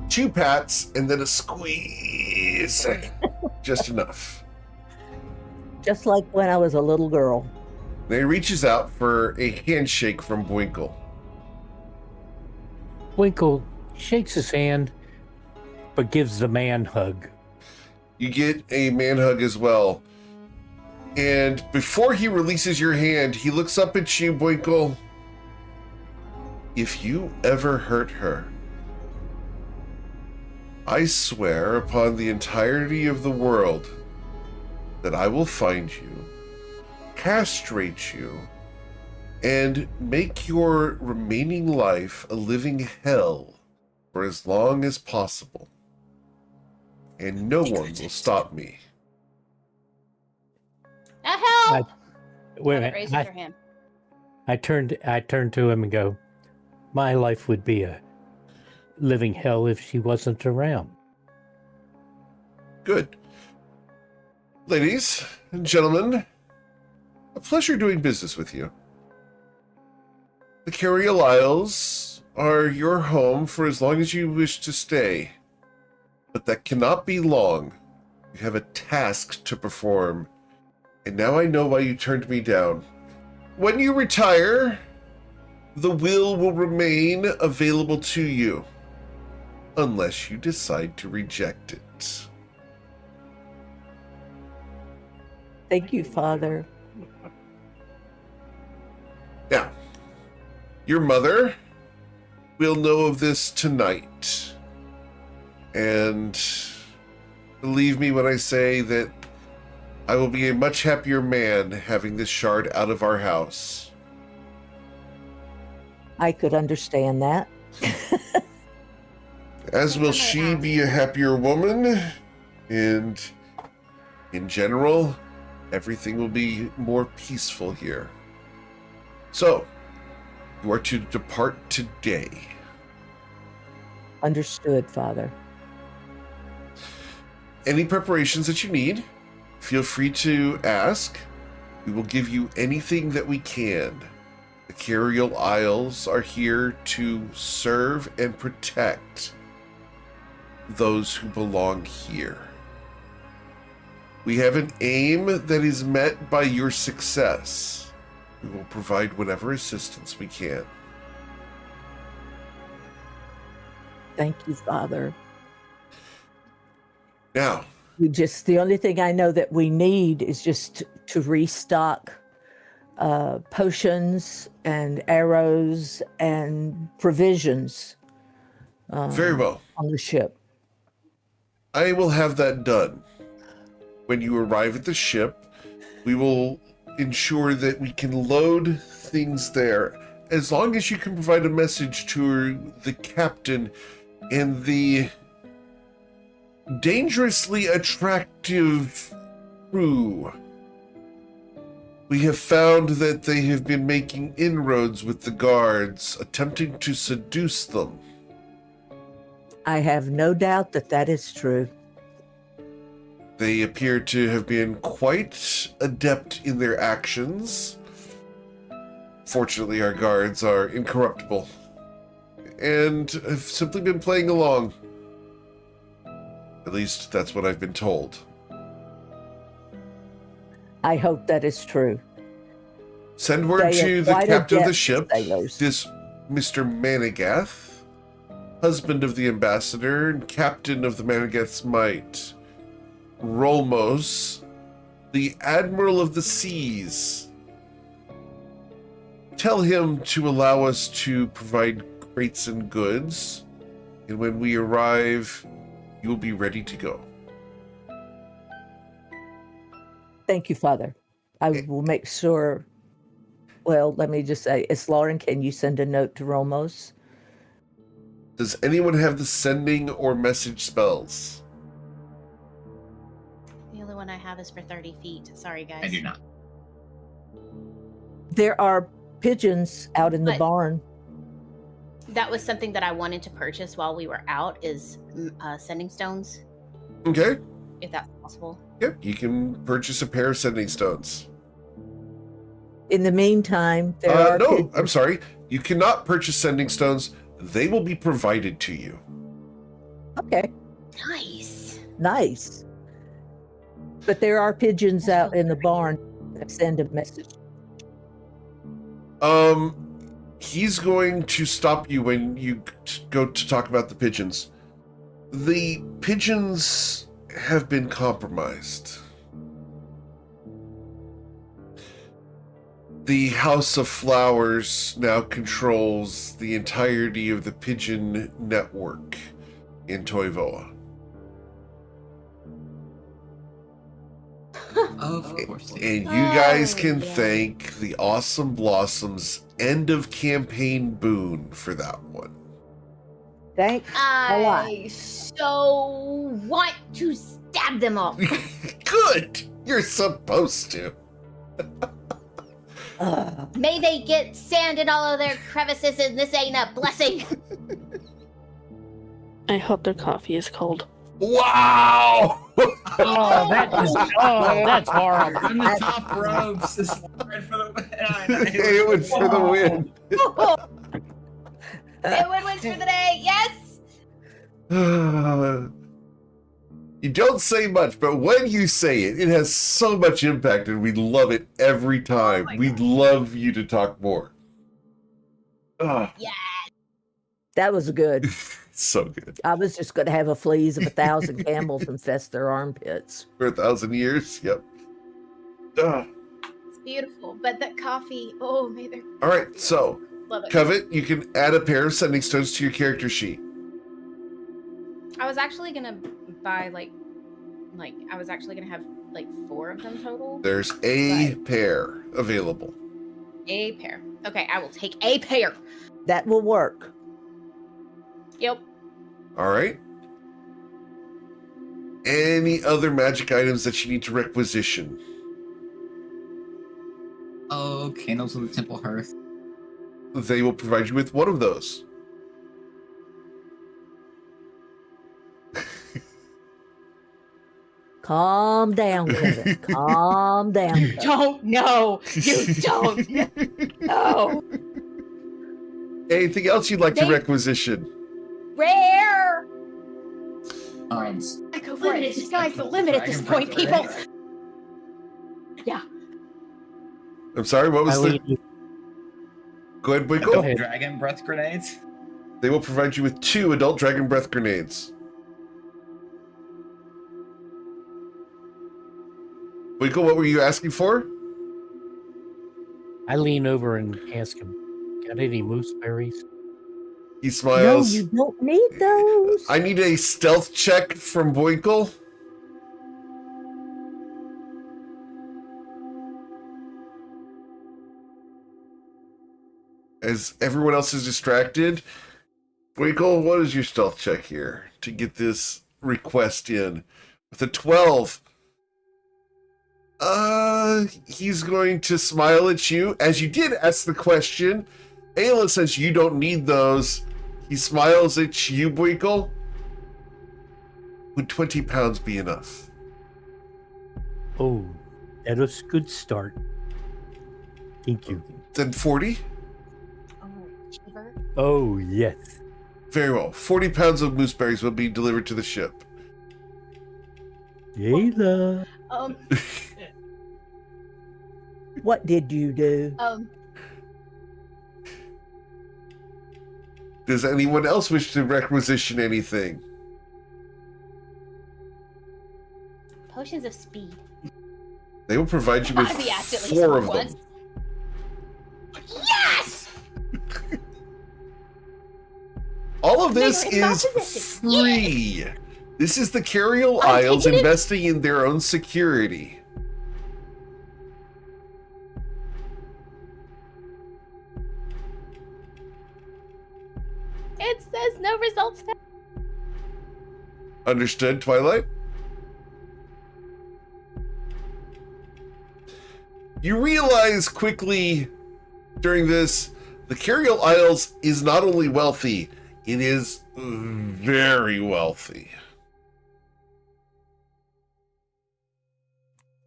2 pats, and then a squeeze. Just enough. Just like when I was a little girl. Then he reaches out for a handshake from Winkle. Winkle shakes his hand, but gives the man hug. You get a man hug as well. And before he releases your hand, he looks up at you, Winkle. If you ever hurt her, I swear upon the entirety of the world that I will find you, castrate you, and make your remaining life a living hell for as long as possible. And no one will stop me. Help! Wait a Raise minute. your hand. I turned to him and go, my life would be a living hell if she wasn't around. Good. Ladies and gentlemen, a pleasure doing business with you. The Cariol Isles are your home for as long as you wish to stay. But that cannot be long. You have a task to perform. And now I know why you turned me down. When you retire, the will remain available to you. Unless you decide to reject it. Thank you, Father. Now, your mother will know of this tonight. And believe me when I say that I will be a much happier man having this shard out of our house. I could understand that. As will she be a happier woman. And in general, everything will be more peaceful here. So, you are to depart today. Understood, Father. Any preparations that you need, feel free to ask. We will give you anything that we can. The Cariol Isles are here to serve and protect those who belong here. We have an aim that is met by your success. We will provide whatever assistance we can. Thank you, Father. Now, The only thing I know that we need is just to restock potions and arrows and provisions Very well. on the ship. I will have that done. When you arrive at the ship, we will ensure that we can load things there. As long as you can provide a message to the captain and the dangerously attractive crew. We have found that they have been making inroads with the guards, attempting to seduce them. I have no doubt that that is true. They appear to have been quite adept in their actions. Fortunately, our guards are incorruptible and have simply been playing along. At least that's what I've been told. I hope that is true. Send word They to are the quite captain of the adept ship, sailors. this Mr. Manigath, husband of the ambassador and captain of the Manigath's might, Rolmos, the admiral of the seas. Tell him to allow us to provide crates and goods, and when we arrive, you will be ready to go. Thank you, Father. I will make sure. Well, let me just say, it's Lauren. Can you send a note to Romos? Does anyone have the sending or message spells? The only one I have is for 30 feet. Sorry, guys. I do not. There are pigeons out in the But- barn. That was something that I wanted to purchase while we were out, is sending stones, Okay. if that's possible. Yep, you can purchase a pair of sending stones. In the meantime, there are No, pigeons. I'm sorry. You cannot purchase sending stones. They will be provided to you. Okay, Nice. nice. But there are pigeons out in the barn that send a message. He's going to stop you when you go to talk about the pigeons. The pigeons have been compromised. The House of Flowers now controls the entirety of the pigeon network in Toivoa. Of course. And you guys Oh, can yeah. thank the Awesome Blossoms end of campaign boon for that one. Thanks a lot. I so want to stab them all. Good! You're supposed to. May they get sand in all of their crevices, and this ain't a blessing. I hope their coffee is cold. Wow! That's horrible. From the top ropes, this line for the win. It was for the win. It wins for the day. Yes. You don't say much, but when you say it, it has so much impact, and we love it every time. my We'd love you to talk more. Ah, Yeah. That was good. so good. I was just going to have a fleas of 1,000 camels infest their armpits. For 1,000 years, yep. Ah. It's beautiful, but that coffee. Oh, may they All right, so love it. Covet, you can add a pair of sending stones to your character sheet. I was actually gonna buy like I was actually gonna have like 4 of them total. There's a Right. pair available. A pair. Okay, I will take a pair. That will work. Yep. All right. Any other magic items that you need to requisition? Oh, candles on the temple hearth. They will provide you with one of those. Calm down, Kevin. Calm down. Kevin. Don't know. You don't know. Anything else you'd like to They- requisition? Rare. Um, I go for it. Sky's the limit at this point, people. I'm sorry, what was I the... leave you- Go ahead, Winkle. Go ahead. Dragon breath grenades. They will provide you with 2 adult dragon breath grenades. Winkle, what were you asking for? I lean over and ask him, got any mooseberries? He No, smiles. you don't need those. I need a stealth check from Boinkle. As everyone else is distracted, Boinkle, what is your stealth check here to get this request in? With a 12, he's going to smile at you. As you did ask the question, Aila says you don't need those. He smiles at you, Boinkle. Would 20 pounds be enough? Oh, that was a good start. Thank you. Then 40? Oh, Cheever. Oh, yes. Very well. 40 pounds of mooseberries will be delivered to the ship. Ayla. What did you do? Does anyone else wish to requisition anything? Potions of speed. They will provide you with Gotta be asked at least 4 of once. them. Yes! All of this Vigor in is opposition. free. This is the Carial I'm Isles taking it- investing in their own security. It says no results. Understood, Twilight? You realize quickly during this, the Carial Isles is not only wealthy, it is very wealthy.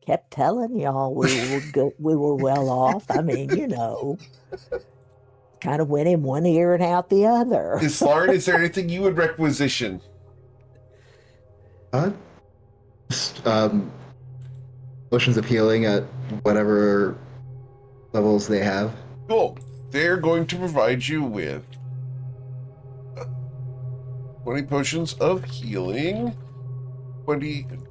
Kept telling y'all we were well off. I mean, you know, kind of went in one ear and out the other. Lauren, is there anything you would requisition? Just, potions of healing at whatever levels they have. Cool. They're going to provide you with 20 potions of healing,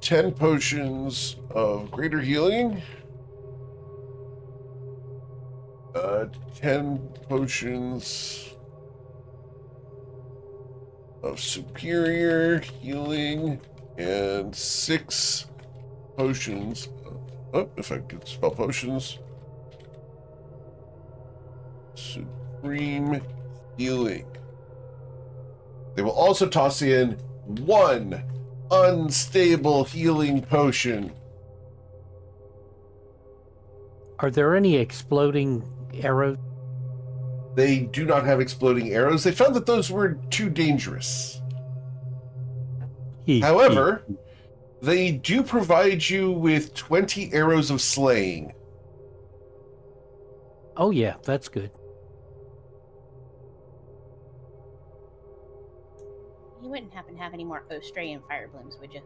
10 potions of greater healing, 10 potions of superior healing, and 6 potions. If I could spell potions. Supreme healing. They will also toss in 1 unstable healing potion. Are there any exploding arrows? They do not have exploding arrows. They found that those were too dangerous. However, they do provide you with 20 arrows of slaying. Oh, yeah, that's good. You wouldn't happen to have any more Australian fire blooms, would you?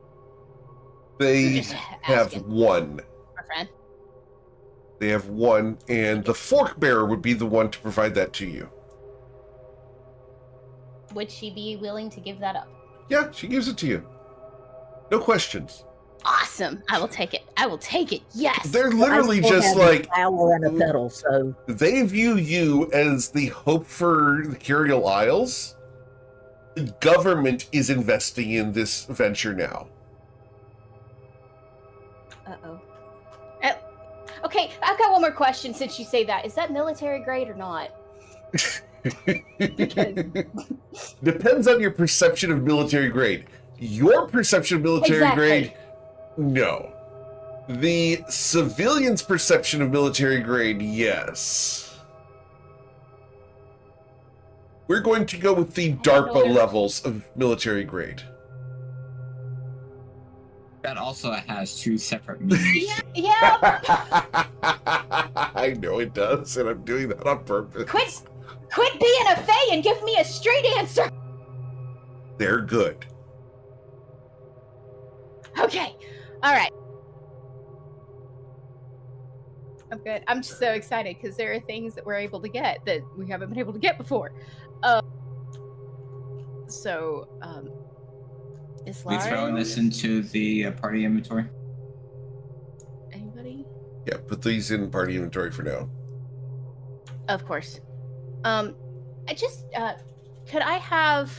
They Just have asking. 1. Our friend. They have 1, and the fork bearer would be the one to provide that to you. Would she be willing to give that up? Yeah, she gives it to you. No questions. Awesome. I will take it. I will take it. Yes. They're literally I still just have a like, flower and a petal, so they view you as the hope for the Carial Isles. The government is investing in this venture now. Uh-oh. Okay, I've got one more question since you say that. Is that military grade or not? Depends on your perception of military grade. Your perception of military Exactly. grade, no. The civilian's perception of military grade, yes. We're going to go with the DARPA levels of military grade. That also has 2 separate meanings. Yeah. I know it does, and I'm doing that on purpose. Quit being a fae and give me a straight answer. They're good. Okay. All right. I'm good. I'm just so excited because there are things that we're able to get that we haven't been able to get before. Is We throwing Lauren? this into the party inventory. Anybody? Yeah, put these in party inventory for now. Of course. I just could I have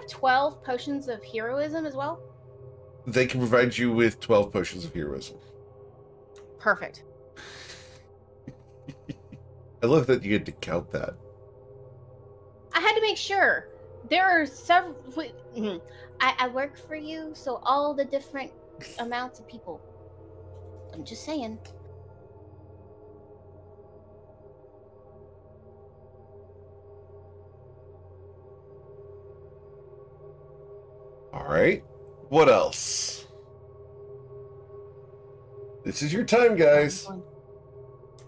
12 potions of heroism as well? They can provide you with 12 potions of heroism. Perfect. I love that you get to count that. I had to make sure. There are several. I work for you, so all the different amounts of people. I'm just saying. All right. What else? This is your time, guys.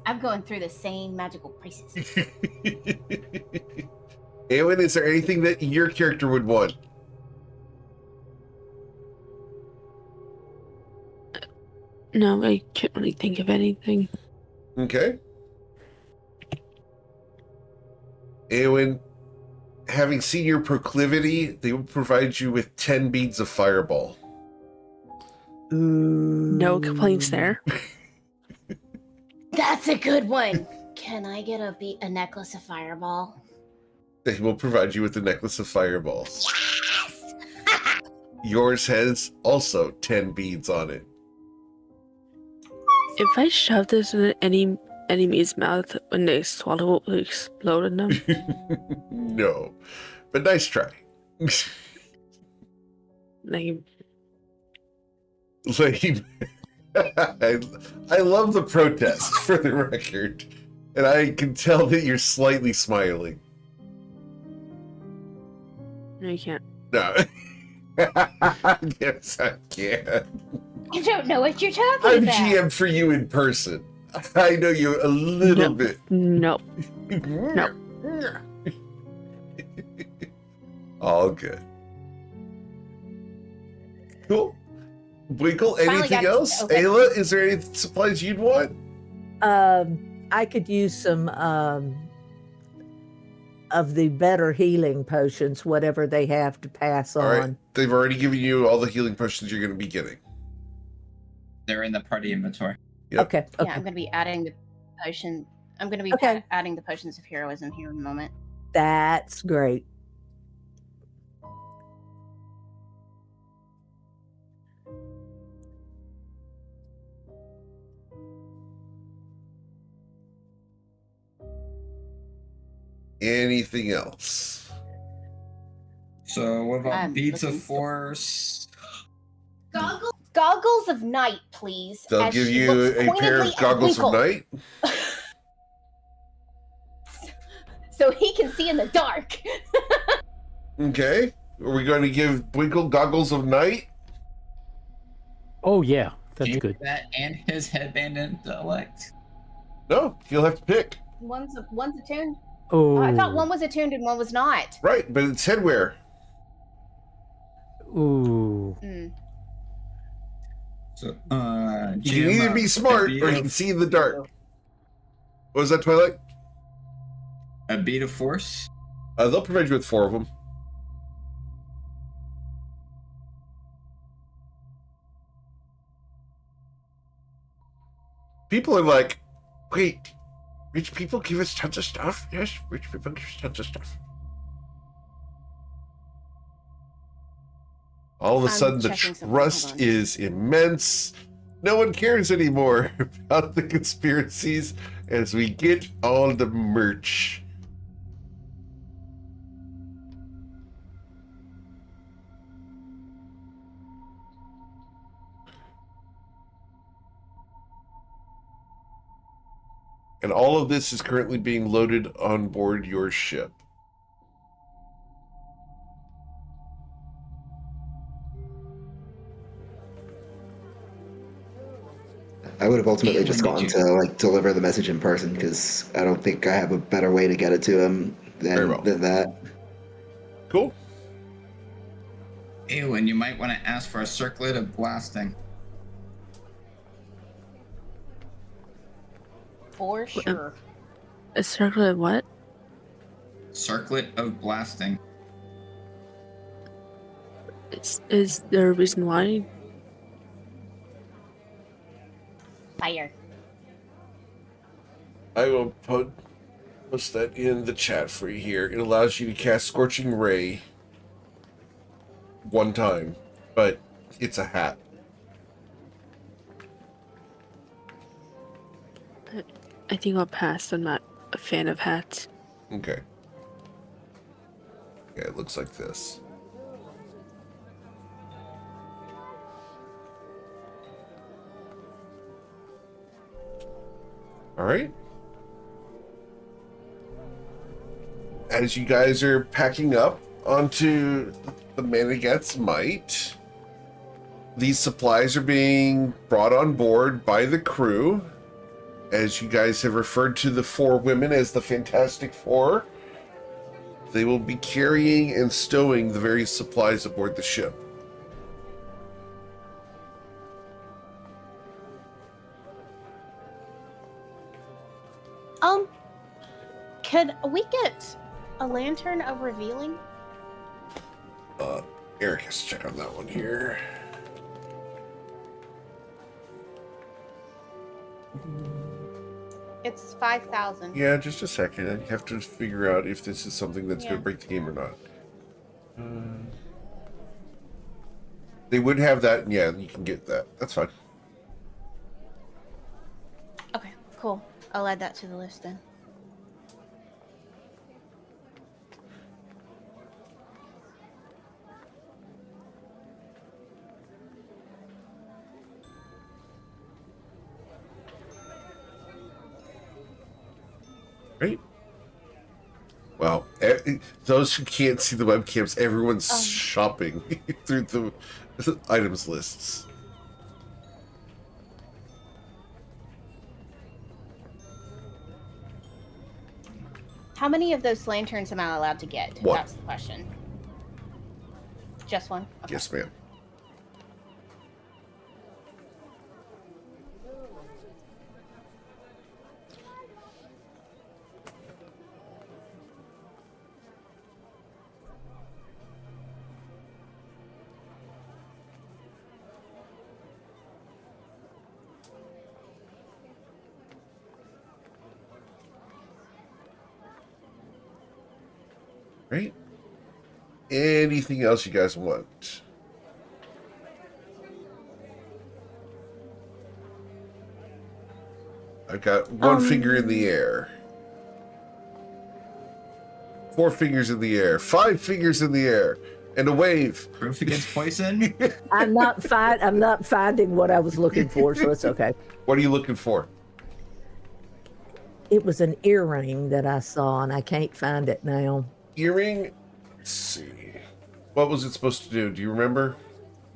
I'm going through the same magical prices. Awen, is there anything that your character would want? No, I can't really think of anything. Okay. Awen, having seen your proclivity, they will provide you with 10 beads of fireball. No complaints there. That's a good one. Can I get a necklace of fireball? They will provide you with a necklace of fireballs. Yes! Yours has also 10 beads on it. If I shove this in any enemy's mouth when they swallow it, will explode in them. No. But nice try. Like, Lame. I love the protest, for the record. And I can tell that you're slightly smiling. no, you can't. No. Yes, I can. I don't know what you're talking I'm about. GM for you in person. I know you a little No. bit. No. No. All good. Cool. Winkle, Finally anything got- else? okay. Ayla, is there any supplies you'd want? I could use some of the better healing potions, whatever they have to pass All on. right. They've already given you all the healing potions you're going to be getting. They're in the party inventory. Yep. Okay. Yeah, I'm going to be adding the potion. I'm going to be Okay. adding the potions of heroism here in a moment. That's great. Anything else? So what about I'm beads of looking for- force? Goggles of night, please. They'll as give she you looks a pair pointedly of at goggles of Winkle, night. so he can see in the dark. Okay. Are we going to give Winkle goggles of night? Oh, yeah, that's Do good. that and his headband intellect. No, you'll have to pick. One's attuned. Oh, I thought one was attuned and one was not. Right, but it's headwear. Ooh. Mm. So, You can GM, either be smart a bead or you of- can see in the dark. What was that, Twilight? A bead of force. They'll provide you with 4 of them. People are like, wait, rich people give us tons of stuff? Yes, rich people give us tons of stuff. All of a I'm sudden, the checking something. trust Hold on. is immense. No one cares anymore about the conspiracies as we get all the merch. And all of this is currently being loaded on board your ship. I would have ultimately When just did gone you- to like deliver the message in person because I don't think I have a better way to get it to him Very well. than that. Cool. Ew, and you might want to ask for a circlet of blasting. For sure. A circle of what? Circlet of blasting. Is there a reason why? Fire. I will post that in the chat for you here. It allows you to cast Scorching Ray one time, but it's a hat. I think I'll pass. I'm not a fan of hats. Okay. Yeah, it looks like this. All right. As you guys are packing up onto the Manigat's Might, these supplies are being brought on board by the crew. As you guys have referred to the 4 women as the Fantastic Four, they will be carrying and stowing the various supplies aboard the ship. Could we get a lantern of revealing? Eric has to check on that one here. It's 5,000. Yeah, just a second. I have to figure out if this is something that's going Yeah. to break the game or not. They would have that, and yeah, you can get that. That's fine. Okay, cool. I'll add that to the list then. Right? Well, those who can't see the webcams, everyone's shopping through the items lists. How many of those lanterns am I allowed to get? One. That's the question. Just one? Okay. Yes, ma'am. Right? Anything else you guys want? I've got one finger in the air. 4 fingers in the air. 5 fingers in the air. And a wave. Proof against poison? I'm not finding what I was looking for, so it's okay. What are you looking for? It was an earring that I saw, and I can't find it now. Earring? Let's see. What was it supposed to do? Do you remember?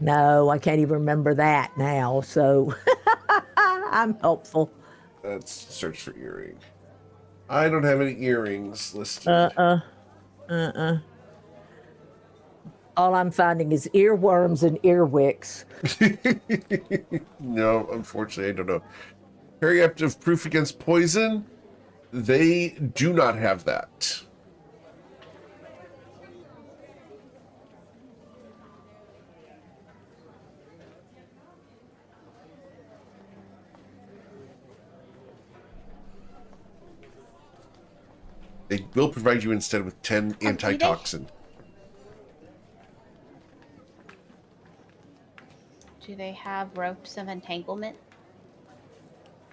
No, I can't even remember that now, so I'm helpful. Let's search for earring. I don't have any earrings listed. All I'm finding is earworms and earwicks. No, unfortunately, I don't know. Periactive proof against poison? They do not have that. They will provide you instead with 10 antitoxin. Do they have ropes of entanglement?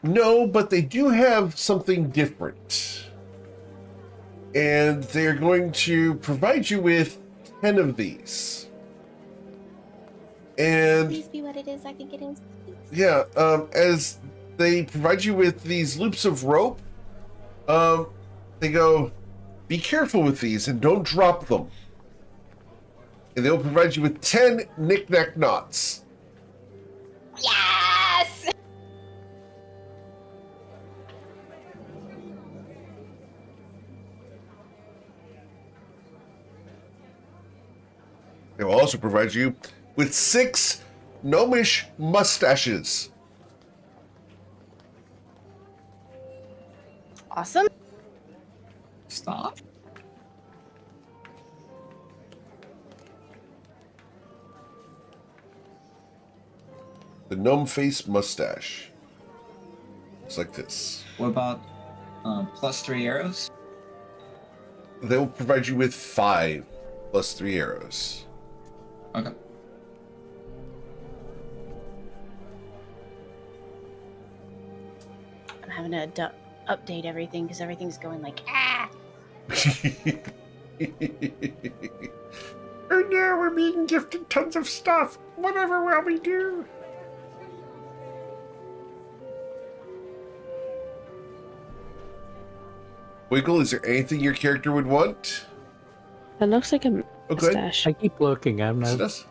No, but they do have something different. And they're going to provide you with 10 of these. And Please be what it is I can get in. yeah, as they provide you with these loops of rope, they go, be careful with these and don't drop them. And they'll provide you with 10 knick-knack knots. Yes! They will also provide you with 6 gnomish mustaches. Awesome. Stop. The gnome face mustache. It's like this. What about +3 arrows. They will provide you with 5 plus 3 arrows. Okay. I'm having to update everything because everything's going like ah. Oh no, we're being gifted tons of stuff. Whatever will we do? Winkle, is there anything your character would want? That looks like a Okay. mustache. I keep looking. I'm Yes, it not. does.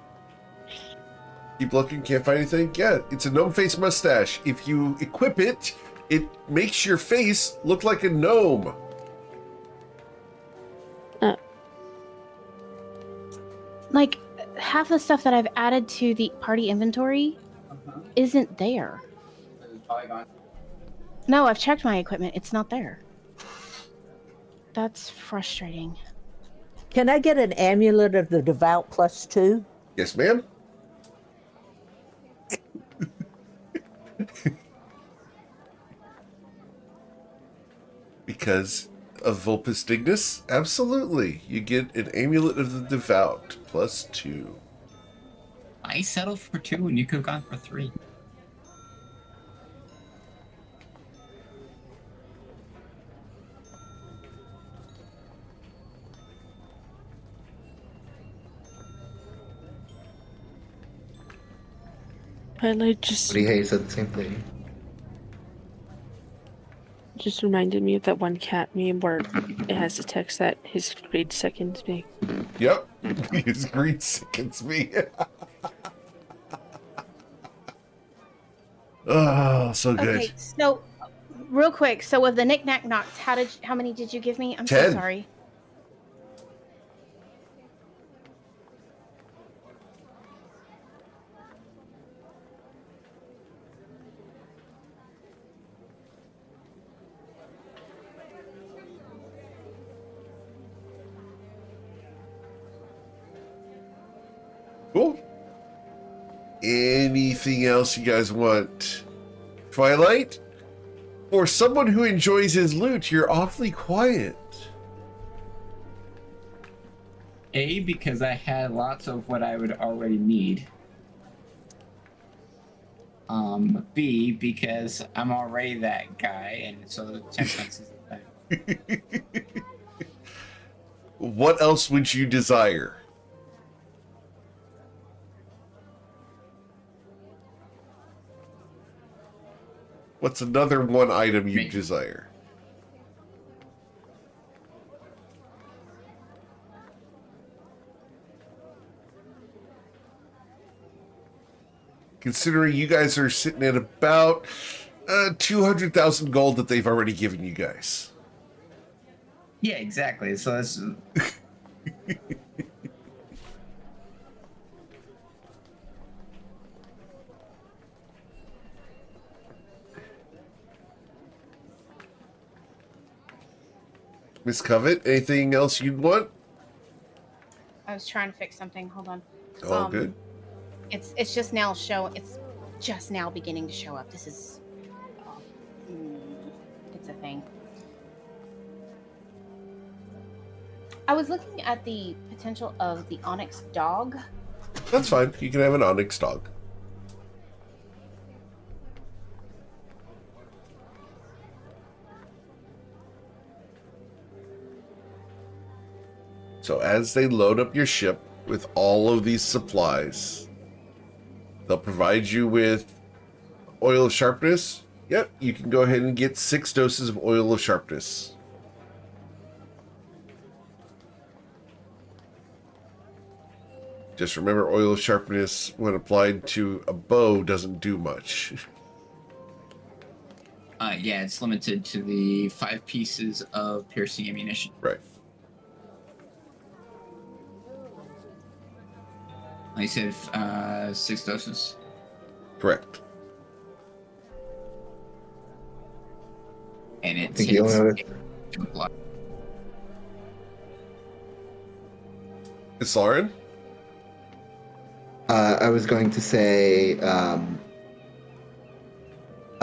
Keep looking, can't find anything? Yeah, it's a gnome face mustache. If you equip it, it makes your face look like a gnome. Like half the stuff that I've added to the party inventory isn't there. No, I've checked my equipment. It's not there. That's frustrating. Can I get an amulet of the devout +2? Yes, ma'am. Because of Vulpus Dignus? Absolutely. You get an amulet of the devout +2. I settled for 2 and you could have gone for 3. Twilight just Woody Hayes said the same thing. reminded me of that one cat meme where it has the text that his grade seconds me. Yep. His green sickens me. Oh, so good. Okay, so real quick, so with the knick-knack knocks, how many did you give me? I'm 10. so sorry. Cool. Anything else you guys want? Twilight? For someone who enjoys his loot, you're awfully quiet. A, because I had lots of what I would already need. B, because I'm already that guy, and so the 10 cents is a thing. What else would you desire? What's another one item you Me. desire? Considering you guys are sitting at about 200,000 gold that they've already given you guys. Yeah, exactly. So that's Miss Covet, anything else you'd want? I was trying to fix something. Hold on. All good. It's just now it's just now beginning to show up. This is it's a thing. I was looking at the potential of the onyx dog. That's fine. You can have an onyx dog. So as they load up your ship with all of these supplies, they'll provide you with oil of sharpness. Yep, you can go ahead and get 6 doses of oil of sharpness. Just remember, oil of sharpness, when applied to a bow, doesn't do much. yeah, it's limited to the 5 pieces of piercing ammunition. Right. I said 6 doses. Correct. And it I think the only other to apply. Miss Lauren? I was going to say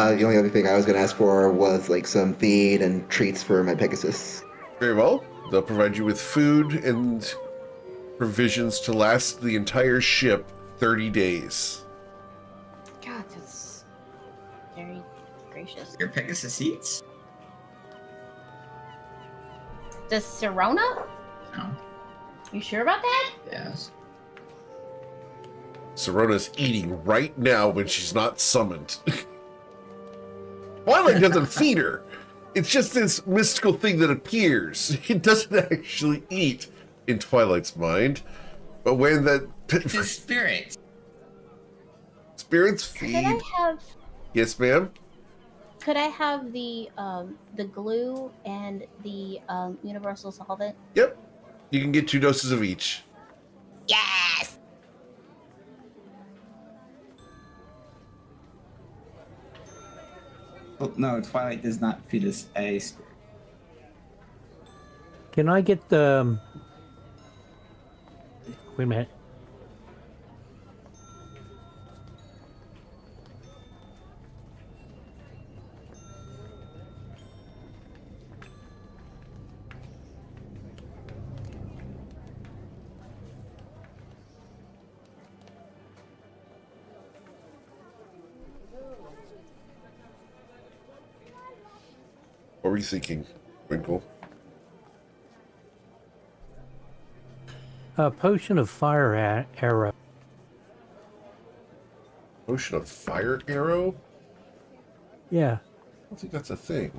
The only other thing I was going to ask for was like some feed and treats for my Pegasus. Very well. They'll provide you with food and provisions to last the entire ship 30 days. God, that's very gracious. Your Pegasus eats? Does Serona? No. You sure about that? Yes. Sorona's eating right now when she's not summoned. Twilight doesn't feed her. It's just this mystical thing that appears. It doesn't actually eat in Twilight's mind. But when that It's a spirit. spirits Could feed. I have? Yes, ma'am. Could I have the glue and the universal solvent? Yep. You can get 2 doses of each. Yes. Well, no, Twilight does not feed us a spirit. Can I get the... Wait a minute. What were you thinking, Winkle? A potion of fire arrow. Potion of fire arrow? Yeah. I don't think that's a thing.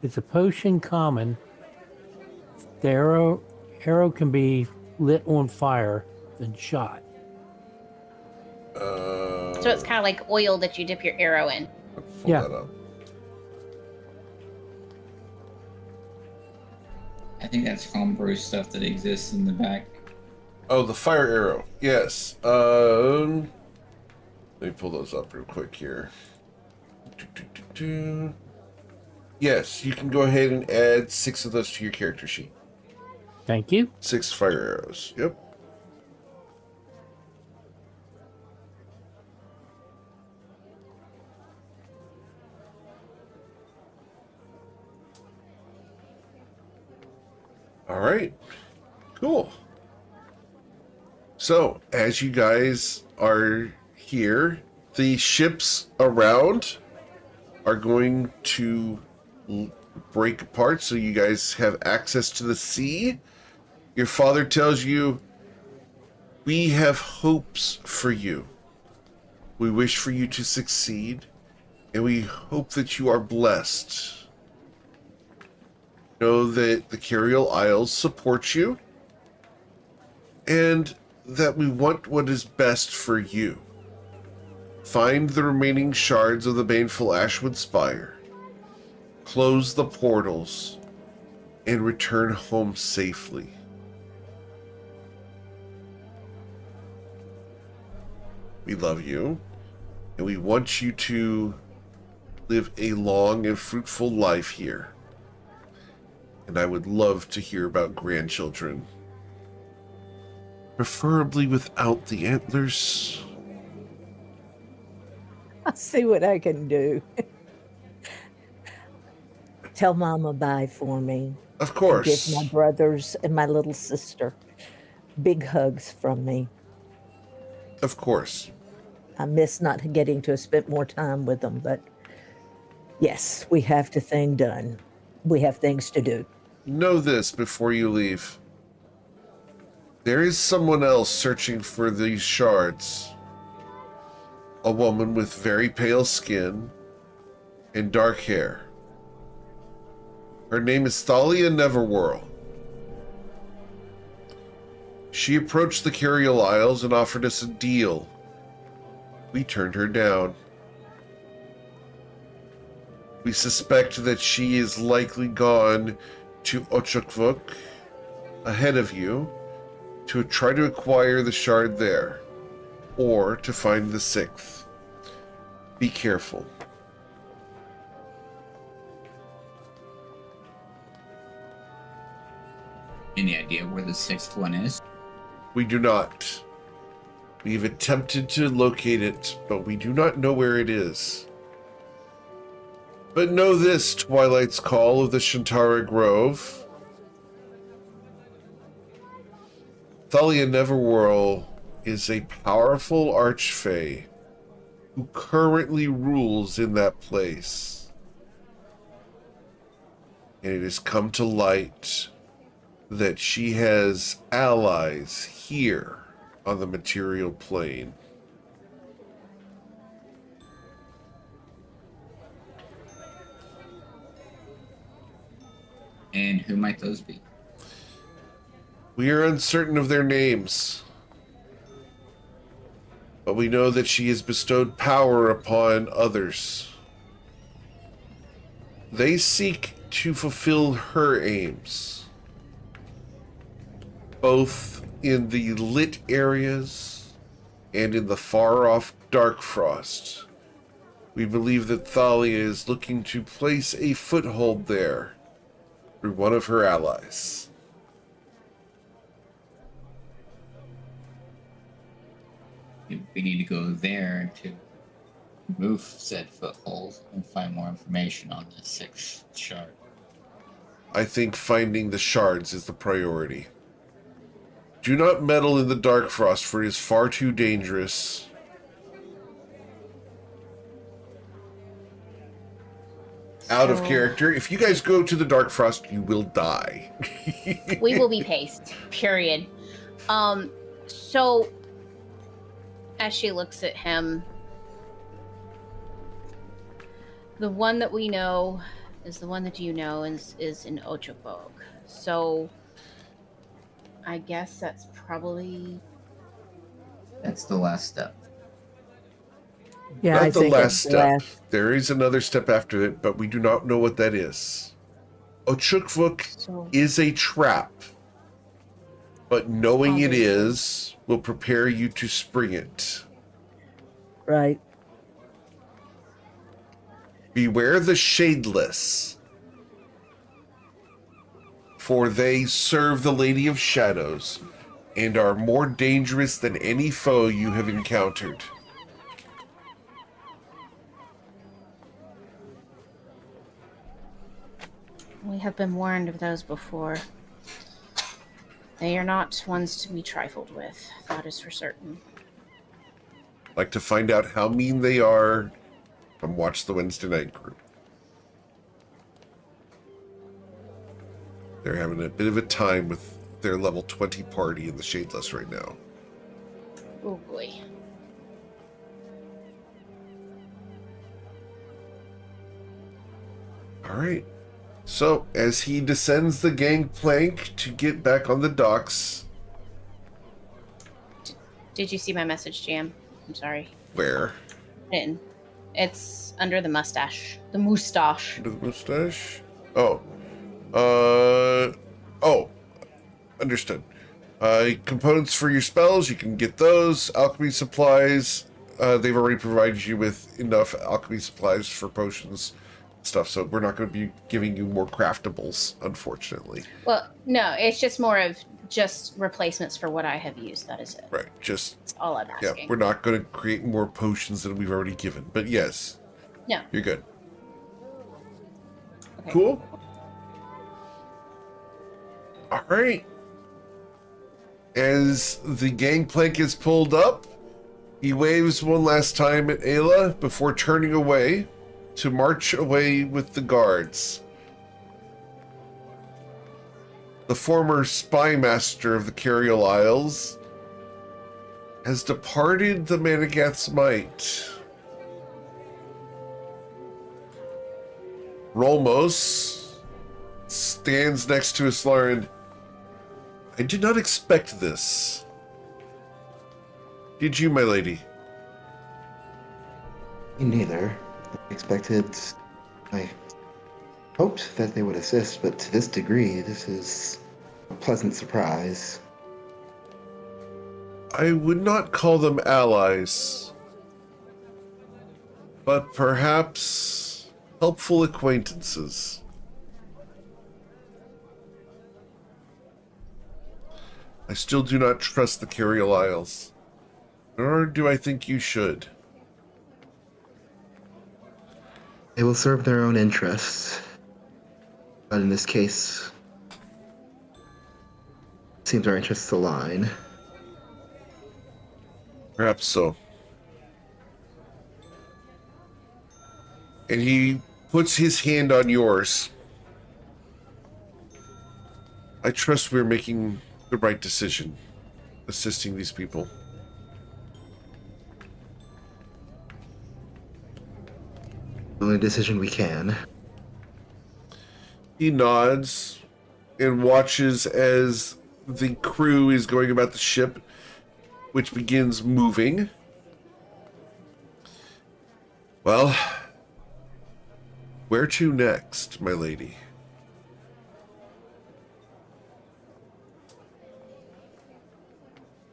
It's a potion common. The arrow can be lit on fire, then shot. So it's kind of like oil that you dip your arrow in. Pull Yeah. that up. I think that's homebrew stuff that exists in the back. Oh, the fire arrow. Yes. Let me pull those up real quick here. Yes, you can go ahead and add 6 of those to your character sheet. Thank you. 6 fire arrows. Yep. All right. Cool. So, as you guys are here, the ships around are going to break apart so you guys have access to the sea. Your father tells you, we have hopes for you. We wish for you to succeed, and we hope that you are blessed. Know that the Carial Isles support you, and that we want what is best for you. Find the remaining shards of the baneful Ashwood Spire, close the portals, and return home safely. We love you, and we want you to live a long and fruitful life here. And I would love to hear about grandchildren. Preferably without the antlers. I'll see what I can do. Tell Mama bye for me. Of Give course. my brothers and my little sister big hugs from me. Of course. I miss not getting to spend more time with them, but yes, we have the thing done. We have things to do. Know this before you leave. There is someone else searching for these shards. A woman with very pale skin and dark hair. Her name is Thalia Neverwhirl. She approached the Carial Isles and offered us a deal. We turned her down. We suspect that she is likely gone to Ochakvuk ahead of you to try to acquire the shard there, or to find the 6th. Be careful. Any idea where the 6th one is? We do not. We've attempted to locate it, but we do not know where it is. But know this, Twilight's Call of the Shantara Grove. Thalia Neverwhirl is a powerful archfey who currently rules in that place. And it has come to light that she has allies here on the material plane. And who might those be? We are uncertain of their names, but we know that she has bestowed power upon others. They seek to fulfill her aims, both in the lit areas and in the far-off Darkfrost. We believe that Thalia is looking to place a foothold there through one of her allies. We need to go there to move said foothold and find more information on the 6th shard. I think finding the shards is the priority. Do not meddle in the Darkfrost, for it is far too dangerous. Out of character. If you guys go to the Darkfrost, you will die. We will be paced. Period. So as she looks at him, the one that we know is the one that you know is in Ochokbog. So I guess that's probably... That's the last step. Yeah, Not I the think last it's step. There is another step after it, but we do not know what that is. Ochukvuk So is a trap, but knowing it Obviously. is will prepare you to spring it. right. Beware the shadeless, for they serve the Lady of Shadows and are more dangerous than any foe you have encountered. we have been warned of those before. They are not ones to be trifled with. That is for certain. Like to find out how mean they are, come watch the Wednesday night group. They're having a bit of a time with their level 20 party in the Shadeless right now. Oh boy. Alright. So, as he descends the gangplank to get back on the docks, Did you see my message, Jam? I'm sorry. where? Didn't. It's under the mustache. The moustache. Under the mustache? Oh. Oh. Understood. Components for your spells, you can get those. Alchemy supplies, they've already provided you with enough alchemy supplies for potions and stuff, so we're not going to be giving you more craftables, unfortunately. Well, no, it's just more of just replacements for what I have used. That is it. Right, just, That's all I'm yeah, asking. we're not going to create more potions than we've already given, but yes. No. You're good. Okay. Cool. Alright. As the gangplank is pulled up, he waves one last time at Aila before turning away to march away with the guards. The former spy master of the Carial Isles has departed the Manigath's might. Rolmos stands next to Islarin. I did not expect this. Did you, my lady? Me neither. I expected. I hoped that they would assist, but to this degree, this is a pleasant surprise. I would not call them allies, but perhaps helpful acquaintances. I still do not trust the Curial Isles. Nor do I think you should. They will serve their own interests. But in this case, it seems our interests align. Perhaps so. And he puts his hand on yours. I trust we're making the right decision, assisting these people. The only decision we can. He nods and watches as the crew is going about the ship, which begins moving. Well, where to next, my lady?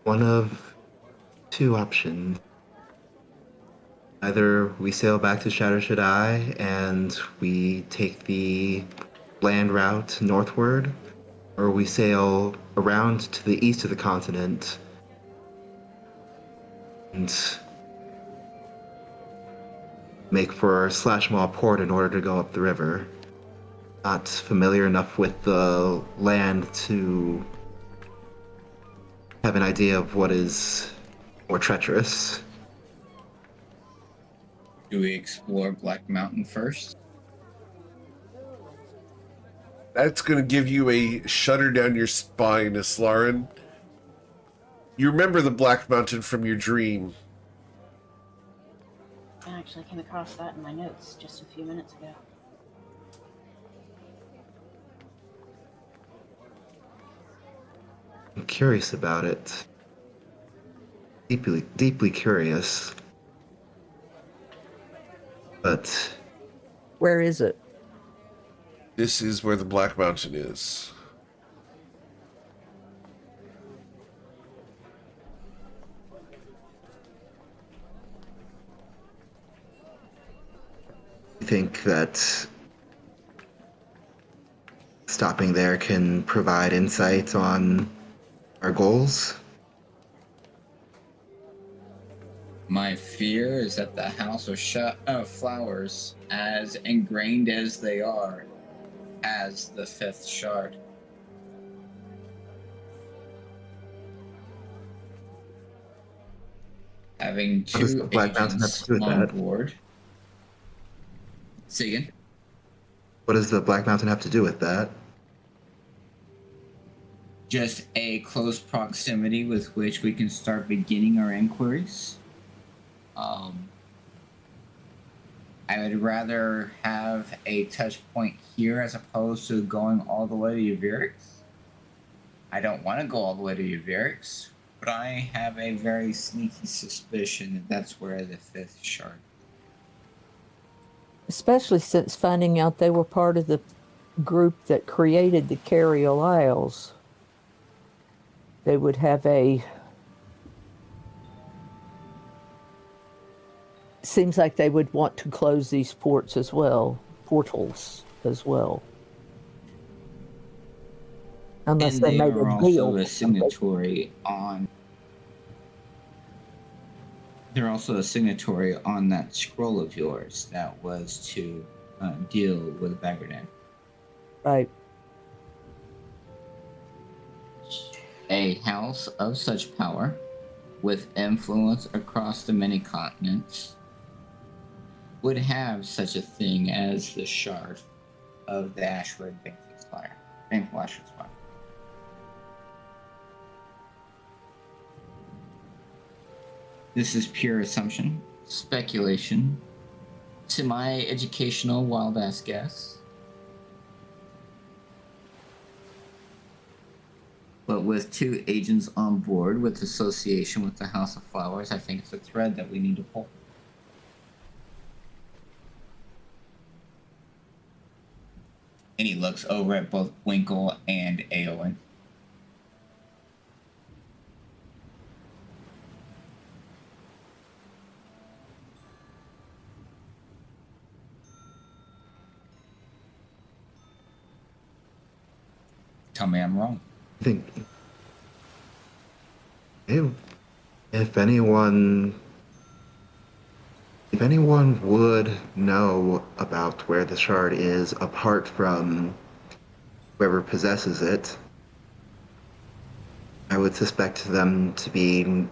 One of two options. Either we sail back to Shadow Shaddai and we take the land route northward, or we sail around to the east of the continent and make for Slashmaw Port in order to go up the river. Not familiar enough with the land to have an idea of what is more treacherous. Do we explore Black Mountain first? That's going to give you a shudder down your spine, Islarin. You remember the Black Mountain from your dream. I actually came across that in my notes just a few minutes ago. I'm curious about it. Deeply curious. But Where is it? This is where the Black Mountain is. you think that stopping there can provide insight on our goals? My fear is that the House of Flowers, as ingrained as they are, has the fifth shard. Having What does the two Black Mountain have agents to do with on that? board. Say again? What does the Black Mountain have to do with that? Just a close proximity with which we can start beginning our inquiries. I would rather have a touch point here as opposed to going all the way to Uvirix. I don't want to go all the way to Uvirix, but I have a very sneaky suspicion that that's where the fifth shard. Especially since finding out they were part of the group that created the Carial Isles. They would have seems like they would want to close these portals as well. Unless And they they made are a also deal. a signatory on. They're also a signatory on that scroll of yours that was to deal with Baggerdan. Right. A house of such power, with influence across the many continents, would have such a thing as the shard of the Ashwood Banquet Spire. Banquet Ashwood Spire. This is pure assumption, speculation, semi-educational wild-ass guess. But with two agents on board with association with the House of Flowers, I think it's a thread that we need to pull. And he looks over at both Winkle and Aowen. Tell me I'm wrong. I think If anyone would know about where the shard is, apart from whoever possesses it, I would suspect them to be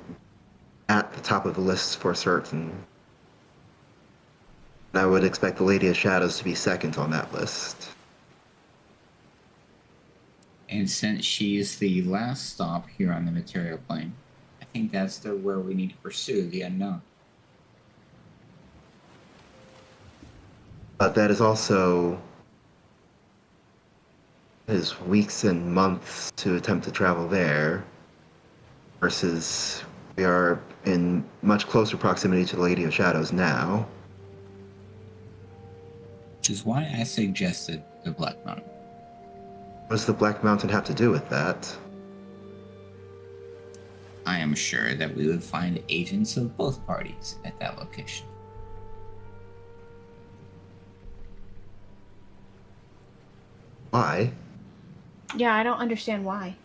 at the top of the list for certain. I would expect the Lady of Shadows to be second on that list. And since she is the last stop here on the material plane, I think that's where we need to pursue the unknown. But that is also weeks and months to attempt to travel there, versus we are in much closer proximity to the Lady of Shadows now. Which is why I suggested the Black Mountain. What does the Black Mountain have to do with that? I am sure that we would find agents of both parties at that location. Why? Yeah, I don't understand why.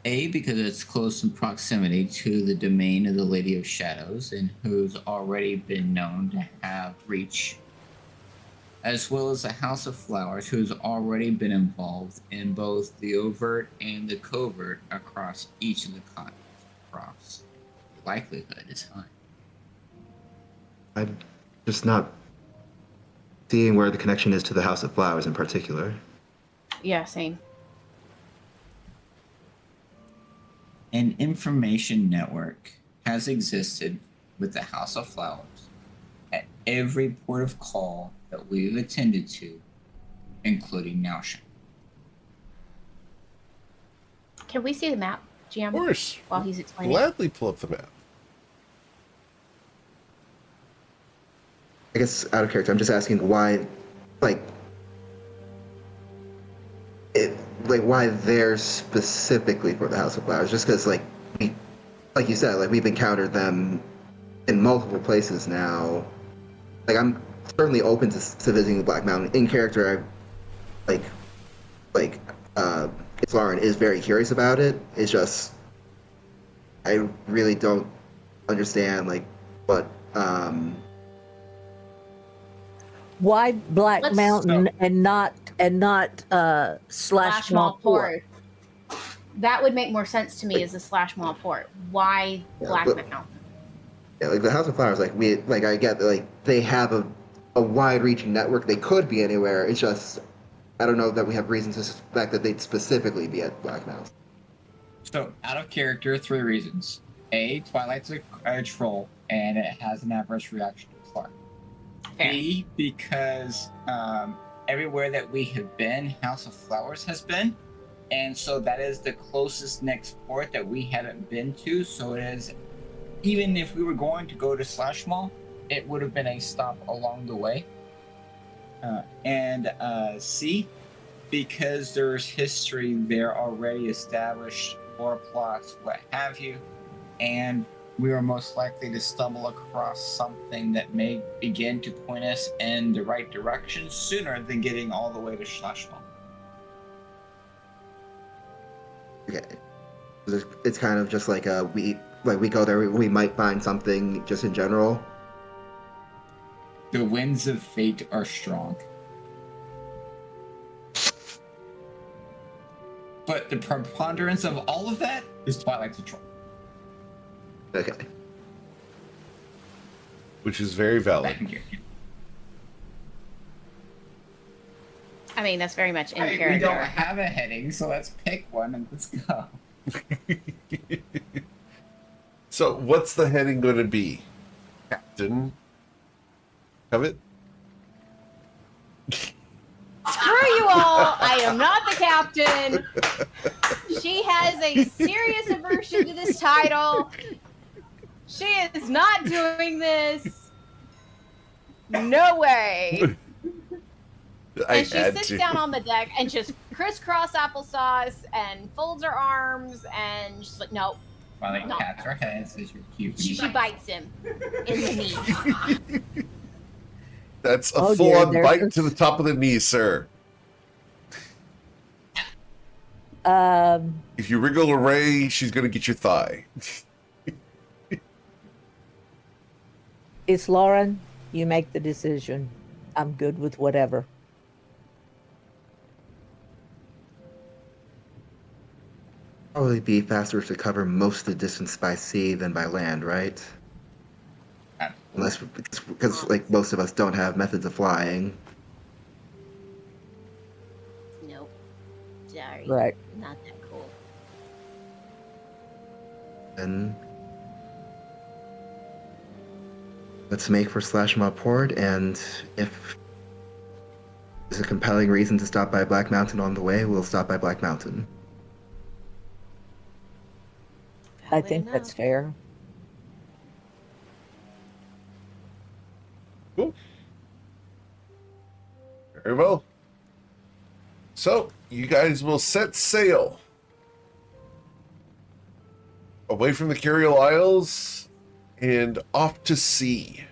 A, because it's close in proximity to the domain of the Lady of Shadows, and who's already been known to have reach, as well as the House of Flowers, who's already been involved in both the overt and the covert across each of the continents. Across, the likelihood is high. I'm just not seeing where the connection is to the House of Flowers in particular. Yeah, same. An information network has existed with the House of Flowers at every port of call that we've attended to, including Naushan. Can we see the map, GM? Of course. While he's explaining. Gladly pull up the map. I guess out of character, I'm just asking why, why they're specifically for the House of Flowers. Just because, like you said, we've encountered them in multiple places now. I'm certainly open to visiting the Black Mountain. In character, Lauren is very curious about it. It's just, I really don't understand, what, Why Black Let's Mountain and not Slash Mall Port? That would make more sense to me as a Slash Mall Port. Why Black Mountain? Yeah, the House of Flowers, I get that, they have a wide-reaching network. They could be anywhere. It's just, I don't know that we have reason to suspect that they'd specifically be at Black Mountain. So, out of character, 3 reasons. A, Twilight's a troll, and it has an adverse reaction to Clark. Fair. B, because everywhere that we have been, House of Flowers has been, and so that is the closest next port that we haven't been to. So it is, even if we were going to go to Slash Mall, it would have been a stop along the way. And C, because there's history there already established, war plots, what have you, and we are most likely to stumble across something that may begin to point us in the right direction sooner than getting all the way to Slash Mall. Okay. It's kind of just we go there, we might find something just in general. The winds of fate are strong. But the preponderance of all of that is Twilight's a troll. Okay. Which is very valid. I mean, that's very much in Hey, character. we don't have a heading, so let's pick one and let's go. So, what's the heading going to be? Captain? Covet? Screw you all! I am not the captain. She has a serious aversion to this title. She is not doing this. No way. And she sits down on the deck and just crisscross applesauce and folds her arms and she's like, nope. Finally, pats her head, says you're cute. She bites him in the knee. That's a full-on bite to the top of the knee, sir. If you wriggle a ray, she's going to get your thigh. It's Lauren. You make the decision. I'm good with whatever. Probably be faster to cover most of the distance by sea than by land, right? Unless, because like most of us don't have methods of flying. Nope. Sorry. Right. Not that cool. Then let's make for Slash Mob Port, and if there's a compelling reason to stop by Black Mountain on the way, we'll stop by Black Mountain. I Valid think that's enough. fair. Cool. Very well. So, you guys will set sail away from the Curial Isles and off to sea.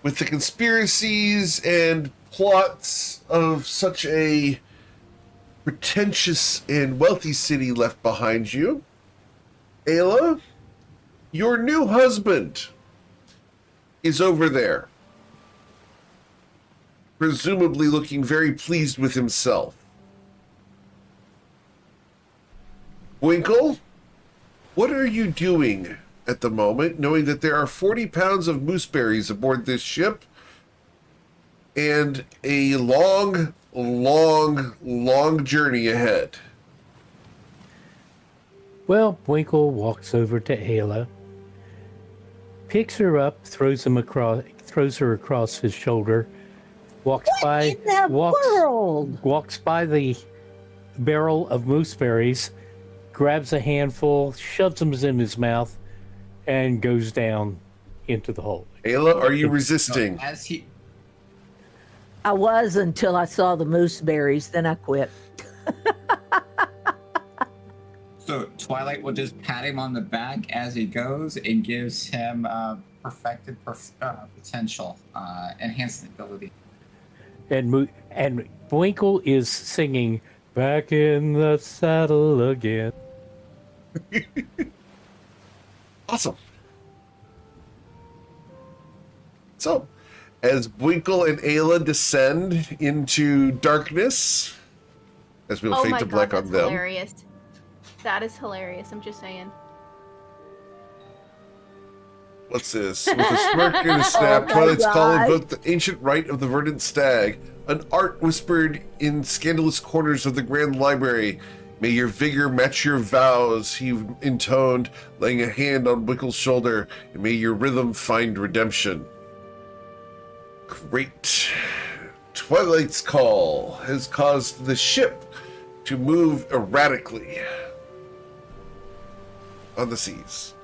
With the conspiracies and plots of such a pretentious and wealthy city left behind you, Aila, your new husband is over there, presumably looking very pleased with himself. Winkle, what are you doing at the moment, knowing that there are 40 pounds of mooseberries aboard this ship and a long, long, long journey ahead? Well, Winkle walks over to Ayla, picks her up, throws her across his shoulder, walks by the barrel of mooseberries, grabs a handful, shoves them in his mouth, and goes down into the hole. Ayla, are you resisting? As he I was until I saw the mooseberries, then I quit. So Twilight will just pat him on the back as he goes and gives him perfected potential, enhanced ability. And Winkle is singing "Back in the Saddle Again." Awesome. So, as Winkle and Ayla descend into darkness, as we'll Oh fade my to god, black that's on them. hilarious. That is hilarious. I'm just saying. What's this? With a smirk and a snap, Oh my Twilight's Call God. invoked the ancient rite of the verdant stag, an art whispered in scandalous corners of the grand library. May your vigor match your vows, he intoned, laying a hand on Winkle's shoulder, and may your rhythm find redemption. Great. Twilight's Call has caused the ship to move erratically on the seas.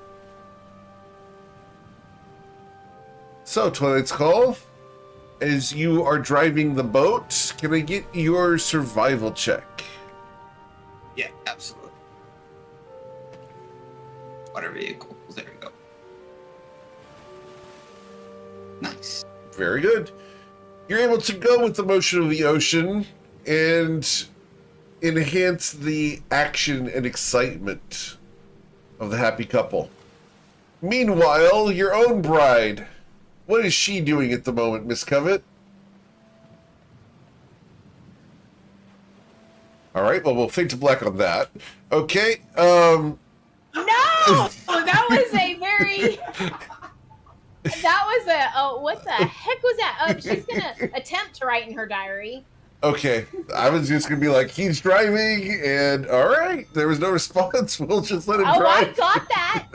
So, Twilight's Call, as you are driving the boat, can I get your survival check? Yeah, absolutely. Water vehicles. There we go. Nice. Very good. You're able to go with the motion of the ocean and enhance the action and excitement of the happy couple. Meanwhile, your own bride, what is she doing at the moment, Miss Covet? All right, well, we'll fade to black on that. Okay, No! That was a very. That was a. Oh, what the heck was that? She's gonna attempt to write in her diary. okay. I was just gonna be like, he's driving, and all right, there was no response. We'll just let him Oh, I drive. got that.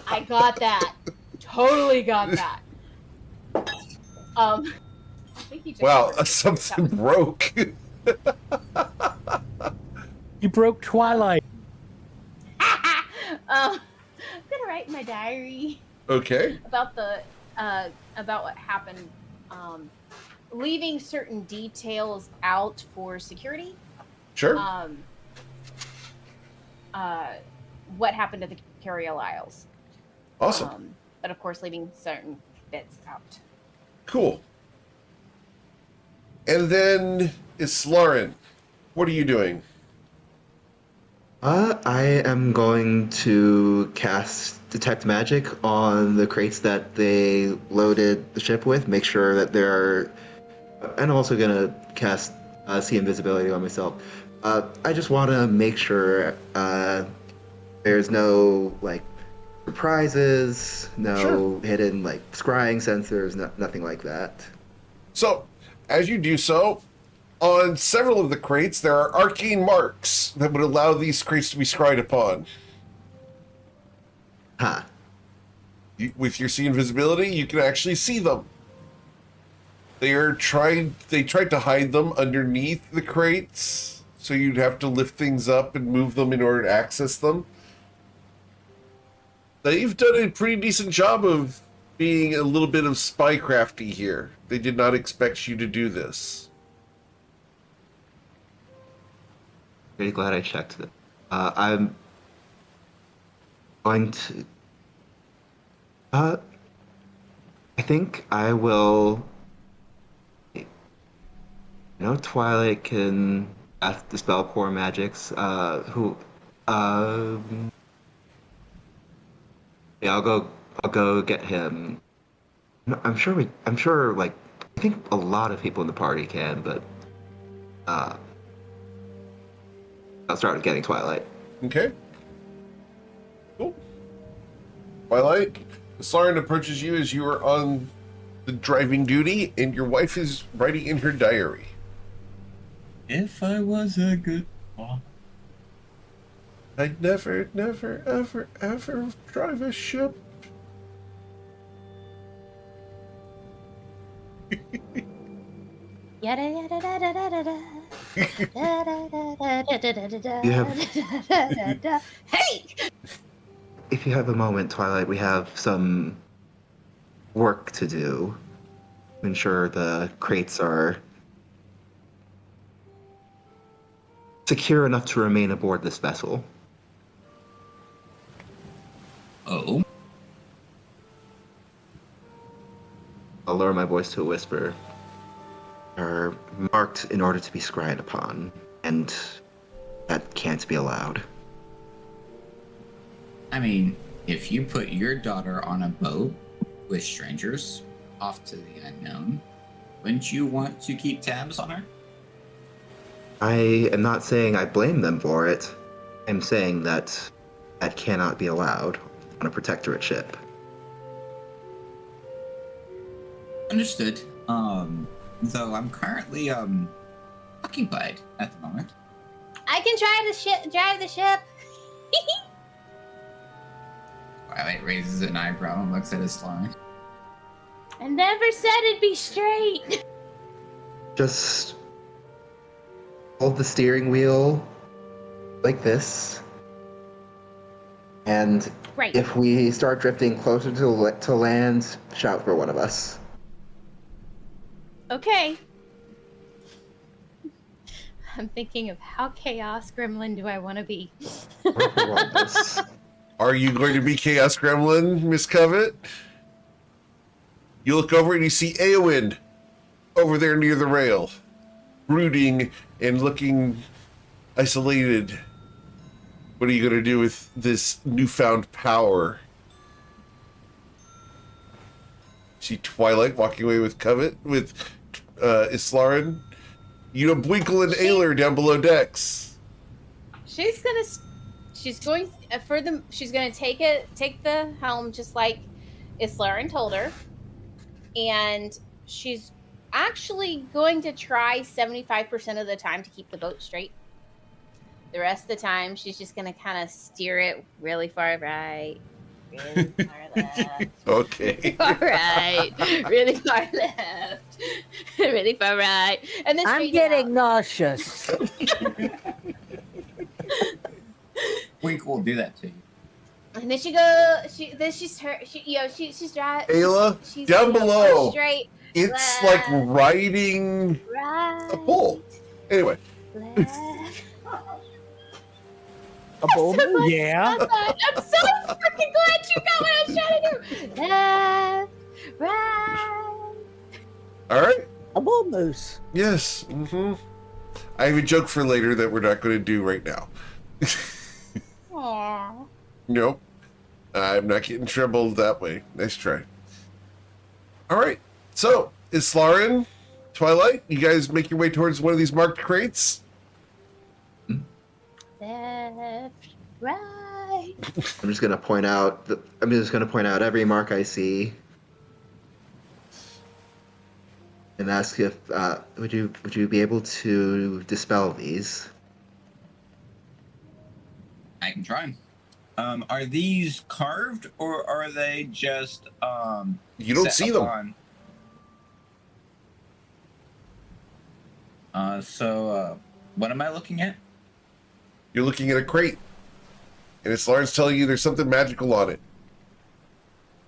I got that. Totally got that. I think he just Wow, covered it. something That was- broke. You broke Twilight. I'm gonna write in my diary Okay, about the about what happened. Leaving certain details out for security. sure. What happened at the Curial Isles? Awesome. But of course, leaving certain bits out. Cool. And then, Islarin, what are you doing? I am going to cast Detect Magic on the crates that they loaded the ship with. Make sure that there are, and I'm also gonna cast See Invisibility on myself. I just want to make sure there's no like surprises, no Sure. hidden like scrying sensors, nothing like that. So, as you do so, on several of the crates, there are arcane marks that would allow these crates to be scryed upon. Huh. With your See Invisibility, you can actually see them. They tried to hide them underneath the crates, so you'd have to lift things up and move them in order to access them. They've done a pretty decent job of being a little bit of spycrafty here. They did not expect you to do this. Really glad I checked it. I'm going to. I think I will. You know, Twilight can dispel poor magics. Yeah, I'll go get him. I'm sure. Like, I think a lot of people in the party can, but I'll start with getting Twilight. Okay. Cool. Twilight, Sauron approaches you as you are on the driving duty, and your wife is writing in her diary. If I was a good mom. I'd never, ever drive a ship. Yada yada da da da da da. Da da da da da da da You da. Hey! If you have a moment, Twilight, we have some work to do. Ensure the crates are secure enough to remain aboard this vessel. Oh. I'll lower my voice to a whisper. Are marked in order to be scryed upon, and that can't be allowed. I mean, if you put your daughter on a boat with strangers off to the unknown, wouldn't you want to keep tabs on her? I am not saying I blame them for it. I'm saying that that cannot be allowed on a protectorate ship. Understood. Though I'm currently occupied at the moment. I can drive the ship. Twilight raises an eyebrow and looks at his line. I never said it'd be straight. Just hold the steering wheel like this. And Right. if we start drifting closer to land, shout for one of us. Okay. I'm thinking of how chaos gremlin do I want to be? Are you going to be Chaos Gremlin, Miss Covet? You look over and you see Eowyn over there near the rail, brooding and looking isolated. What are you going to do with this newfound power? See Twilight walking away with Covet, with Islarin. You know, Bwinkle and Ayler down below decks. She's going to take the helm just like Islarin told her, and she's actually going to try 75% of the time to keep the boat straight. The rest of the time, she's just going to kind of steer it really far right, really far left. Okay. Far right, really far left, really far right, and then I'm straighten getting out. nauseous. Wink will do that to you. And then she's driving. Ayla, she's down below. Straight. It's left, like riding right, a pole. Anyway. left. A bull? So much- Yeah. I'm so freaking glad you got what I was trying to do. Left, right. All right. A bull moose. Yes. I have a joke for later that we're not going to do right now. Aw. Nope. I'm not getting trouble that way. Nice try. All right. So, Islarin, Twilight, you guys make your way towards one of these marked crates? Left, right. I'm just gonna point out. I'm just gonna point out every mark I see, and ask if would you be able to dispel these? I can try. Are these carved or are they just You don't set see them. So what am I looking at? You're looking at a crate, and Islarin's telling you there's something magical on it.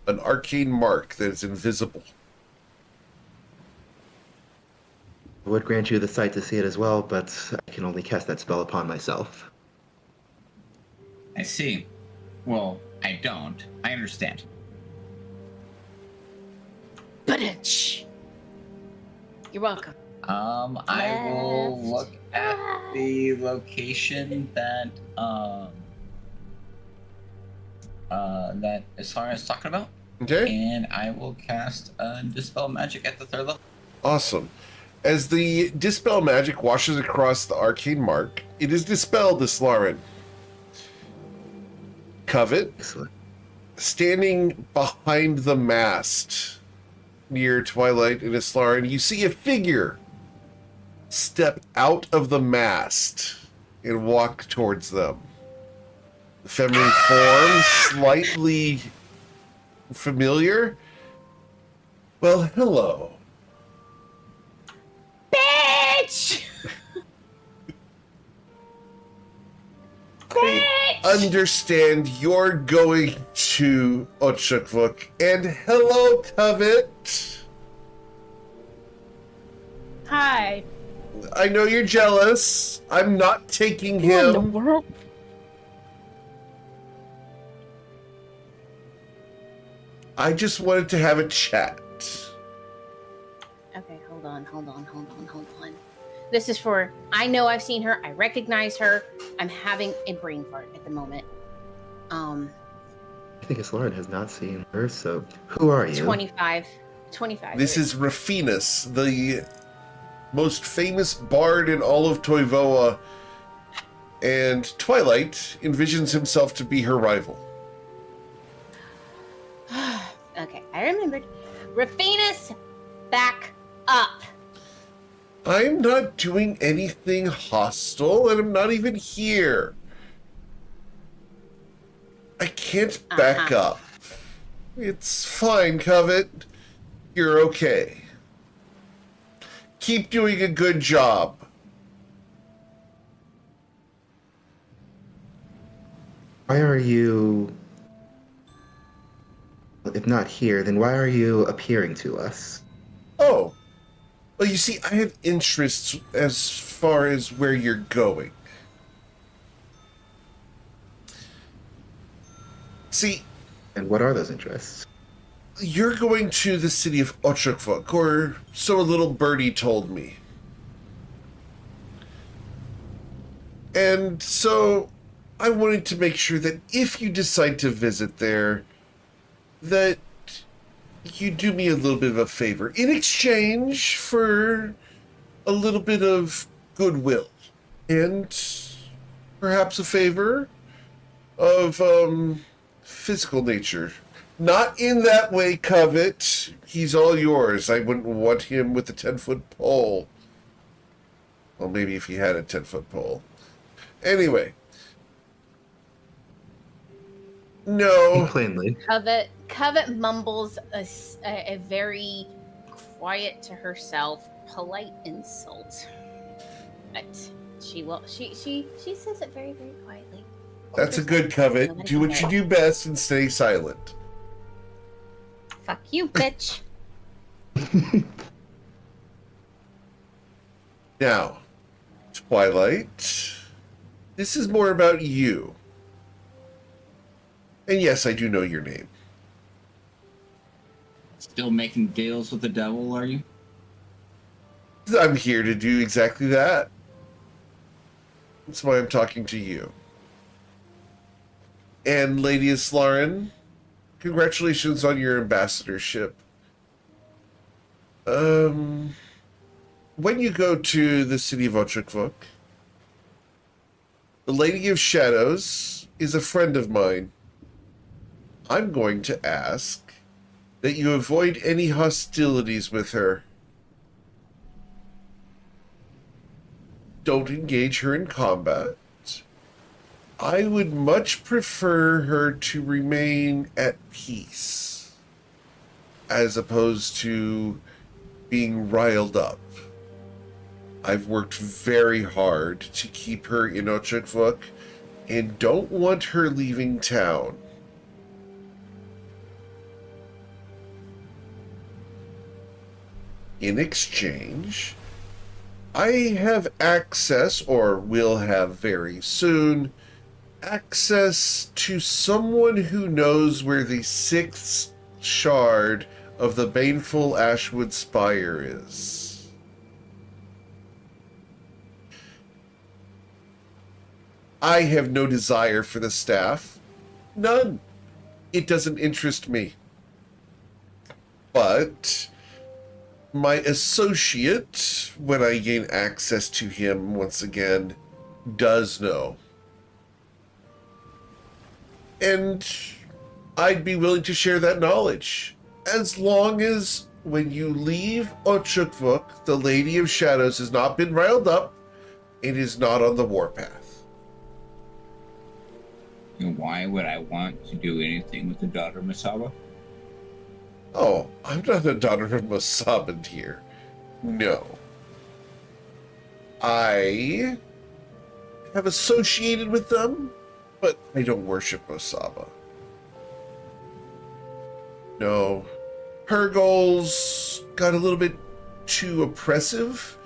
An arcane mark that is invisible. I would grant you the sight to see it as well, but I can only cast that spell upon myself. I see. Well, I don't. I understand. Ba-dum-tsh. You're welcome. I will look at the location that that Isara is talking about, Okay? and I will cast Dispel Magic at the 3rd level. Awesome. As the dispel magic washes across the arcane mark, it is dispelled, Islarin. Covet, Excellent. standing behind the mast near Twilight and Islarin, you see a figure step out of the mast and walk towards them. The feminine form, slightly familiar. Well, hello. Bitch! I understand you're going to Ochukvuk. And hello, Covet. Hi. I know you're jealous. I'm not taking What in the him. world? I just wanted to have a chat. Okay, hold on. This is for, I know I've seen her. I recognize her. I'm having a brain fart at the moment. I think Islarin has not seen her, so who are you? 25. This is Rafinus, the most famous bard in all of Toivoa, and Twilight envisions himself to be her rival. Okay, I remembered. Rafinus, back up. I'm not doing anything hostile, and I'm not even here. I can't back up. It's fine, Covet. You're okay. Keep doing a good job. Why are you? If not here, then why are you appearing to us? Oh. Well, you see, I have interests as far as where you're going. See, And what are those interests? you're going to the city of Ochukvuk, or so a little birdie told me. And so I wanted to make sure that if you decide to visit there, that you do me a little bit of a favor in exchange for a little bit of goodwill and perhaps a favor of physical nature. Not in that way, Covet. He's all yours. I wouldn't want him with a 10-foot pole. Well, maybe if he had a 10-foot pole. Anyway. No. Plainly. Covet mumbles a very quiet to herself, polite insult. But she says it very, very quietly. That's a good Covet. Do what you do best and stay silent. Fuck you, bitch. Now, Twilight, this is more about you. And yes, I do know your name. Still making deals with the devil, are you? I'm here to do exactly that. That's why I'm talking to you. And Lady Islarin, congratulations on your ambassadorship. When you go to the city of Ochakvok, the Lady of Shadows is a friend of mine. I'm going to ask that you avoid any hostilities with her. Don't engage her in combat. I would much prefer her to remain at peace, as opposed to being riled up. I've worked very hard to keep her in Ochakvok and don't want her leaving town. In exchange, I have access, or will have very soon, access to someone who knows where the 6th shard of the baneful Ashwood Spire is. I have no desire for the staff. None. It doesn't interest me. But my associate, when I gain access to him once again, does know. And I'd be willing to share that knowledge, as long as when you leave Ochakvok, the Lady of Shadows has not been riled up and is not on the warpath. And why would I want to do anything with the daughter of Masaba? Oh, I'm not a daughter of Mosabbed here. No. I have associated with them, but I don't worship Mosaba. No. Her goals got a little bit too oppressive.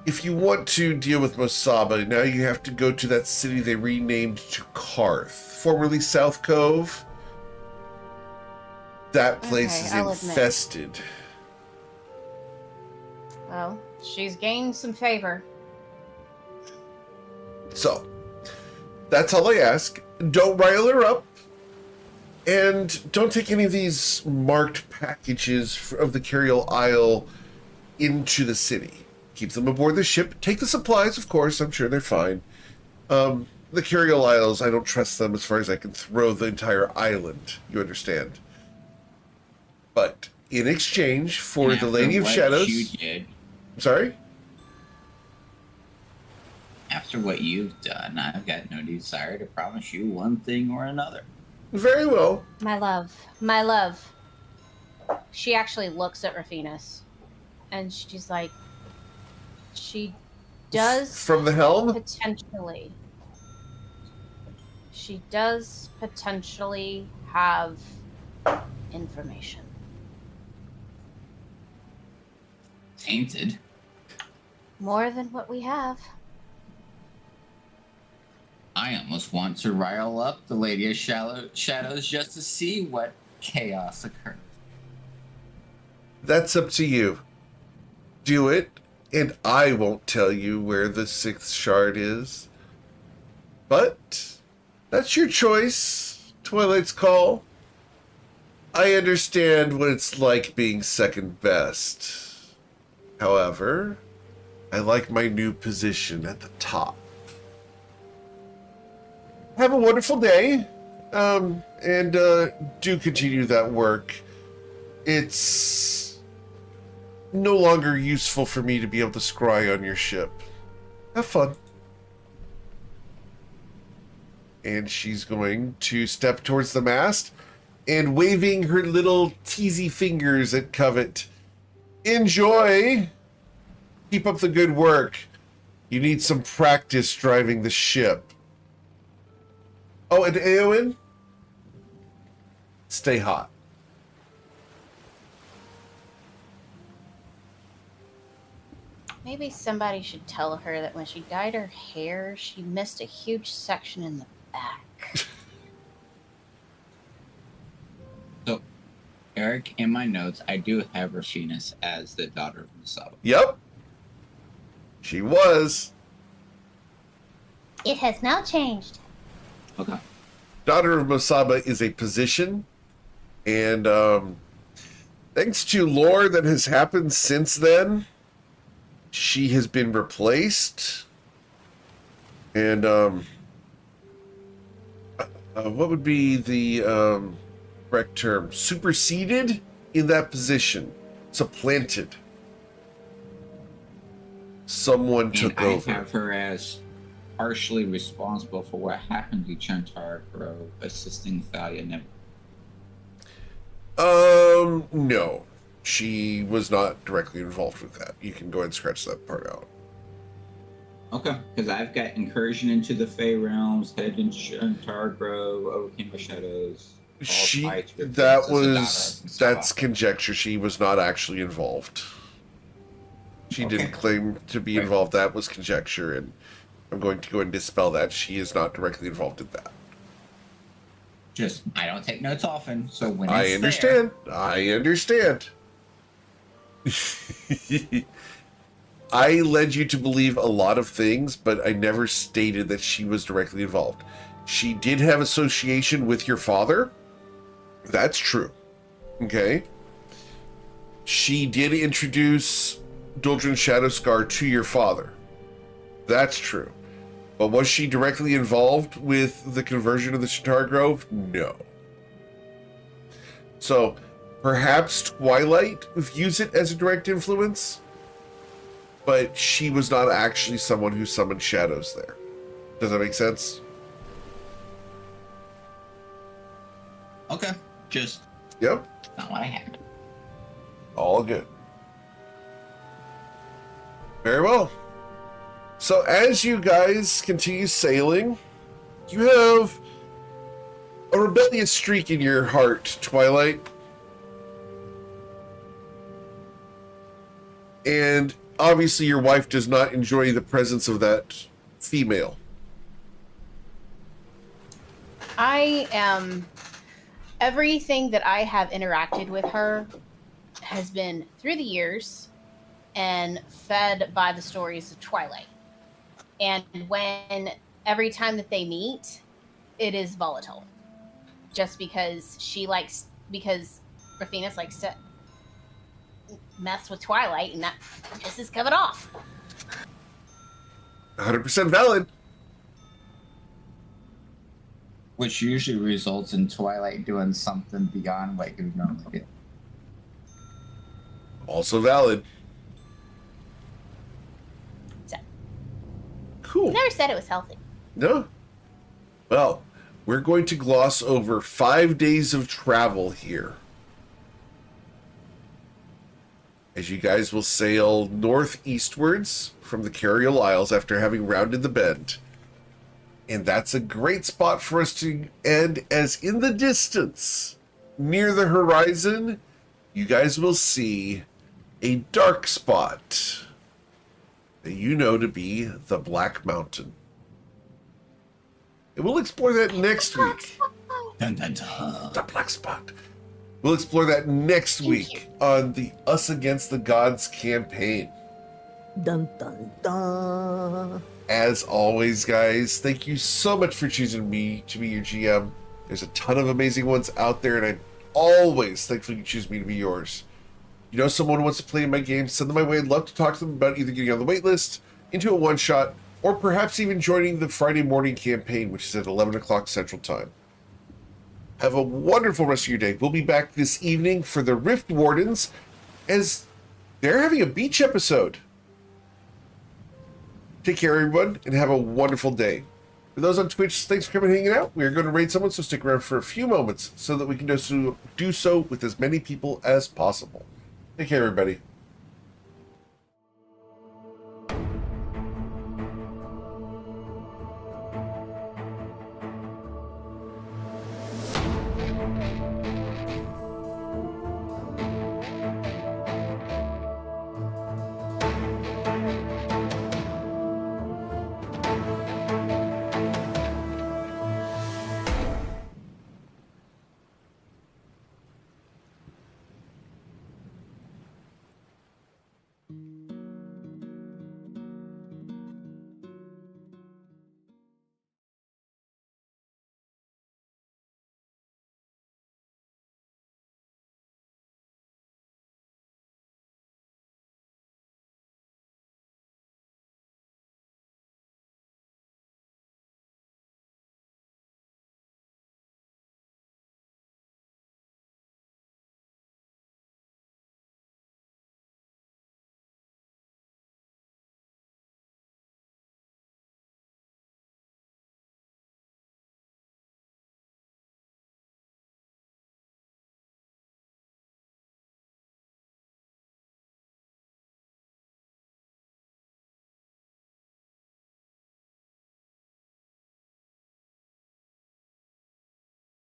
If you want to deal with Mosaba, now you have to go to that city they renamed to Karth, formerly South Cove. That place is I'll admit. infested. Well, she's gained some favor. So, that's all I ask. Don't rile her up. And don't take any of these marked packages of the Curial Isle into the city. Keep them aboard the ship. Take the supplies, of course. I'm sure they're fine. The Curial Isles, I don't trust them as far as I can throw the entire island. You understand? But in exchange for the Lady of Shadows... You did, Sorry? after what you've done, I've got no desire to promise you one thing or another. Very well. My love. She actually looks at Rafinas, and she's like, she does From the helm? potentially. She does potentially have information. Tainted. More than what we have. I almost want to rile up the Lady of Shadows just to see what chaos occurs. That's up to you. Do it, and I won't tell you where the 6th shard is. But that's your choice, Twilight's Call. I understand what it's like being second best. However, I like my new position at the top. Have a wonderful day, and do continue that work. It's no longer useful for me to be able to scry on your ship. Have fun. And she's going to step towards the mast and waving her little teasy fingers at Covet. Enjoy! Keep up the good work. You need some practice driving the ship. Oh, and Eowyn, stay hot. Maybe somebody should tell her that when she dyed her hair, she missed a huge section in the back. So, Eric, in my notes, I do have Rafinas as the daughter of Masaba. Yep. She was. It has now changed. Okay. Daughter of Masaba is a position, and thanks to lore that has happened since then, she has been replaced. And what would be the correct term? Superseded in that position. Supplanted. Someone took over. I have her as partially responsible for what happened to Chantar Grove, assisting Thalia Never. No. She was not directly involved with that. You can go ahead and scratch that part out. Okay, because I've got incursion into the Fey realms, head into Chantar Grove, overcame by shadows. That's conjecture. She was not actually involved. She didn't claim to be involved. That was conjecture, and I'm going to go and dispel that. She is not directly involved in that. Just, I don't take notes often, so when I understand. I understand. I led you to believe a lot of things, but I never stated that she was directly involved. She did have association with your father. That's true. Okay. She did introduce Duldrin Shadowscar to your father. That's true. But was she directly involved with the conversion of the Chantar Grove? No. So, perhaps Twilight views it as a direct influence, but she was not actually someone who summoned shadows there. Does that make sense? Okay, just... Yep. Not what I had. All good. Very well. So as you guys continue sailing, you have a rebellious streak in your heart, Twilight. And obviously your wife does not enjoy the presence of that female. Everything that I have interacted with her has been through the years and fed by the stories of Twilight. And every time that they meet, it is volatile. Just because Raphinus likes to mess with Twilight, and that pisses Covet off. 100% valid. Which usually results in Twilight doing something beyond what you normally do. Also valid. So, cool. Never said it was healthy. No. Well, we're going to gloss over 5 days of travel here, as you guys will sail northeastwards from the Carial Isles after having rounded the bend. And that's a great spot for us to end, as in the distance, near the horizon, you guys will see a dark spot that you know to be the Black Mountain. And we'll explore that next week. Dun, dun, dun. The Black Spot. We'll explore that next week on the Us Against the Gods campaign. Dun dun dun. As always, guys, thank you so much for choosing me to be your GM. There's a ton of amazing ones out there, and I'm always thankful you choose me to be yours. You know someone who wants to play in my game, send them my way. I'd love to talk to them about either getting on the wait list, into a one-shot, or perhaps even joining the Friday morning campaign, which is at 11 o'clock Central Time. Have a wonderful rest of your day. We'll be back this evening for the Rift Wardens, as they're having a beach episode. Take care, everyone, and have a wonderful day. For those on Twitch, thanks for coming and hanging out. We are going to raid someone, so stick around for a few moments so that we can do so with as many people as possible. Take care, everybody.